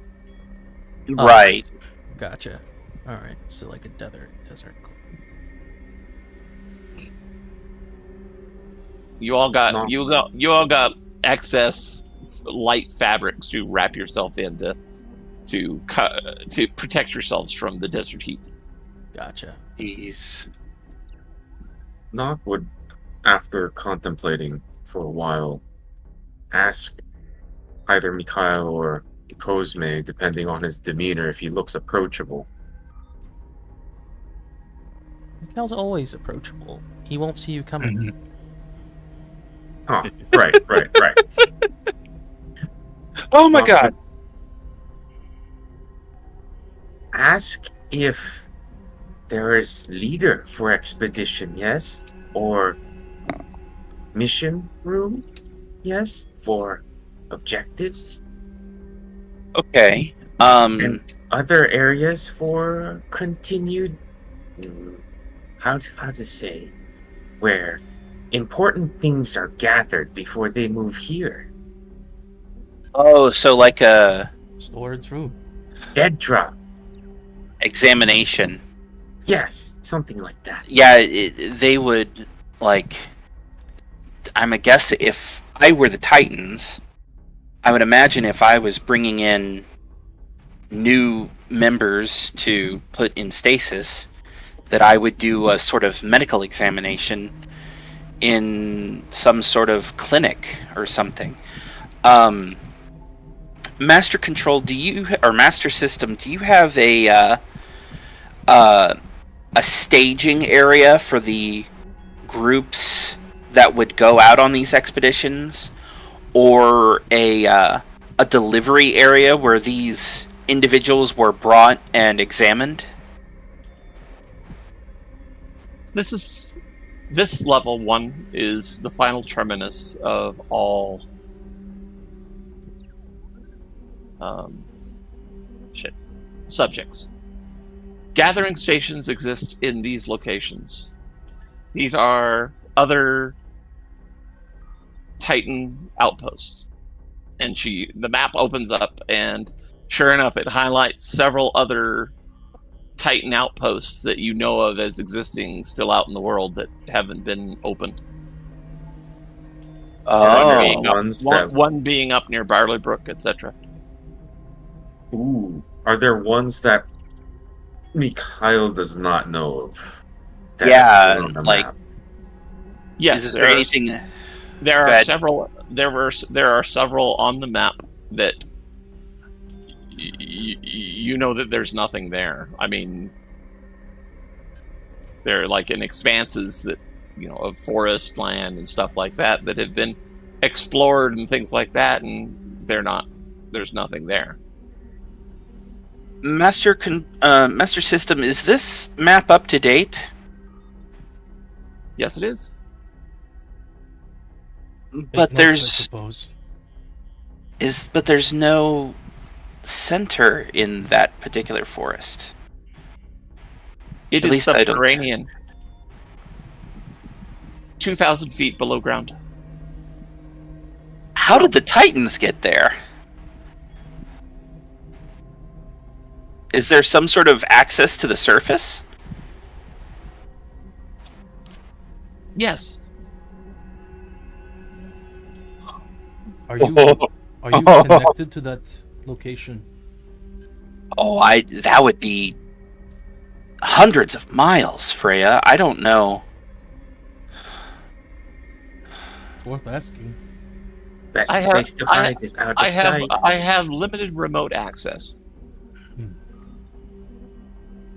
Right. Gotcha. All right. So like a desert. You all got excess light fabrics to wrap yourself in to protect yourselves from the desert heat. Gotcha. Jeez. Nock would, after contemplating for a while, ask either Mikhail or Cosme, depending on his demeanor, if he looks approachable. Mikhail's always approachable. He won't see you coming. Mm-hmm. Oh, right. Oh my god. Ask if there is leader for expedition, yes? Or mission room, yes? For objectives? Okay. And other areas for continued... How to say? Where important things are gathered before they move here. Oh, so like a Storage room. Dead drop. examination. Yes, something like that. Yeah, they would, like... I'm a guess if I were the Titans, I would imagine if I was bringing in new members to put in stasis, that I would do a sort of medical examination in some sort of clinic or something. Master Control, Master System, do you have a staging area for the groups that would go out on these expeditions, or a delivery area where these individuals were brought and examined? This level 1 is the final terminus of all subjects. Gathering stations exist in these locations. These are other Titan outposts. And the map opens up, and sure enough, it highlights several other Titan outposts that you know of as existing still out in the world that haven't been opened. One being up near Barley Brook, etc. Ooh. Are there ones that Mikhail does not know of? Yeah, like... map? Yes, is there anything... There are several. There are several on the map that you know that there's nothing there. I mean, they're like in expanses that of forest land and stuff like that that have been explored and things like that, and there's nothing there. Master System, is this map up to date? Yes, it is. But there's no center in that particular forest. It is subterranean. 2,000 feet below ground. How did the Titans get there? Is there some sort of access to the surface? Yes. Are you connected to that location? Oh, that would be hundreds of miles, Freya. I don't know. Worth asking. Best place to hide is out of sight. I have limited remote access.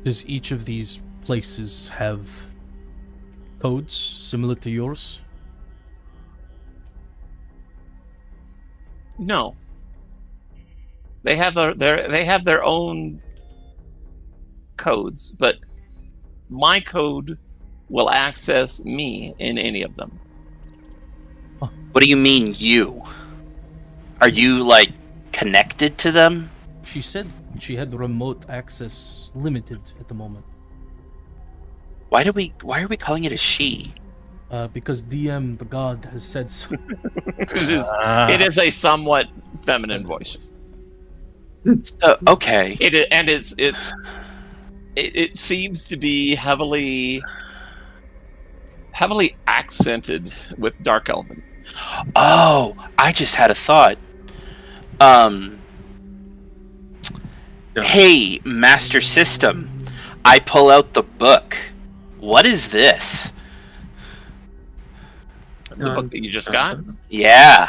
Does each of these places have codes similar to yours? No. They have their own codes, but my code will access me in any of them. What do you mean, you? Are you, like, connected to them? She said she had remote access limited at the moment. Why are we calling it a she? Because DM the god has said so. It is a somewhat feminine voice. Okay. It seems to be heavily accented with Dark Elven. Oh, I just had a thought. Hey, Master System. I pull out the book. What is this? The book that you just got? Yeah.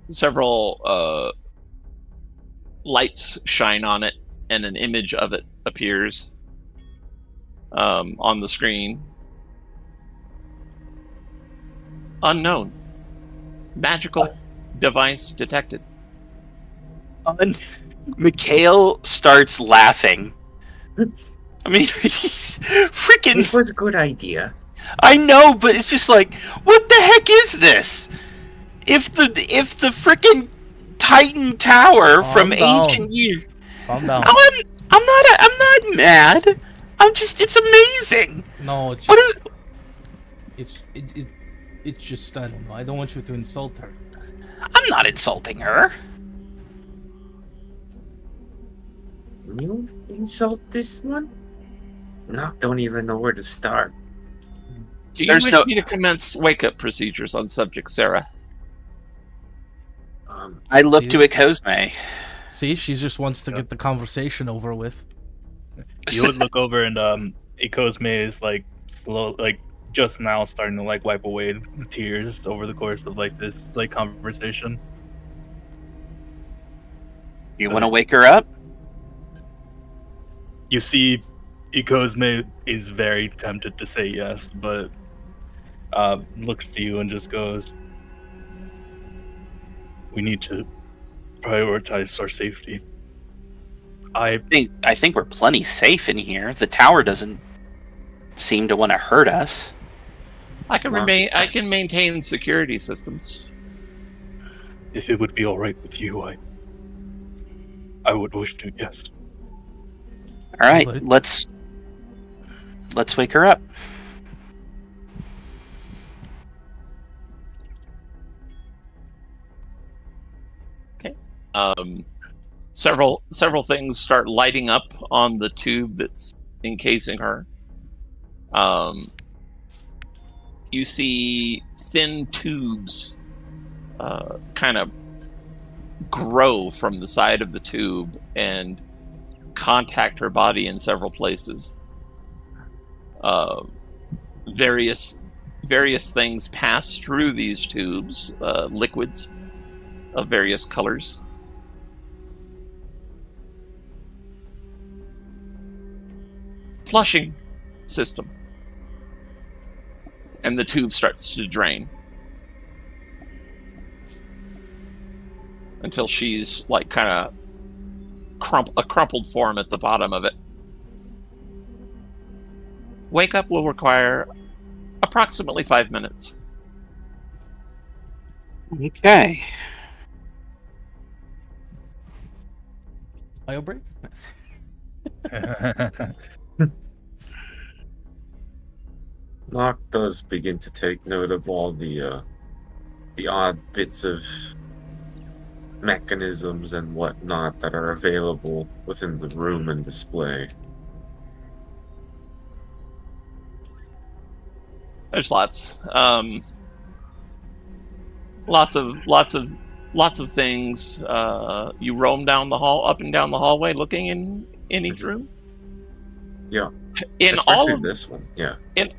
Several lights shine on it, and an image of it appears on the screen. Unknown. Magical device detected. Mikhail starts laughing. I mean, he's freaking... It was a good idea. I know, but it's just like, what the heck is this? If the freaking Titan Tower from ancient years... Calm down. I'm not mad. It's amazing. No, it's just, what is... It's just, I don't know. I don't want you to insult her. I'm not insulting her. You insult this one? Nock don't even know where to start. Do you wish me to commence wake-up procedures on subject Sarah? I look to Cosme. See, she just wants to get the conversation over with. You would look over and Cosme is like slow, like just now starting to like wipe away the tears over the course of like this like conversation. You want to wake her up? You see, Ikozme is very tempted to say yes, but looks to you and just goes, "We need to prioritize our safety." I think we're plenty safe in here. The tower doesn't seem to want to hurt us. I can maintain security systems. If it would be all right with you, I would wish to. Yes. All right, But- let's wake her up. Several things start lighting up on the tube that's encasing her. You see thin tubes kind of grow from the side of the tube and contact her body in several places. Various things pass through these tubes, liquids of various colors. Flushing system. And the tube starts to drain. Until she's like kind of a crumpled form at the bottom of it. Wake up will require approximately 5 minutes. Okay. Bio break? Nock does begin to take note of all the odd bits of mechanisms and whatnot that are available within the room and display. There's lots. Lots of things. You roam down the hall, up and down the hallway, looking in each room. Yeah. In Especially all of this one, yeah.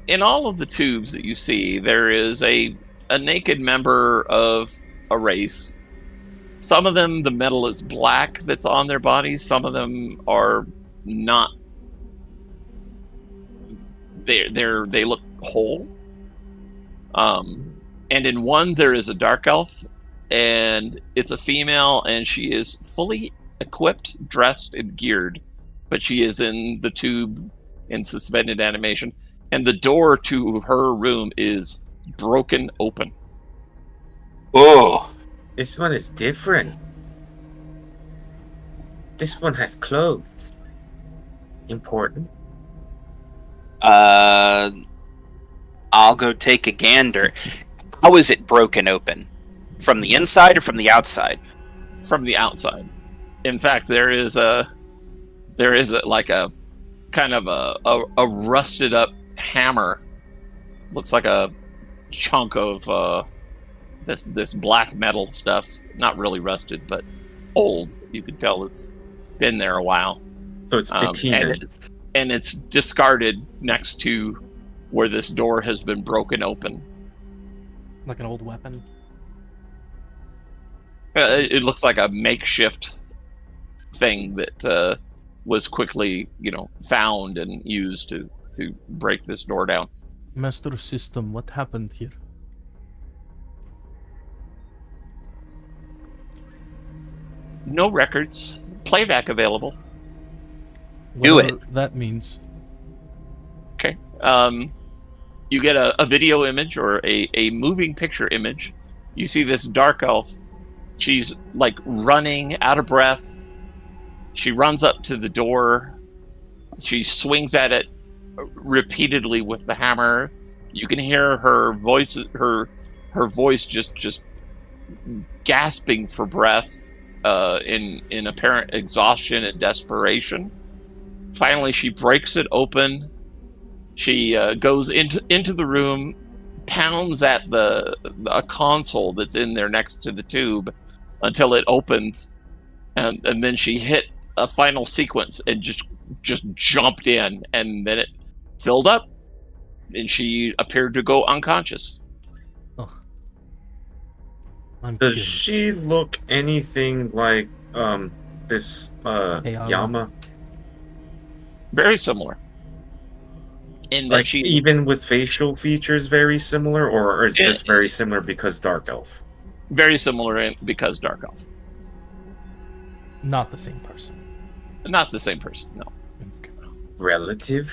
in all of the tubes that you see, there is a naked member of a race. Some of them, the metal is black that's on their bodies. Some of them are not. They look whole. And in one there is a dark elf, and it's a female, and she is fully equipped, dressed, and geared, but she is in the tube in suspended animation, and the door to her room is broken open. Oh, This one is different. This one has clothes. Important. I'll go take a gander. How is it broken open? From the inside or from the outside? From the outside. In fact, there is a like a kind of a rusted up hammer. Looks like a chunk of this black metal stuff. Not really rusted, but old. You can tell it's been there a while. So it's patina. And it's discarded next to where this door has been broken open. Like an old weapon. It looks like a makeshift thing that was quickly, found and used to break this door down. Master System, what happened here? No records. Playback available. Do Whatever that means. Okay. You get a video image or a moving picture image. You see this dark elf. She's like running, out of breath. She runs up to the door. She swings at it repeatedly with the hammer. You can hear her voice, her voice just gasping for breath in apparent exhaustion and desperation. Finally, she breaks it open. She goes into the room, pounds at a console that's in there next to the tube until it opened, and then she hit a final sequence and just jumped in, and then it filled up. and she appeared to go unconscious. Oh. I'm Does curious. she look anything like this Elara. Yama? Very similar. In that Like she even with facial features very similar, or is this very similar because Dark Elf? very similar because Dark Elf. Not the same person. Not the same person, no. Okay. Relative?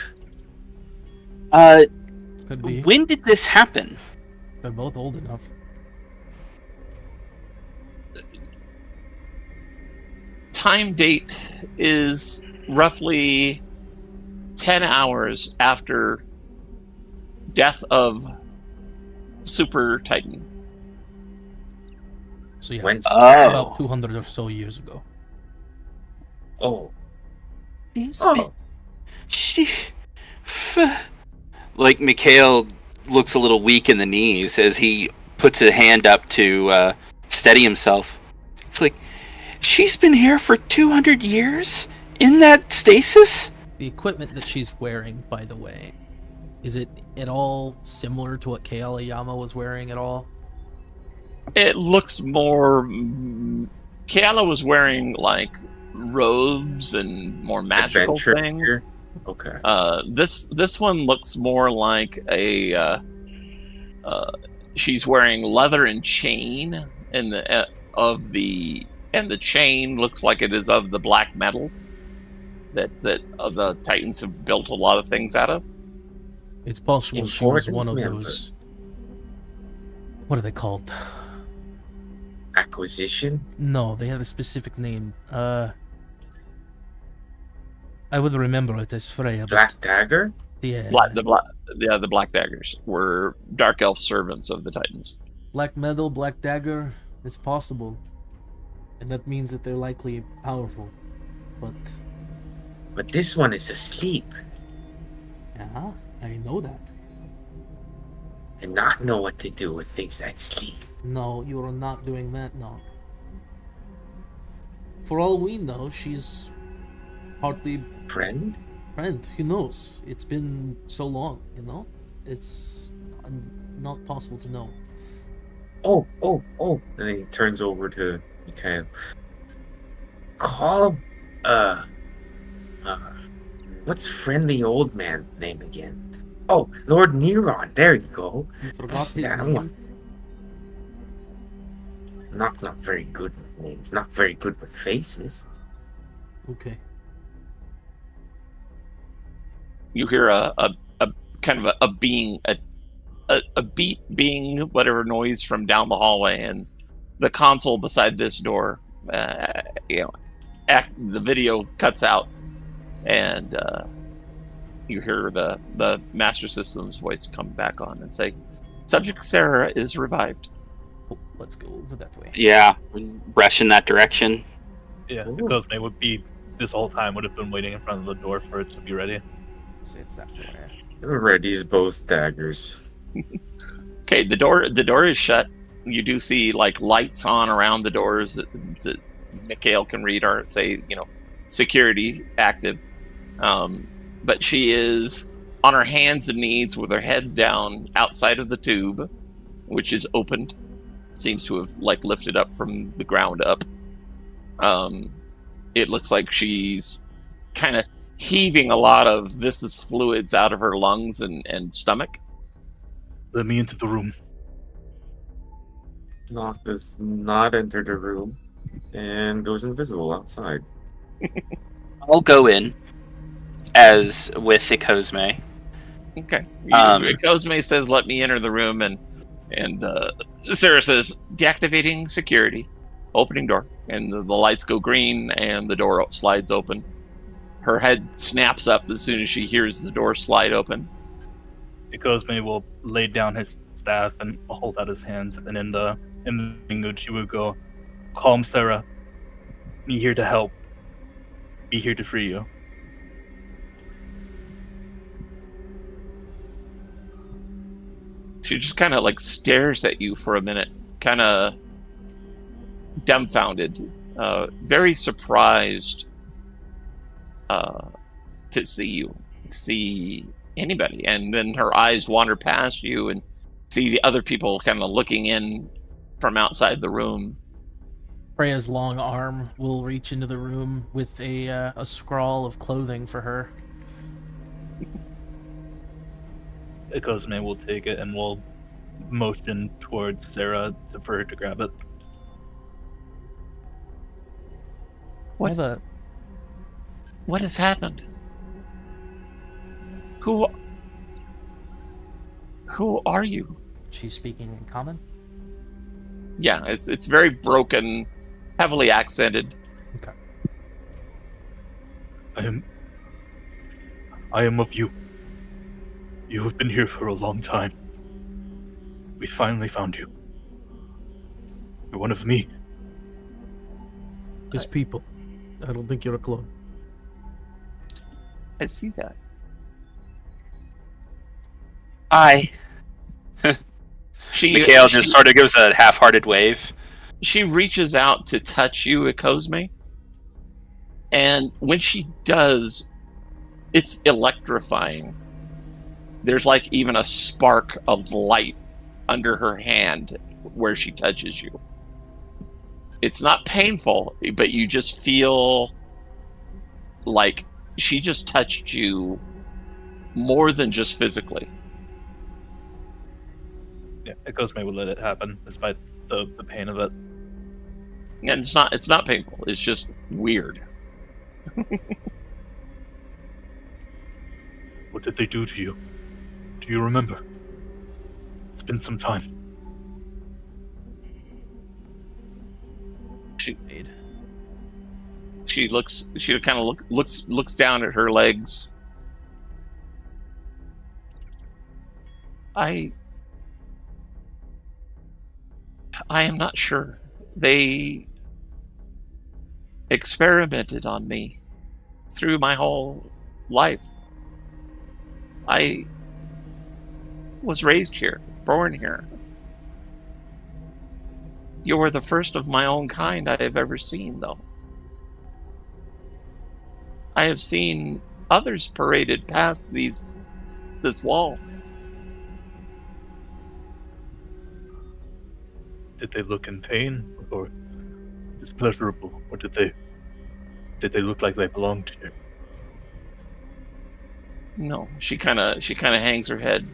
Could be. When did this happen? They're both old enough. Time date is roughly 10 hours after death of Super Titan. So yeah, When's about 200 or so years ago. Oh. Oh. Like Mikhail looks a little weak in the knees as he puts a hand up to steady himself. It's like, she's been here for 200 years in that stasis? The equipment that she's wearing, by the way, is it at all similar to what Kayala Yama was wearing at all? It looks more. Kayala was wearing like robes and more magical Adventure things. gear? Okay. This one looks more like a. She's wearing leather and chain, and the chain looks like it is of the black metal that the Titans have built a lot of things out of. It's possible she was one of those. What are they called? Acquisition? No, they have a specific name. I would remember it as Freya, but Black Dagger? yeah, The Black Daggers were Dark Elf servants of the Titans. black metal, black dagger. It's possible, and that means that they're likely powerful. But this one is asleep yeah, I know that. and not know what to do with things that sleep. No, you are not doing that. No. For all we know, she's hardly Friend? friend. Who knows? It's been so long. You know, it's not possible to know. Oh. And then he turns over to Mikhail. Call what's friendly old man name again? Oh, Lord Neron. There you go. You forgot That's his that name. one. Not very good with names. Not very good with faces. Okay. You hear a kind of a being a beep being whatever noise from down the hallway, and the console beside this door. The video cuts out, and you hear the Master System's voice come back on and say, "Subject Sarah is revived." Oh, let's go over that way. Yeah, rush in that direction. Yeah, because May would be this whole time would have been waiting in front of the door for it to be ready. So it's that way. Ready's both daggers. Okay, the door is shut. You do see like lights on around the doors that Mikhail can read or say, security active. But she is on her hands and knees with her head down outside of the tube, which is opened. Seems to have like lifted up from the ground up. It looks like she's kind of heaving a lot of viscous fluids out of her lungs and stomach. Let me into the room. Noct does not enter the room and goes invisible outside. I'll go in as with Ikozme. Okay. Cosme says, "Let me enter the room," and Sarah says, "Deactivating security." Opening door, and the lights go green, and the door slides open. Her head snaps up as soon as she hears the door slide open. Ikozme will lay down his staff and hold out his hands, and in the language he would go, "Calm, Sarah. Be here to help. Be here to free you." She just kind of like stares at you for a minute, kind of dumbfounded, very surprised to see you, see anybody. And then her eyes wander past you and see the other people kind of looking in from outside the room. Freya's long arm will reach into the room with a scrawl of clothing for her. Cosme will take it and will motion towards Sarah for her to grab it. What has happened? Who are you? She's speaking in common. Yeah, it's very broken, heavily accented. Okay. I am of you. You have been here for a long time. We finally found you. You're one of me. His people. I don't think you're a clone. I see that. Hi. Mikhail just sort of gives a half-hearted wave. She reaches out to touch you, Cosme, and when she does, it's electrifying. There's like even a spark of light under her hand where she touches you. It's not painful, but you just feel like she just touched you more than just physically. Yeah, Cosme will let it happen despite the pain of it. And it's not painful. It's just weird. What did they do to you? Do you remember? It's been some time. She kind of looks down at her legs. I am not sure. They experimented on me through my whole life. I was raised here, born here. You were the first of my own kind I have ever seen, though. I have seen others paraded past this wall. Did they look in pain or displeasurable, or did they look like they belonged to you? No, she kind of hangs her head,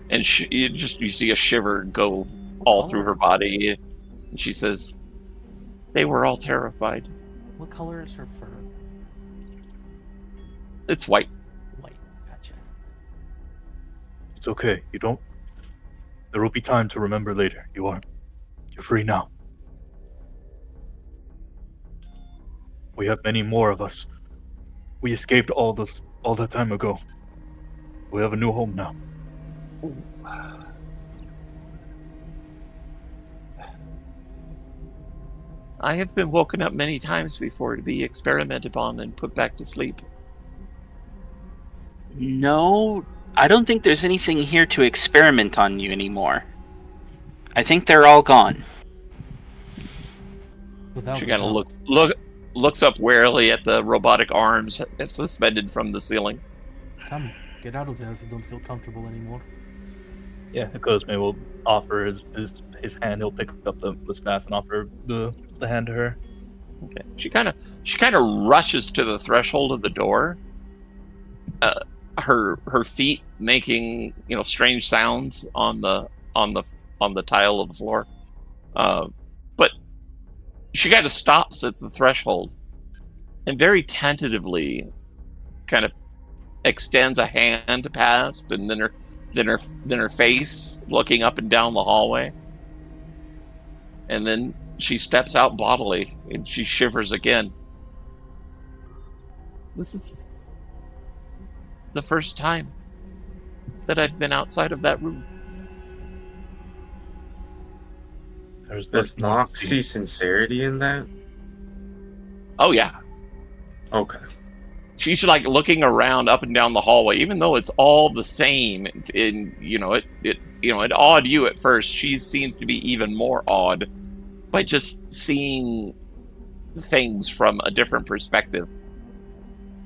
and you see a shiver go all through her body, and she says, "They were all terrified." What color is her fur? It's white. White. Gotcha. It's okay. There will be time to remember later. You're free now. We have many more of us. We escaped all that time ago. We have a new home now. I have been woken up many times before to be experimented on and put back to sleep. No, I don't think there's anything here to experiment on you anymore. I think they're all gone. She kind of looks up warily at the robotic arms suspended from the ceiling. Come, get out of there if you don't feel comfortable anymore. Yeah, Cosme will offer his hand. He'll pick up the staff and offer the hand to her. Okay. She kind of rushes to the threshold of the door. Her feet making strange sounds on the tile of the floor. But she kind of stops at the threshold and very tentatively kind of extends a hand past, and then her face looking up and down the hallway. And then she steps out bodily and she shivers again. This is the first time that I've been outside of that room. Does Nox see sincerity in that? Oh yeah. Okay. She's like looking around up and down the hallway, even though it's all the same. And it awed you at first. She seems to be even more awed by just seeing things from a different perspective.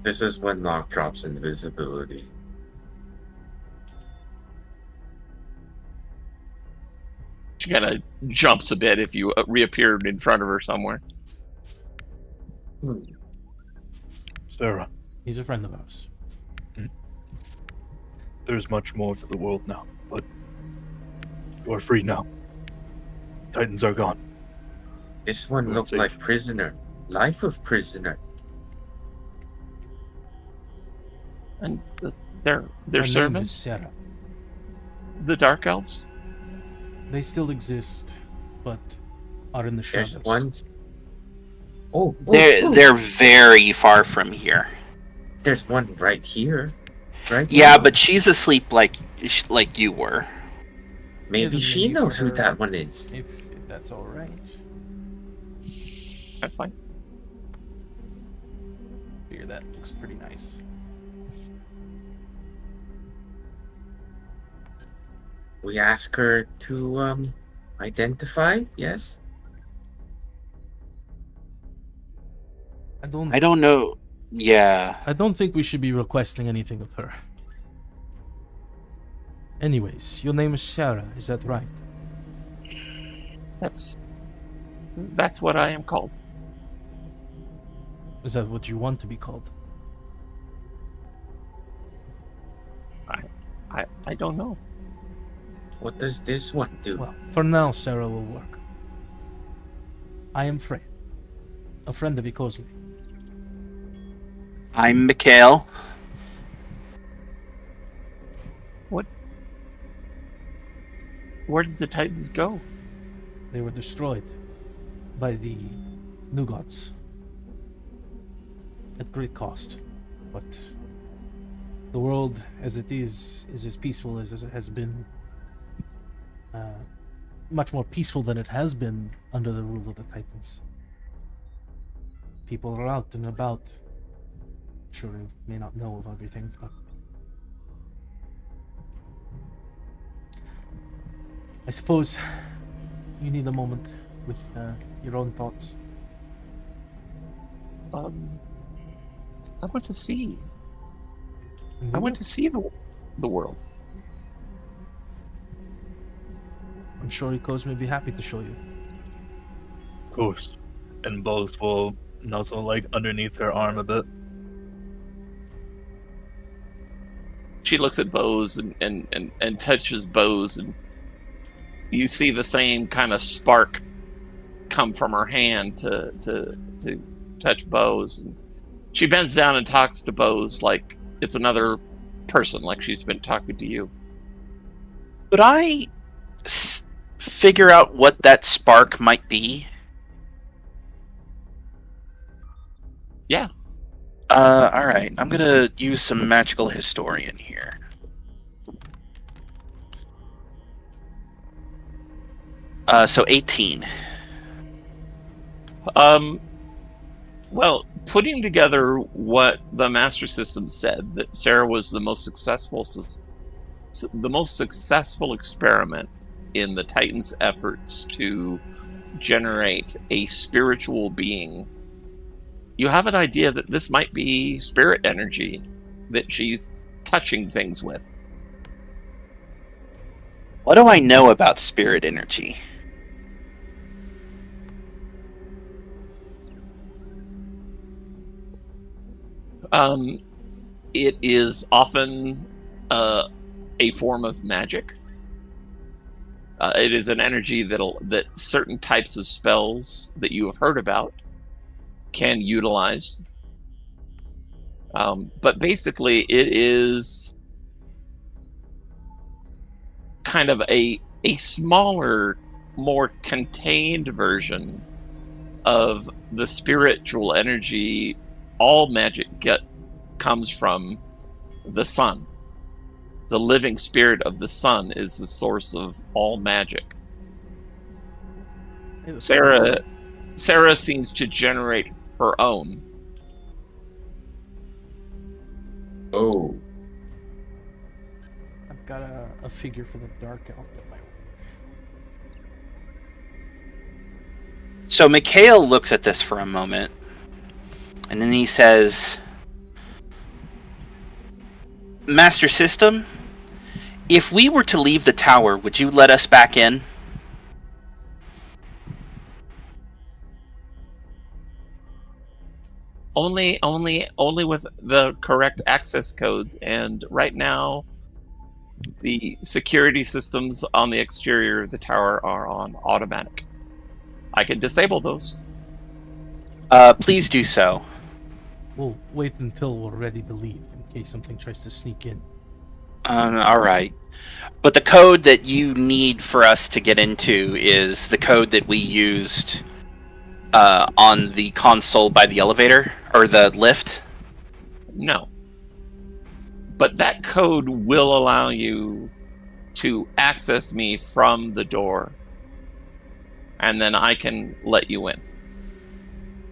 This is when Nox drops invisibility. She kind of jumps a bit if you reappeared in front of her somewhere. Sarah, He's a friend of ours. there's much more to the world now, but you're free now. Titans are gone. This one You're looked safe. like prisoner. Life of prisoner. And their Her name is servants, Sarah. the Dark Elves. They still exist, but are in the shadows. There's one. Oh, They're very far from here. There's one right here. Right? Yeah, now. but she's asleep like you were. Maybe Here's a she menu for knows who her. that one is. If that's all right. That's fine. Figure that looks pretty nice. We ask her to identify. Yes. I don't know. Yeah. I don't think we should be requesting anything of her. Anyways, your name is Sarah, is that right? That's what I am called. Is that what you want to be called? I don't know. What does this one do? Well, for now, Sarah will work. I am Frey, a friend of Icosme. I'm Mikhail. Where did the Titans go? They were destroyed by the New Gods at great cost, but the world as it is as peaceful as it has been. Much more peaceful than it has been under the rule of the Titans. People are out and about. I'm sure you may not know of everything, but I suppose you need a moment with your own thoughts. I went to see. I went to see the world. I'm sure Icos may be happy to show you. Of course. And Bose will nuzzle like underneath her arm a bit. She looks at Bose and touches Bose, and you see the same kind of spark come from her hand to touch Bose. And she bends down and talks to Bose like it's another person, like she's been talking to you. Could I figure out what that spark might be? Yeah. Alright. I'm gonna use some magical historian here. So 18. Well, putting together what the Master System said, that Sarah was the most successful experiment in the Titans' efforts to generate a spiritual being, you have an idea that this might be spirit energy that she's touching things with. What do I know about spirit energy? It is often a form of magic. It is an energy that certain types of spells that you have heard about can utilize. But basically, it is kind of a smaller, more contained version of the spiritual energy. All magic comes from the sun. The living spirit of the sun is the source of all magic. Sarah seems to generate her own. Oh. I've got a figure for the Dark Elf that might work. So Mikhail looks at this for a moment, and then he says, Master System, if we were to leave the tower, would you let us back in? Only with the correct access codes. And right now, the security systems on the exterior of the tower are on automatic. I can disable those. Please do so. We'll wait until we're ready to leave in case something tries to sneak in. All right. But the code that you need for us to get into is the code that we used on the console by the elevator or the lift. No. But that code will allow you to access me from the door, and then I can let you in.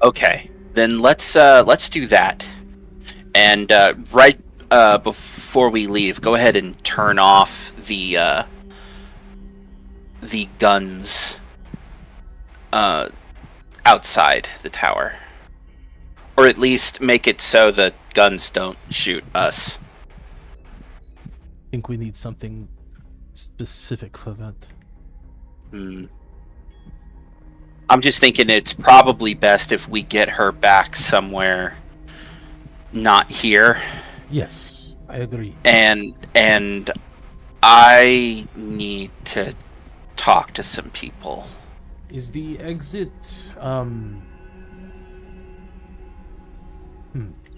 Okay, then let's do that. And right before we leave, go ahead and turn off the guns outside the tower, or at least make it so the guns don't shoot us. I think we need something specific for that. I'm just thinking it's probably best if we get her back somewhere not here. Yes, I agree. And I need to talk to some people. Is the exit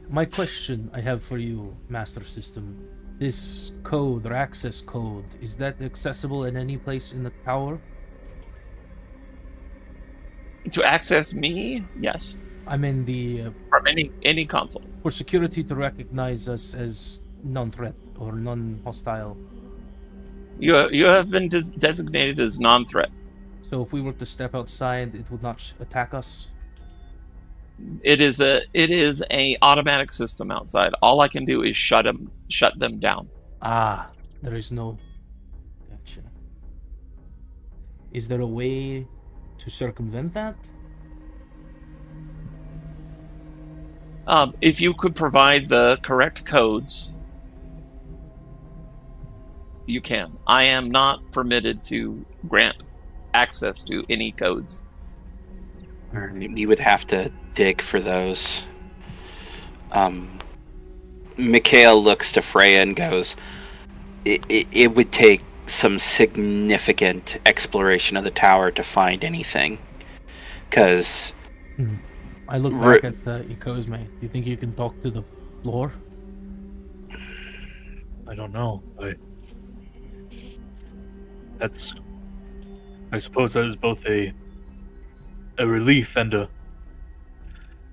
My question I have for you, Master System. This code or access code, is that accessible in any place in the tower? To access me, yes. I'm in the From any console. for security to recognize us as non-threat or non-hostile. You have been designated as non-threat. So if we were to step outside, it would not attack us. It is a automatic system outside. All I can do is shut them down. Ah, there is no. Gotcha. Is there a way to circumvent that? If you could provide the correct codes, you can. I am not permitted to grant access to any codes. We would have to dig for those. Mikhail looks to Freya and goes, it would take some significant exploration of the tower to find anything. Because... I look back at Ikozme. Do you think you can talk to the floor? I don't know. I suppose that is both a relief and a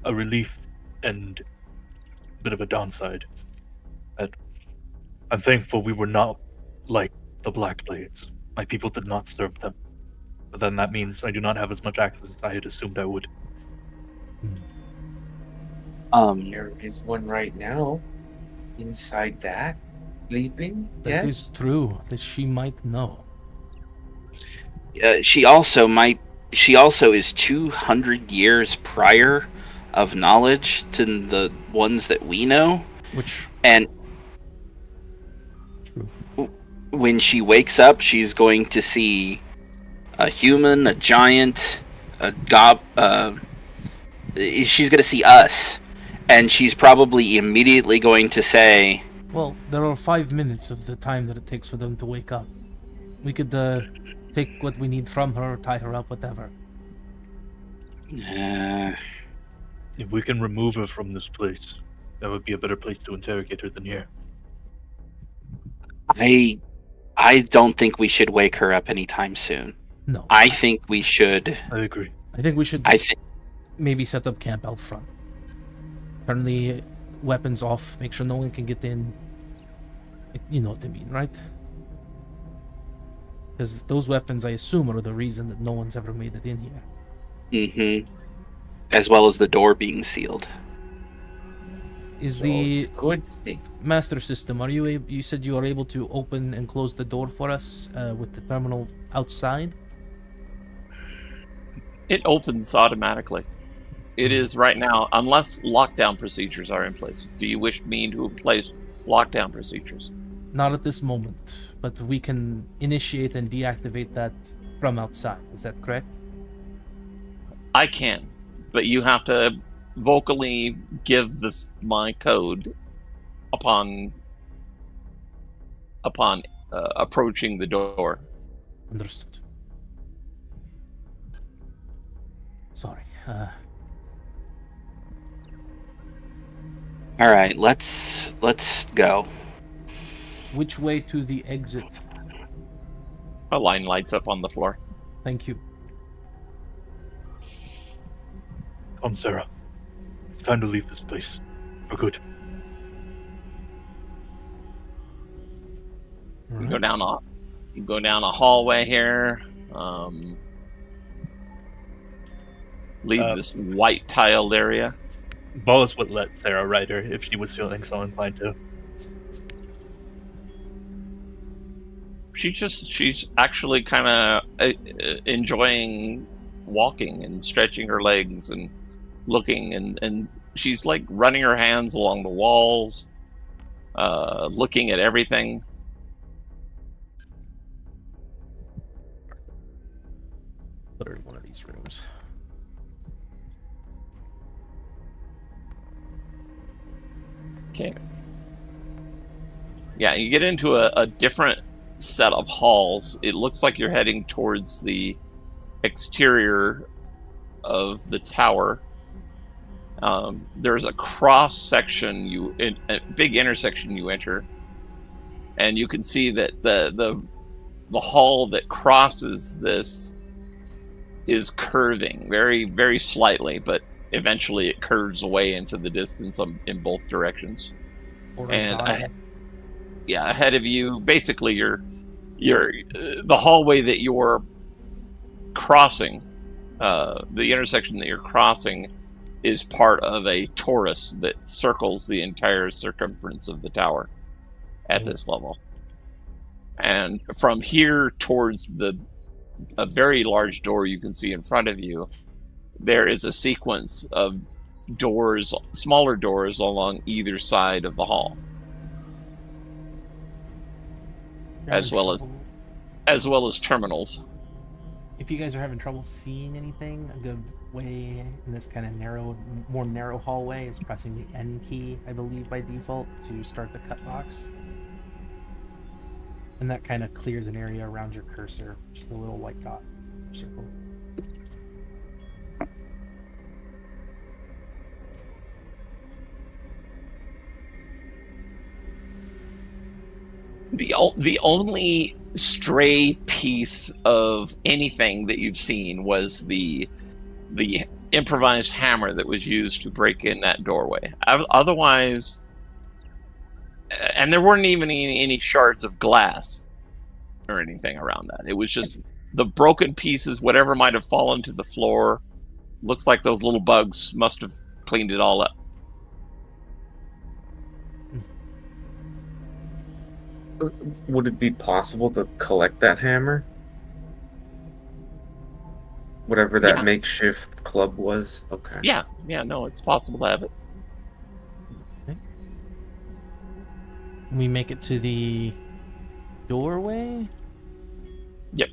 relief and a bit of a downside. I'm thankful we were not like the Black Blades. My people did not serve them. But then that means I do not have as much access as I had assumed I would. There is one right now inside that, sleeping. That is true. That she might know. She also is 200 years prior of knowledge to the ones that we know. And when she wakes up, she's going to see a human, a giant, a gob. She's going to see us, and she's probably immediately going to say, "Well, there are 5 minutes of the time that it takes for them to wake up. We could take what we need from her, tie her up, whatever." If we can remove her from this place, that would be a better place to interrogate her than here. I don't think we should wake her up anytime soon. No. I think we should... I agree. I think we should maybe set up camp out front. Turn the weapons off, make sure no one can get in. You know what I mean, right? Because those weapons, I assume, are the reason that no one's ever made it in here. Mm-hmm. As well as the door being sealed. Is So the it's a good thing. Master System, are you able? You said you are able to open and close the door for us with the terminal outside? It opens automatically. It is right now, unless lockdown procedures are in place. Do you wish me to place lockdown procedures? Not at this moment, but we can initiate and deactivate that from outside. Is that correct? I can, but you have to vocally give my code upon approaching the door. Understood. Sorry. All right, let's go. Which way to the exit? A line lights up on the floor. Thank you. Come, Sarah. It's time to leave this place for good. You go down a hallway here. Leave this white tiled area. Bolus would let Sarah ride her if she was feeling so inclined to. She's actually kind of enjoying walking and stretching her legs and looking, and she's like running her hands along the walls, looking at everything. Put her in one of these rooms. Okay. Yeah, you get into a different set of halls. It looks like you're heading towards the exterior of the tower. There's a cross section, a big intersection you enter, and you can see that the hall that crosses this is curving very, very slightly, but eventually it curves away into the distance in both directions. And ahead of you, basically you're the hallway that you're crossing, the intersection that you're crossing is part of a torus that circles the entire circumference of the tower at this level. And from here towards a very large door you can see in front of you, there is a sequence of doors, smaller doors along either side of the hall, as well as terminals. If you guys are having trouble seeing anything, a good way in this kind of more narrow hallway is pressing the N key, I believe, by default to start the cut box. And that kind of clears an area around your cursor, just a little white dot circle. The only stray piece of anything that you've seen was the improvised hammer that was used to break in that doorway. Otherwise, and there weren't even any shards of glass or anything around that. It was just the broken pieces, whatever might have fallen to the floor. Looks like those little bugs must have cleaned it all up. Would it be possible to collect that hammer? Whatever that makeshift club was? Okay. Yeah, no, it's possible to have it. Okay. We make it to the doorway? Yep.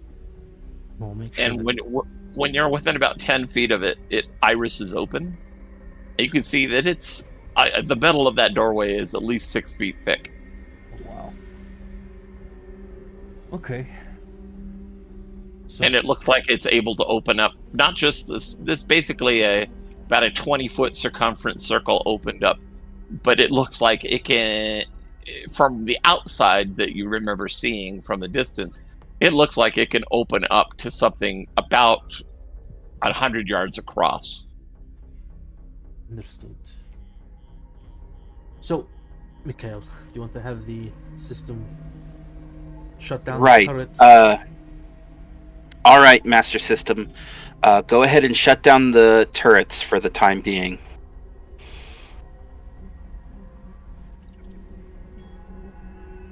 We'll make sure And when you're within about 10 feet of it, irises open. And you can see that the metal of that doorway is at least 6 feet thick. Wow. Okay. So, And it looks like it's able to open up, not just this basically about a 20-foot circumference circle opened up, but it looks like it can, from the outside that you remember seeing from the distance, it looks like it can open up to something about 100 yards across. Understood. So, Mikhail, do you want to have the system shut down Right. the turrets? All right, Master System. Go ahead and shut down the turrets for the time being.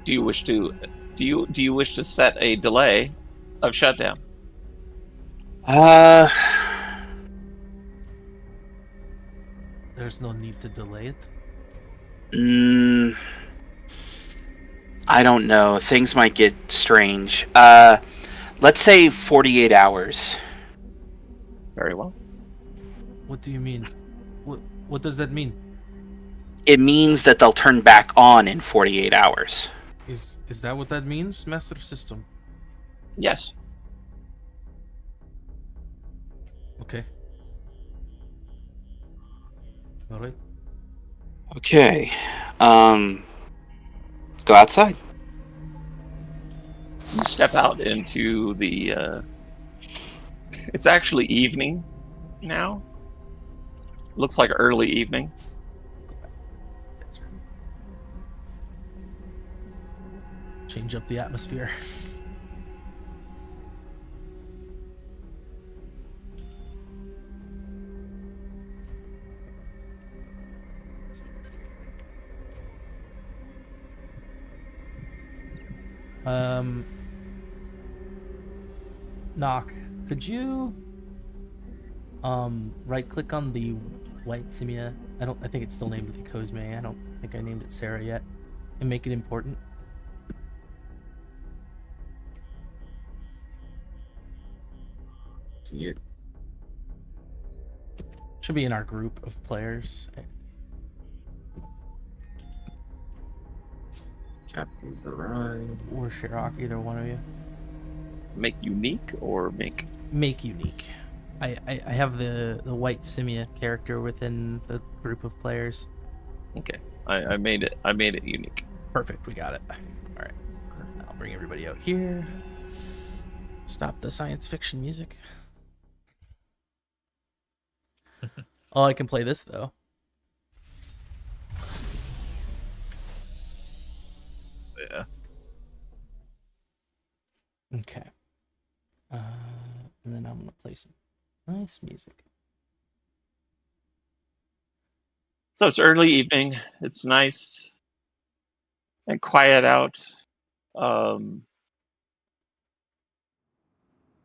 Do you wish to set a delay of shutdown? There's no need to delay it. I don't know. Things might get strange. Let's say 48 hours. Very well. What do you mean? What does that mean? It means that they'll turn back on in 48 hours. Is that what that means, Master System? Yes. Okay. All right. Okay. Go outside. You step out into the. It's actually evening now. Looks like early evening. Change up the atmosphere. Knock. Could you right click on the white simia? I think it's still named Cosme. I don't think I named it Sarah yet. And make it important. See it. Should be in our group of players. Captain Variety. Or Shirok, either one of you. Make unique or make. Make unique. I have the white simia character within the group of players. Okay, I made it. I made it unique. Perfect, we got it. All right, I'll bring everybody out here. Stop the science fiction music. Oh, I can play this though. Yeah. Okay. And then I'm gonna play some nice music. So it's early evening. It's nice and quiet out.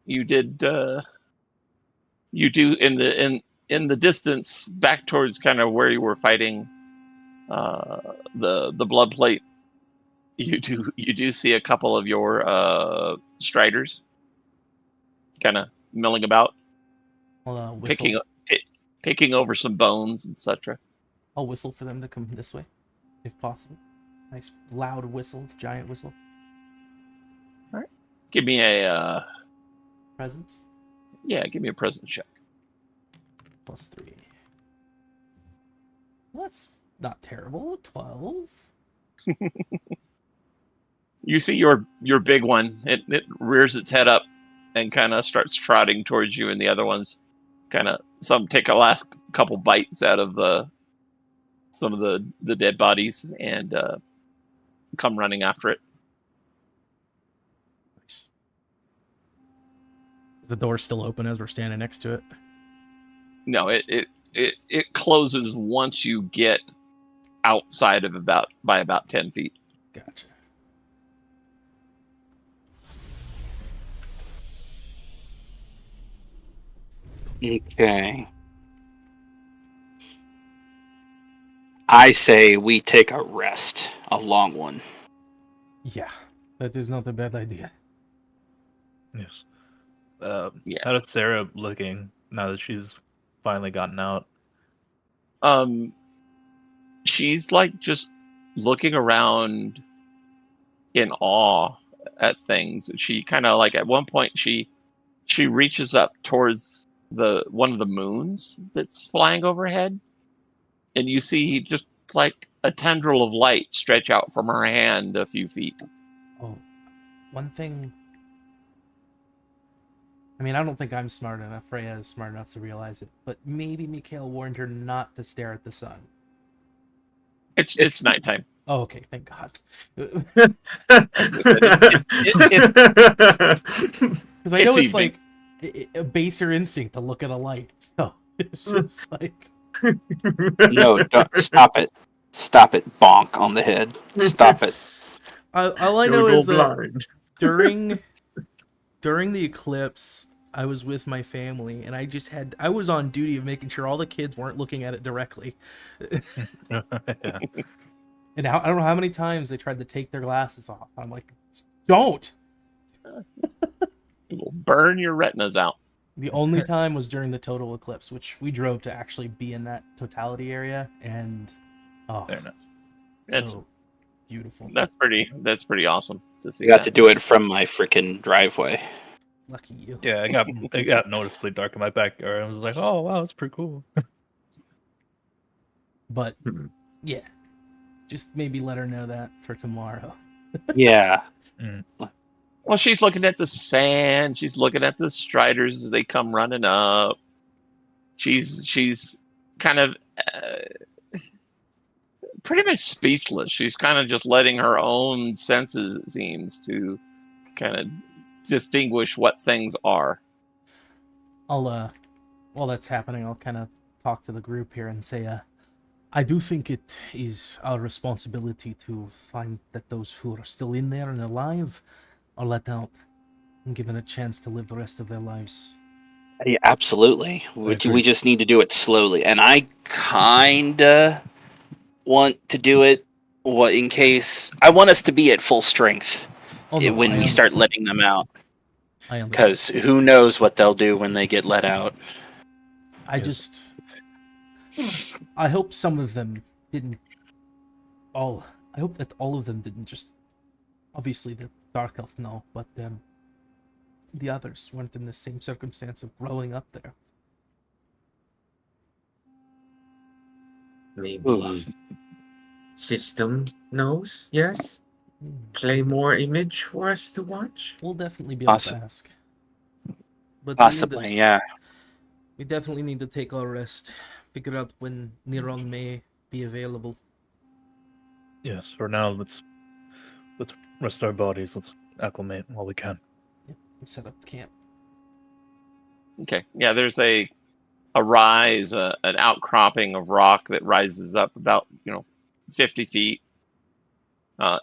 You do in the distance back towards kind of where you were fighting the blood plate. You do see a couple of your striders kind of milling about, picking over some bones, etc. I'll whistle for them to come this way, if possible. Nice loud whistle, giant whistle. All right, give me a Presence. Yeah, give me a presence check. +3. Well, that's not terrible. 12. You see your big one. It rears its head up and kind of starts trotting towards you, and the other ones kind of some take a last couple bites out of some of the dead bodies and come running after it. Nice. The door's still open as we're standing next to it. No, it closes once you get outside of about 10 feet. Gotcha. Okay. I say we take a rest, a long one. Yeah, that is not a bad idea. Yes. Yeah. How is Sarah looking now that she's finally gotten out? She's like just looking around in awe at things. She kind of like at one point she reaches up towards one of the moons that's flying overhead, and you see just like a tendril of light stretch out from her hand a few feet. Oh, one thing. I mean, I don't think I'm smart enough. Freya is smart enough to realize it, but maybe Mikhail warned her not to stare at the sun. It's nighttime. Oh, okay, thank God. Because I know it's like a baser instinct to look at a light. So it's just like. No, don't, stop it. Stop it, bonk on the head. Stop it. All I know is that during the eclipse, I was with my family, and I was on duty of making sure all the kids weren't looking at it directly. Yeah. And I don't know how many times they tried to take their glasses off. I'm like, don't! It will burn your retinas out. The only time was during the total eclipse, which we drove to actually be in that totality area, and Fair enough. It's so beautiful. that's pretty awesome to see. I got that. to do it from my freaking driveway. Lucky you. Yeah, it got noticeably dark in my backyard. I was like, oh wow, that's pretty cool. But yeah, just maybe let her know that for tomorrow. Yeah. Well, she's looking at the sand. She's looking at the striders as they come running up. She's kind of pretty much speechless. She's kind of just letting her own senses, it seems, to kind of distinguish what things are. While that's happening, I'll kind of talk to the group here and say, I do think it is our responsibility to find that those who are still in there and alive are let out and given a chance to live the rest of their lives. Yeah, absolutely. agree. We just need to do it slowly. And I kinda want to do it in case I want us to be at full strength Oh, no, when I we start understand. letting them out. I understand. Because who knows what they'll do when they get let out. I hope some of them didn't I hope that all of them didn't just, obviously the Dark Elf, no, but the others weren't in the same circumstance of growing up there. Maybe system knows, yes? Play more image for us to watch? We'll definitely be able to ask. But Possibly, yeah. we definitely need to take our rest, figure out when Neron may be available. Yes, for now, let's rest our bodies. Let's acclimate while we can. Set up camp. Okay. Yeah, there's a rise, an outcropping of rock that rises up about 50 feet.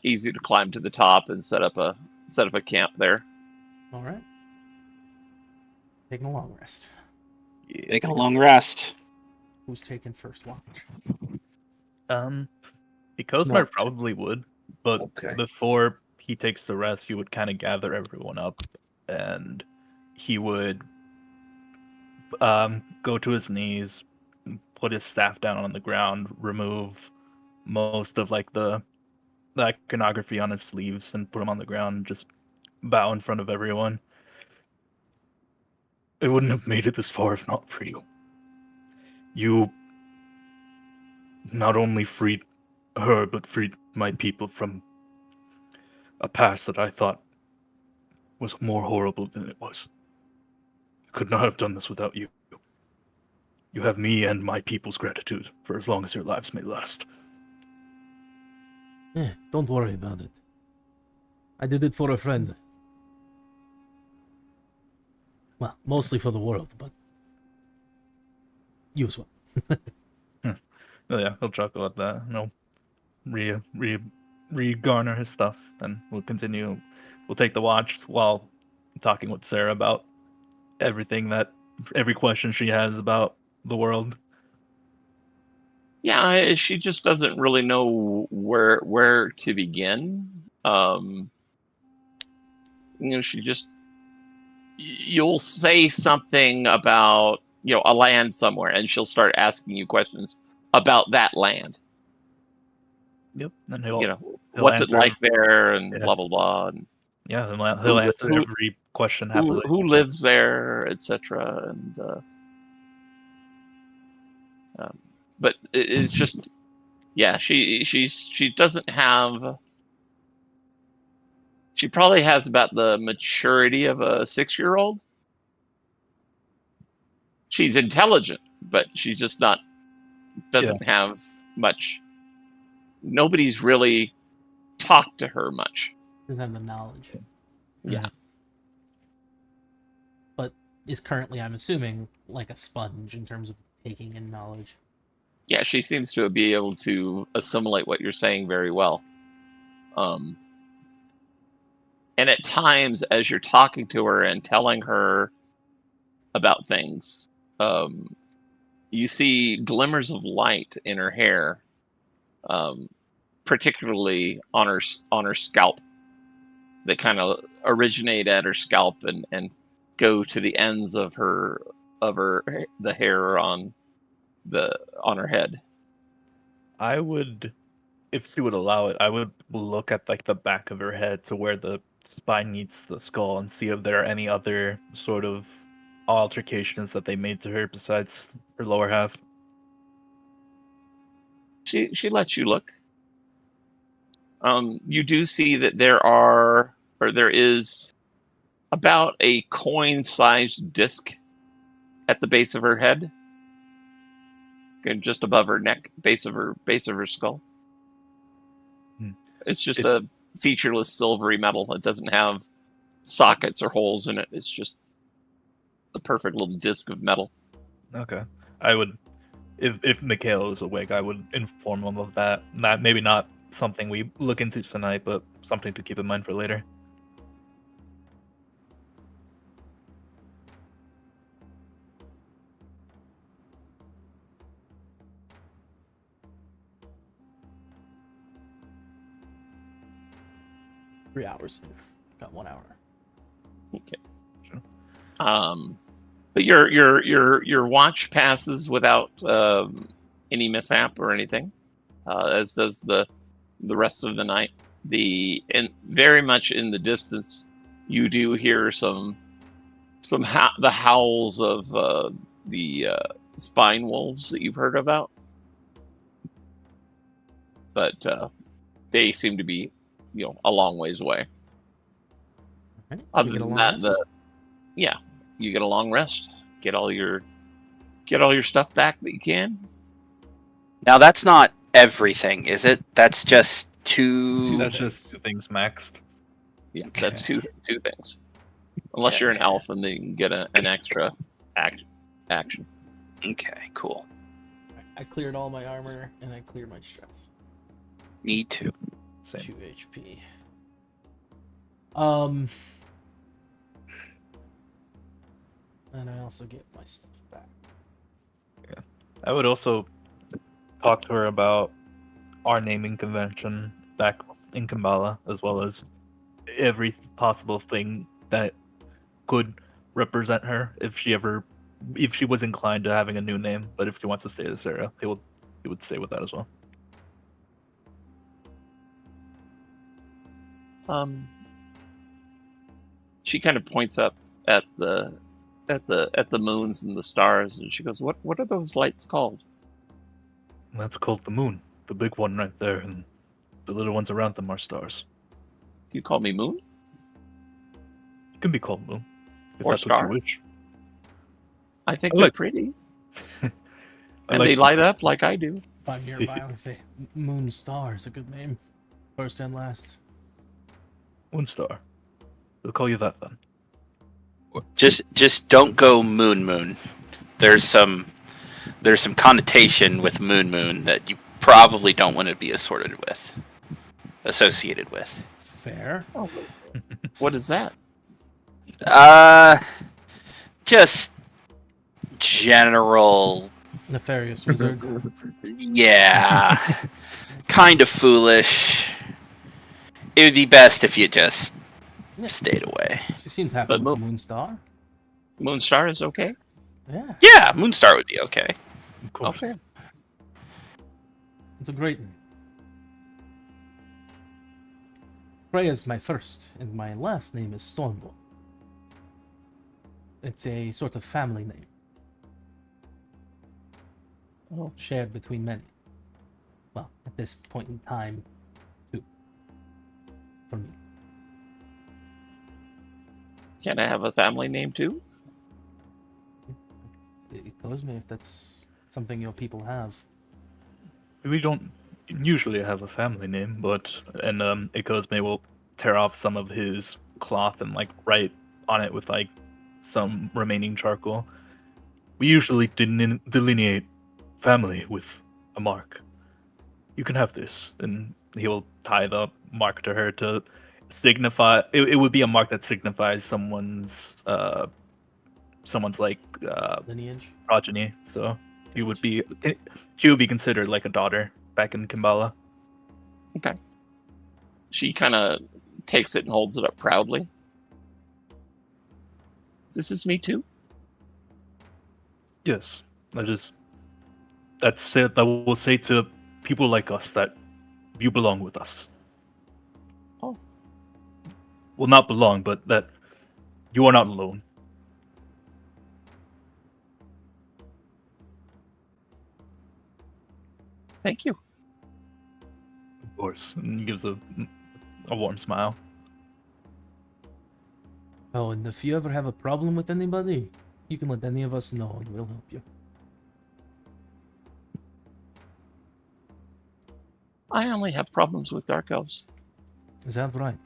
Easy to climb to the top and set up a camp there. All right. Taking a long rest. Taking a long rest. Who's taking first watch? Kozmar probably would, but Okay. before he takes the rest, he would kind of gather everyone up, and he would go to his knees, put his staff down on the ground, remove most of the iconography on his sleeves, and put them on the ground, and just bow in front of everyone. I wouldn't have made it this far if not for you. You not only freed her, but freed my people from a past that I thought was more horrible than it was. I could not have done this without you. You have me and my people's gratitude for as long as your lives may last. Don't worry about it. I did it for a friend. Well, mostly for the world, but you as well. Oh yeah, he'll chuckle at that. No, re-garner his stuff, and we'll continue. We'll take the watch while talking with Sarah about every question she has about the world. Yeah, she just doesn't really know where to begin. She just, you'll say something about a land somewhere, and she'll start asking you questions about that land. Yep, and What's it answer like there, and Yeah. blah blah blah. And Yeah, he'll answer who- every question happily. who lives there, etc. And but it's just, yeah, she doesn't have. She probably has about the maturity of a 6-year-old. She's intelligent, but she's just doesn't have much. Nobody's really talked to her much. Doesn't have the knowledge. Yeah. But is currently, I'm assuming, like a sponge in terms of taking in knowledge. Yeah, she seems to be able to assimilate what you're saying very well. And at times, as you're talking to her and telling her about things, you see glimmers of light in her hair, particularly on her scalp, that kind of originate at her scalp and go to the ends of the hair on her head. I would, if she would allow it, I would look at like the back of her head to where the spine meets the skull and see if there are any other sort of altercations that they made to her besides her lower half. She lets you look. You do see that there is about a coin-sized disc at the base of her head, and just above her neck, base of her skull. It's just a featureless silvery metal. It doesn't have sockets or holes in it. It's just a perfect little disc of metal. Okay. I would, if Mikhail is awake, I would inform him of that. Maybe not something we look into tonight, but something to keep in mind for later. Three hours. Got 1 hour. Okay. Sure. But your watch passes without any mishap or anything, as does the rest of the night. And very much in the distance, you do hear the howls of the spine wolves that you've heard about, but they seem to be, a long ways away. Right. Other than that, you get a long rest. Get all your stuff back that you can. Now that's not everything, is it? That's just two. That's just 2 things maxed. Yeah, that's two things. Unless you're an elf, and then you can get an extra action. Okay, cool. I cleared all my armor and I cleared my stress. Me too. Same. 2 HP. And I also get my stuff back. Yeah. I would also talk to her about our naming convention back in Kambala, as well as every possible thing that could represent her if she was inclined to having a new name. But if she wants to stay as Sarah, he would stay with that as well. She kind of points up at the moons and the stars, and she goes, "What are those lights called?" That's called the moon, the big one right there, and the little ones around them are stars. You call me Moon? It can be called moon, if Or that's star? what you wish. I think I they're like- pretty, I and like they to- light up like I do. If I'm nearby, I would say Moon Star is a good name. First and last. Moonstar. We'll call you that then. Just don't go moon. There's some connotation with moon that you probably don't want to be associated with. Fair. Oh, what is that? Just general. Nefarious wizard. Yeah, kind of foolish. It would be best if you just stayed away. You seen Papa But with Moon Star? Moonstar is okay. Yeah, Yeah, Moonstar would be okay. Of course. Okay. it's a great name. Freya's my first, and my last name is Stormborn. It's a sort of family name. Shared between many. Well, at this point in time, two. For me. Can I have a family name too? It goes me if that's something your people have. We don't usually have a family name, but Ikozme will tear off some of his cloth and write on it with some remaining charcoal. We usually delineate family with a mark. You can have this, and he will tie the mark to her to signify. It would be a mark that signifies someone's Lineage? progeny. So she would be considered like a daughter back in Kimbala. Okay. She kind of takes it and holds it up proudly. This is me too. Yes, that's it. I will say to people like us that you belong with us. Oh. Well, not belong, but that you are not alone. Thank you. Of course. And he gives a warm smile. Oh, and if you ever have a problem with anybody, you can let any of us know and we'll help you. I only have problems with dark elves. Is that right?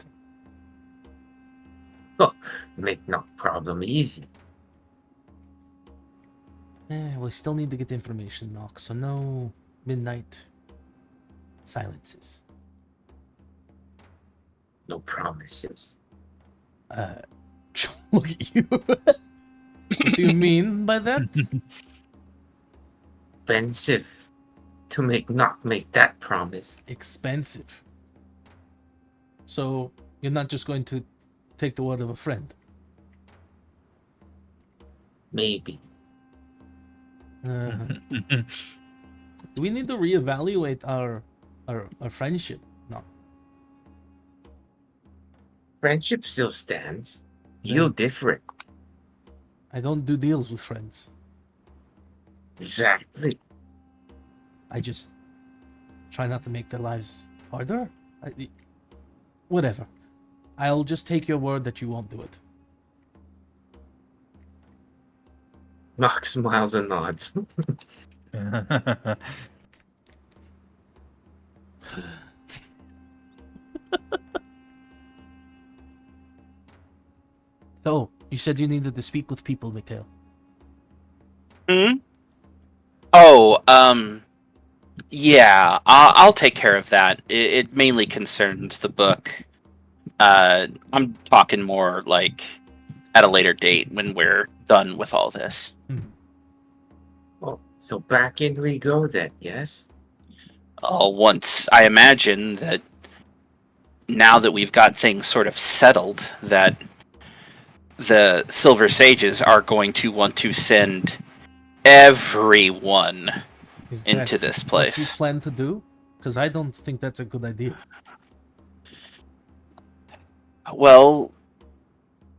Make no problem easy. We still need to get information, Nox, so no midnight silences. No promises. Look at you. What do you mean by that? Expensive to not make that promise. Expensive. So you're not just going to take the word of a friend? Maybe. Do we need to reevaluate our friendship? No. Friendship still stands. Deal different. I don't do deals with friends. Exactly. I just try not to make their lives harder. Whatever. I'll just take your word that you won't do it. Nox smiles and nods. So, you said you needed to speak with people, Mikhail. Oh, yeah, I'll take care of that. It mainly concerns the book. I'm talking more like at a later date when we're done with all this. Oh, so back in we go then, yes? Oh, once I imagine that now that we've got things sort of settled, that the Silver Sages are going to want to send everyone into this place. What you plan to do? Because I don't think that's a good idea. Well,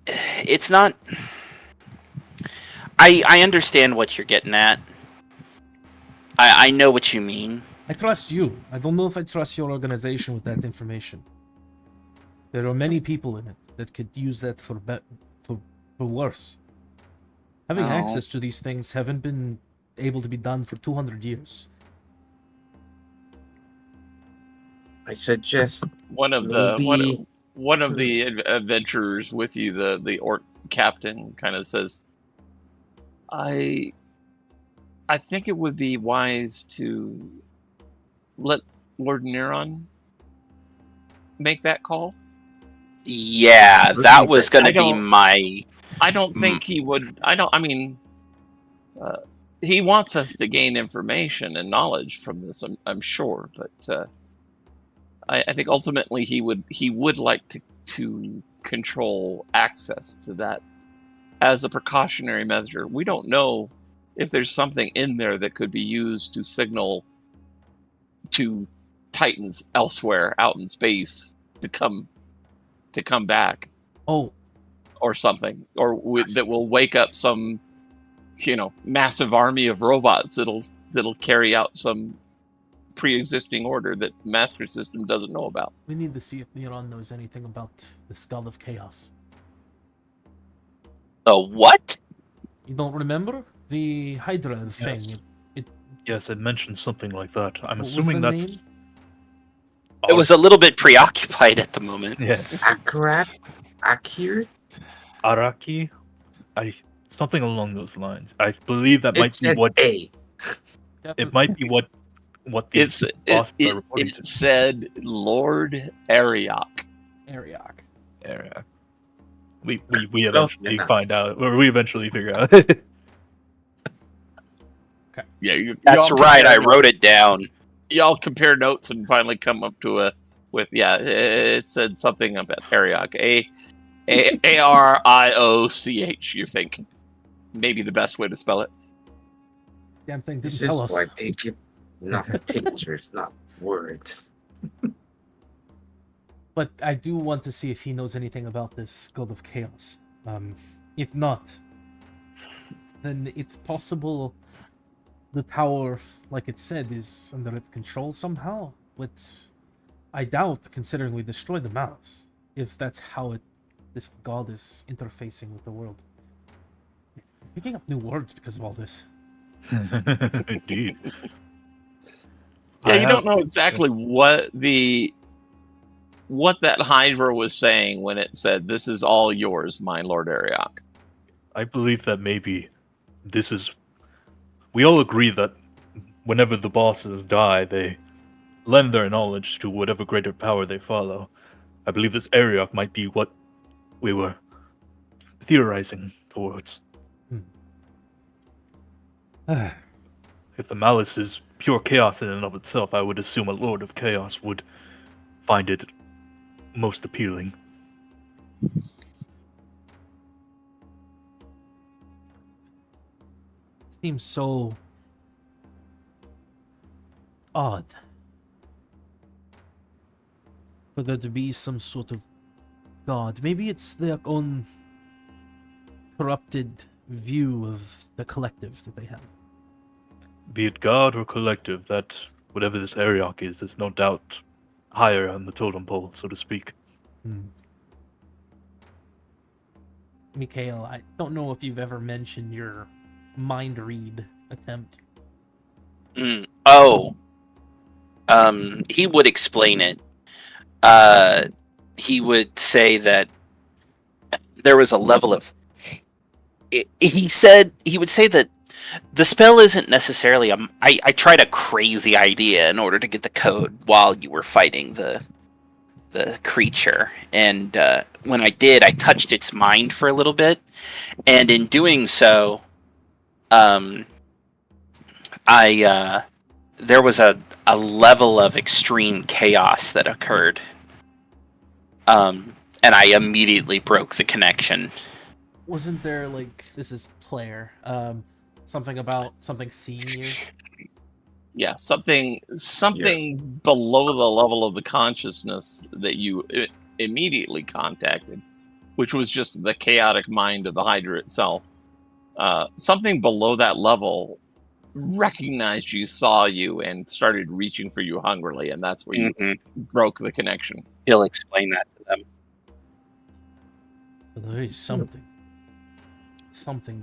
it's not. I understand what you're getting at. I know what you mean. I trust you. I don't know if I trust your organization with that information. There are many people in it that could use that for worse. Having access to these things haven't been able to be done for 200 years. I suggest One of the adventurers with you, the orc captain, kind of says, I think it would be wise to let Lord Neron make that call. Yeah, that was going to be my... I don't think he would. He wants us to gain information and knowledge from this, I'm sure, but I think ultimately he would like to control access to that as a precautionary measure. We don't know if there's something in there that could be used to signal to Titans elsewhere out in space to come back. Oh, or something, that will wake up some, massive army of robots that'll carry out some pre-existing order that Master System doesn't know about. We need to see if Neron knows anything about the Skull of Chaos. The what? You don't remember? The Hydra thing. Yes, it mentioned something like that. I'm What assuming was the that's... name? It was a little bit preoccupied at the moment. Yeah. Akir? Araki? Something along those lines. I believe that might be what... A. It might be what the bosses are reporting to. It said Lord Ariok. Area. We eventually find out, or we eventually figure out. Yeah, That's right. I wrote it down. Y'all compare notes and finally come up to it said something about Ariok. Arioch. You think maybe the best way to spell it? Damn thing didn't This tell is us. why they give not pictures, not words. But I do want to see if he knows anything about this God of Chaos. If not, then it's possible the tower, like it said, is under its control somehow. But I doubt, considering we destroyed the Malus, if that's how this god is interfacing with the world. I'm picking up new words because of all this. Indeed. Yeah, I you don't have- know exactly what that Hydra was saying when it said, "This is all yours, my Lord Arioch." I believe that maybe this is. We all agree that whenever the bosses die, they lend their knowledge to whatever greater power they follow. I believe this Arioch might be what we were theorizing towards. If the Malus is pure chaos in and of itself, I would assume a Lord of Chaos would find it most appealing. Seems so odd for there to be some sort of god. Maybe it's their own corrupted view of the collective that they have. Be it God or collective, that whatever this Arioch is no doubt higher on the totem pole, so to speak. Mikhail, I don't know if you've ever mentioned your mind read attempt. He would explain it. He would say that there was a level of. He would say that the spell isn't necessarily I tried a crazy idea in order to get the code while you were fighting the creature, and when I did, I touched its mind for a little bit, and in doing so, there was a level of extreme chaos that occurred, and I immediately broke the connection. Wasn't there, like, this is player, something about something seeing you? Yeah, something below the level of the consciousness that you immediately contacted, which was just the chaotic mind of the Hydra itself. Something below that level recognized you, saw you, and started reaching for you hungrily, and that's where you broke the connection. He'll explain that to them. So there is something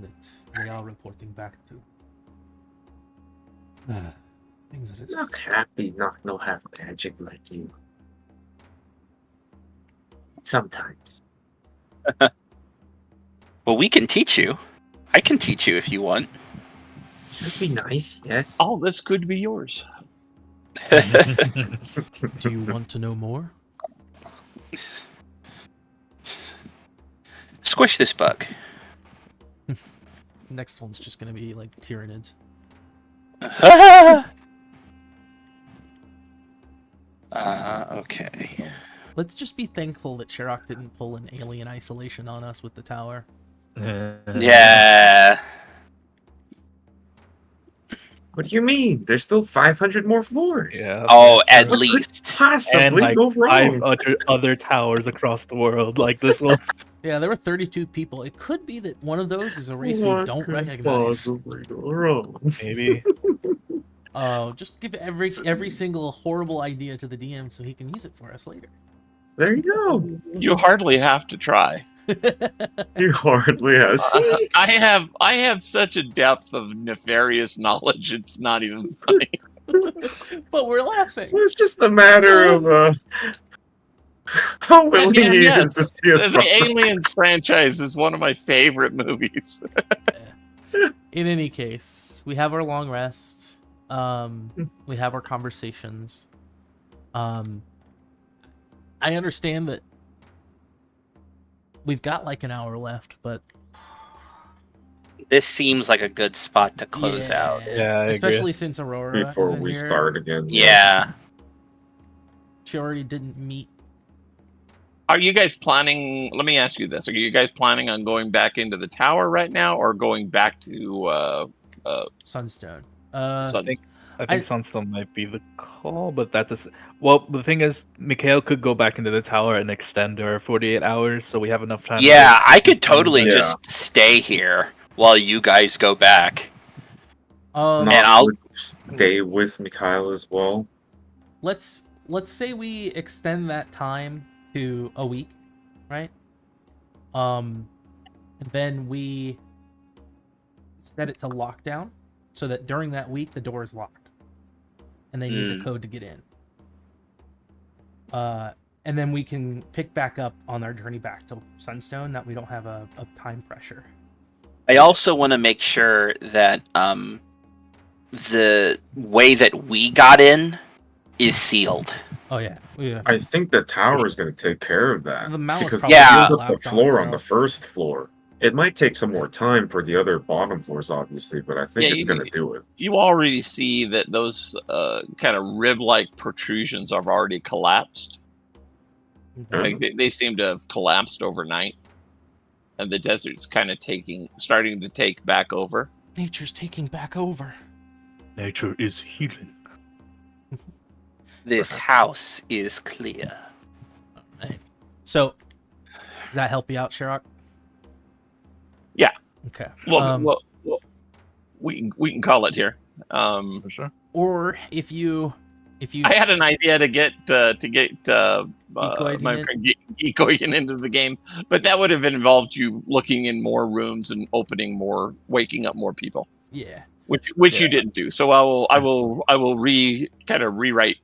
that they are reporting back to. Things that is... Not happy, not no have magic like you. Sometimes. Well, we can teach you. I can teach you if you want. That'd be nice, yes. All this could be yours. Do you want to know more? Squish this bug. Next one's just gonna be like Tyranids. Okay. Let's just be thankful that Sherrock didn't pull an alien isolation on us with the tower. Yeah. What do you mean? There's still 500 more floors. Yeah. Oh, at What could least. possibly And like go wrong? 5 other towers across the world, like this one. Yeah, there were 32 people. It could be that one of those is a race we What don't could recognize. possibly go wrong? Maybe. Just give every single horrible idea to the DM so he can use it for us later. There you go. You hardly have to try. You hardly have. I have such a depth of nefarious knowledge. It's not even funny. But we're laughing. So it's just a matter of how willing And he yes, is to see us. the Aliens franchise is one of my favorite movies. In any case, we have our long rest. We have our conversations. I understand that we've got like an hour left, but This seems like a good spot to close out. Yeah, I especially agree. since Aurora is Before in we here. start again. Yeah. She already didn't meet Are you guys planning? Let me ask you this: are you guys planning on going back into the tower right now, or going back to Sunstone. Sun? I think Sunstone might be the call, but that is well. The thing is, Mikhail could go back into the tower and extend our 48 hours, so we have enough time. Yeah, I could totally Yeah. just stay here while you guys go back. Um, And I'll- would stay with Mikhail as well. let's say we extend that time to a week, right? And then we set it to lockdown so that during that week the door is locked and they need the code to get in. And then we can pick back up on our journey back to Sunstone, that we don't have a time pressure. I also want to make sure that the way that we got in is sealed. Oh yeah. I think the tower is going to take care of that. The Malus because probably they Yeah. built up the locked on floor on the itself. first floor. It might take some more time for the other bottom floors, obviously, but I think Yeah, it's going to do it. You already see that those kind of rib-like protrusions have already collapsed. Like they seem to have collapsed overnight, and the desert's kind of starting to take back over. Nature's taking back over. Nature is healing. This house is clear. Right. So, does that help you out, Sherrock? Yeah. Okay. Well, we can call it here. For sure. Or if you I had an idea to get Geekoid my in friend Geekoid into the game, but that would have involved you looking in more rooms and waking up more people, yeah. which you didn't do. So I will rewrite,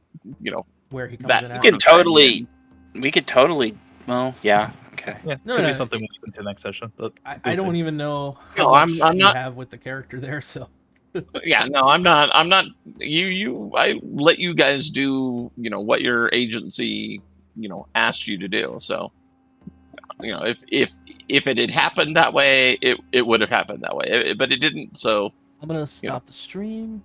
Where he comes That's in We at. could totally. We could totally. Well, yeah. Okay. Yeah, No, could no, be something we can into next session. But I we'll don't see. even know No, how I'm much you not- have with the character there, so Yeah, no, I'm not. I let you guys do, what your agency, asked you to do. So, if it had happened that way, it would have happened that way. But it didn't. So I'm gonna stop the stream.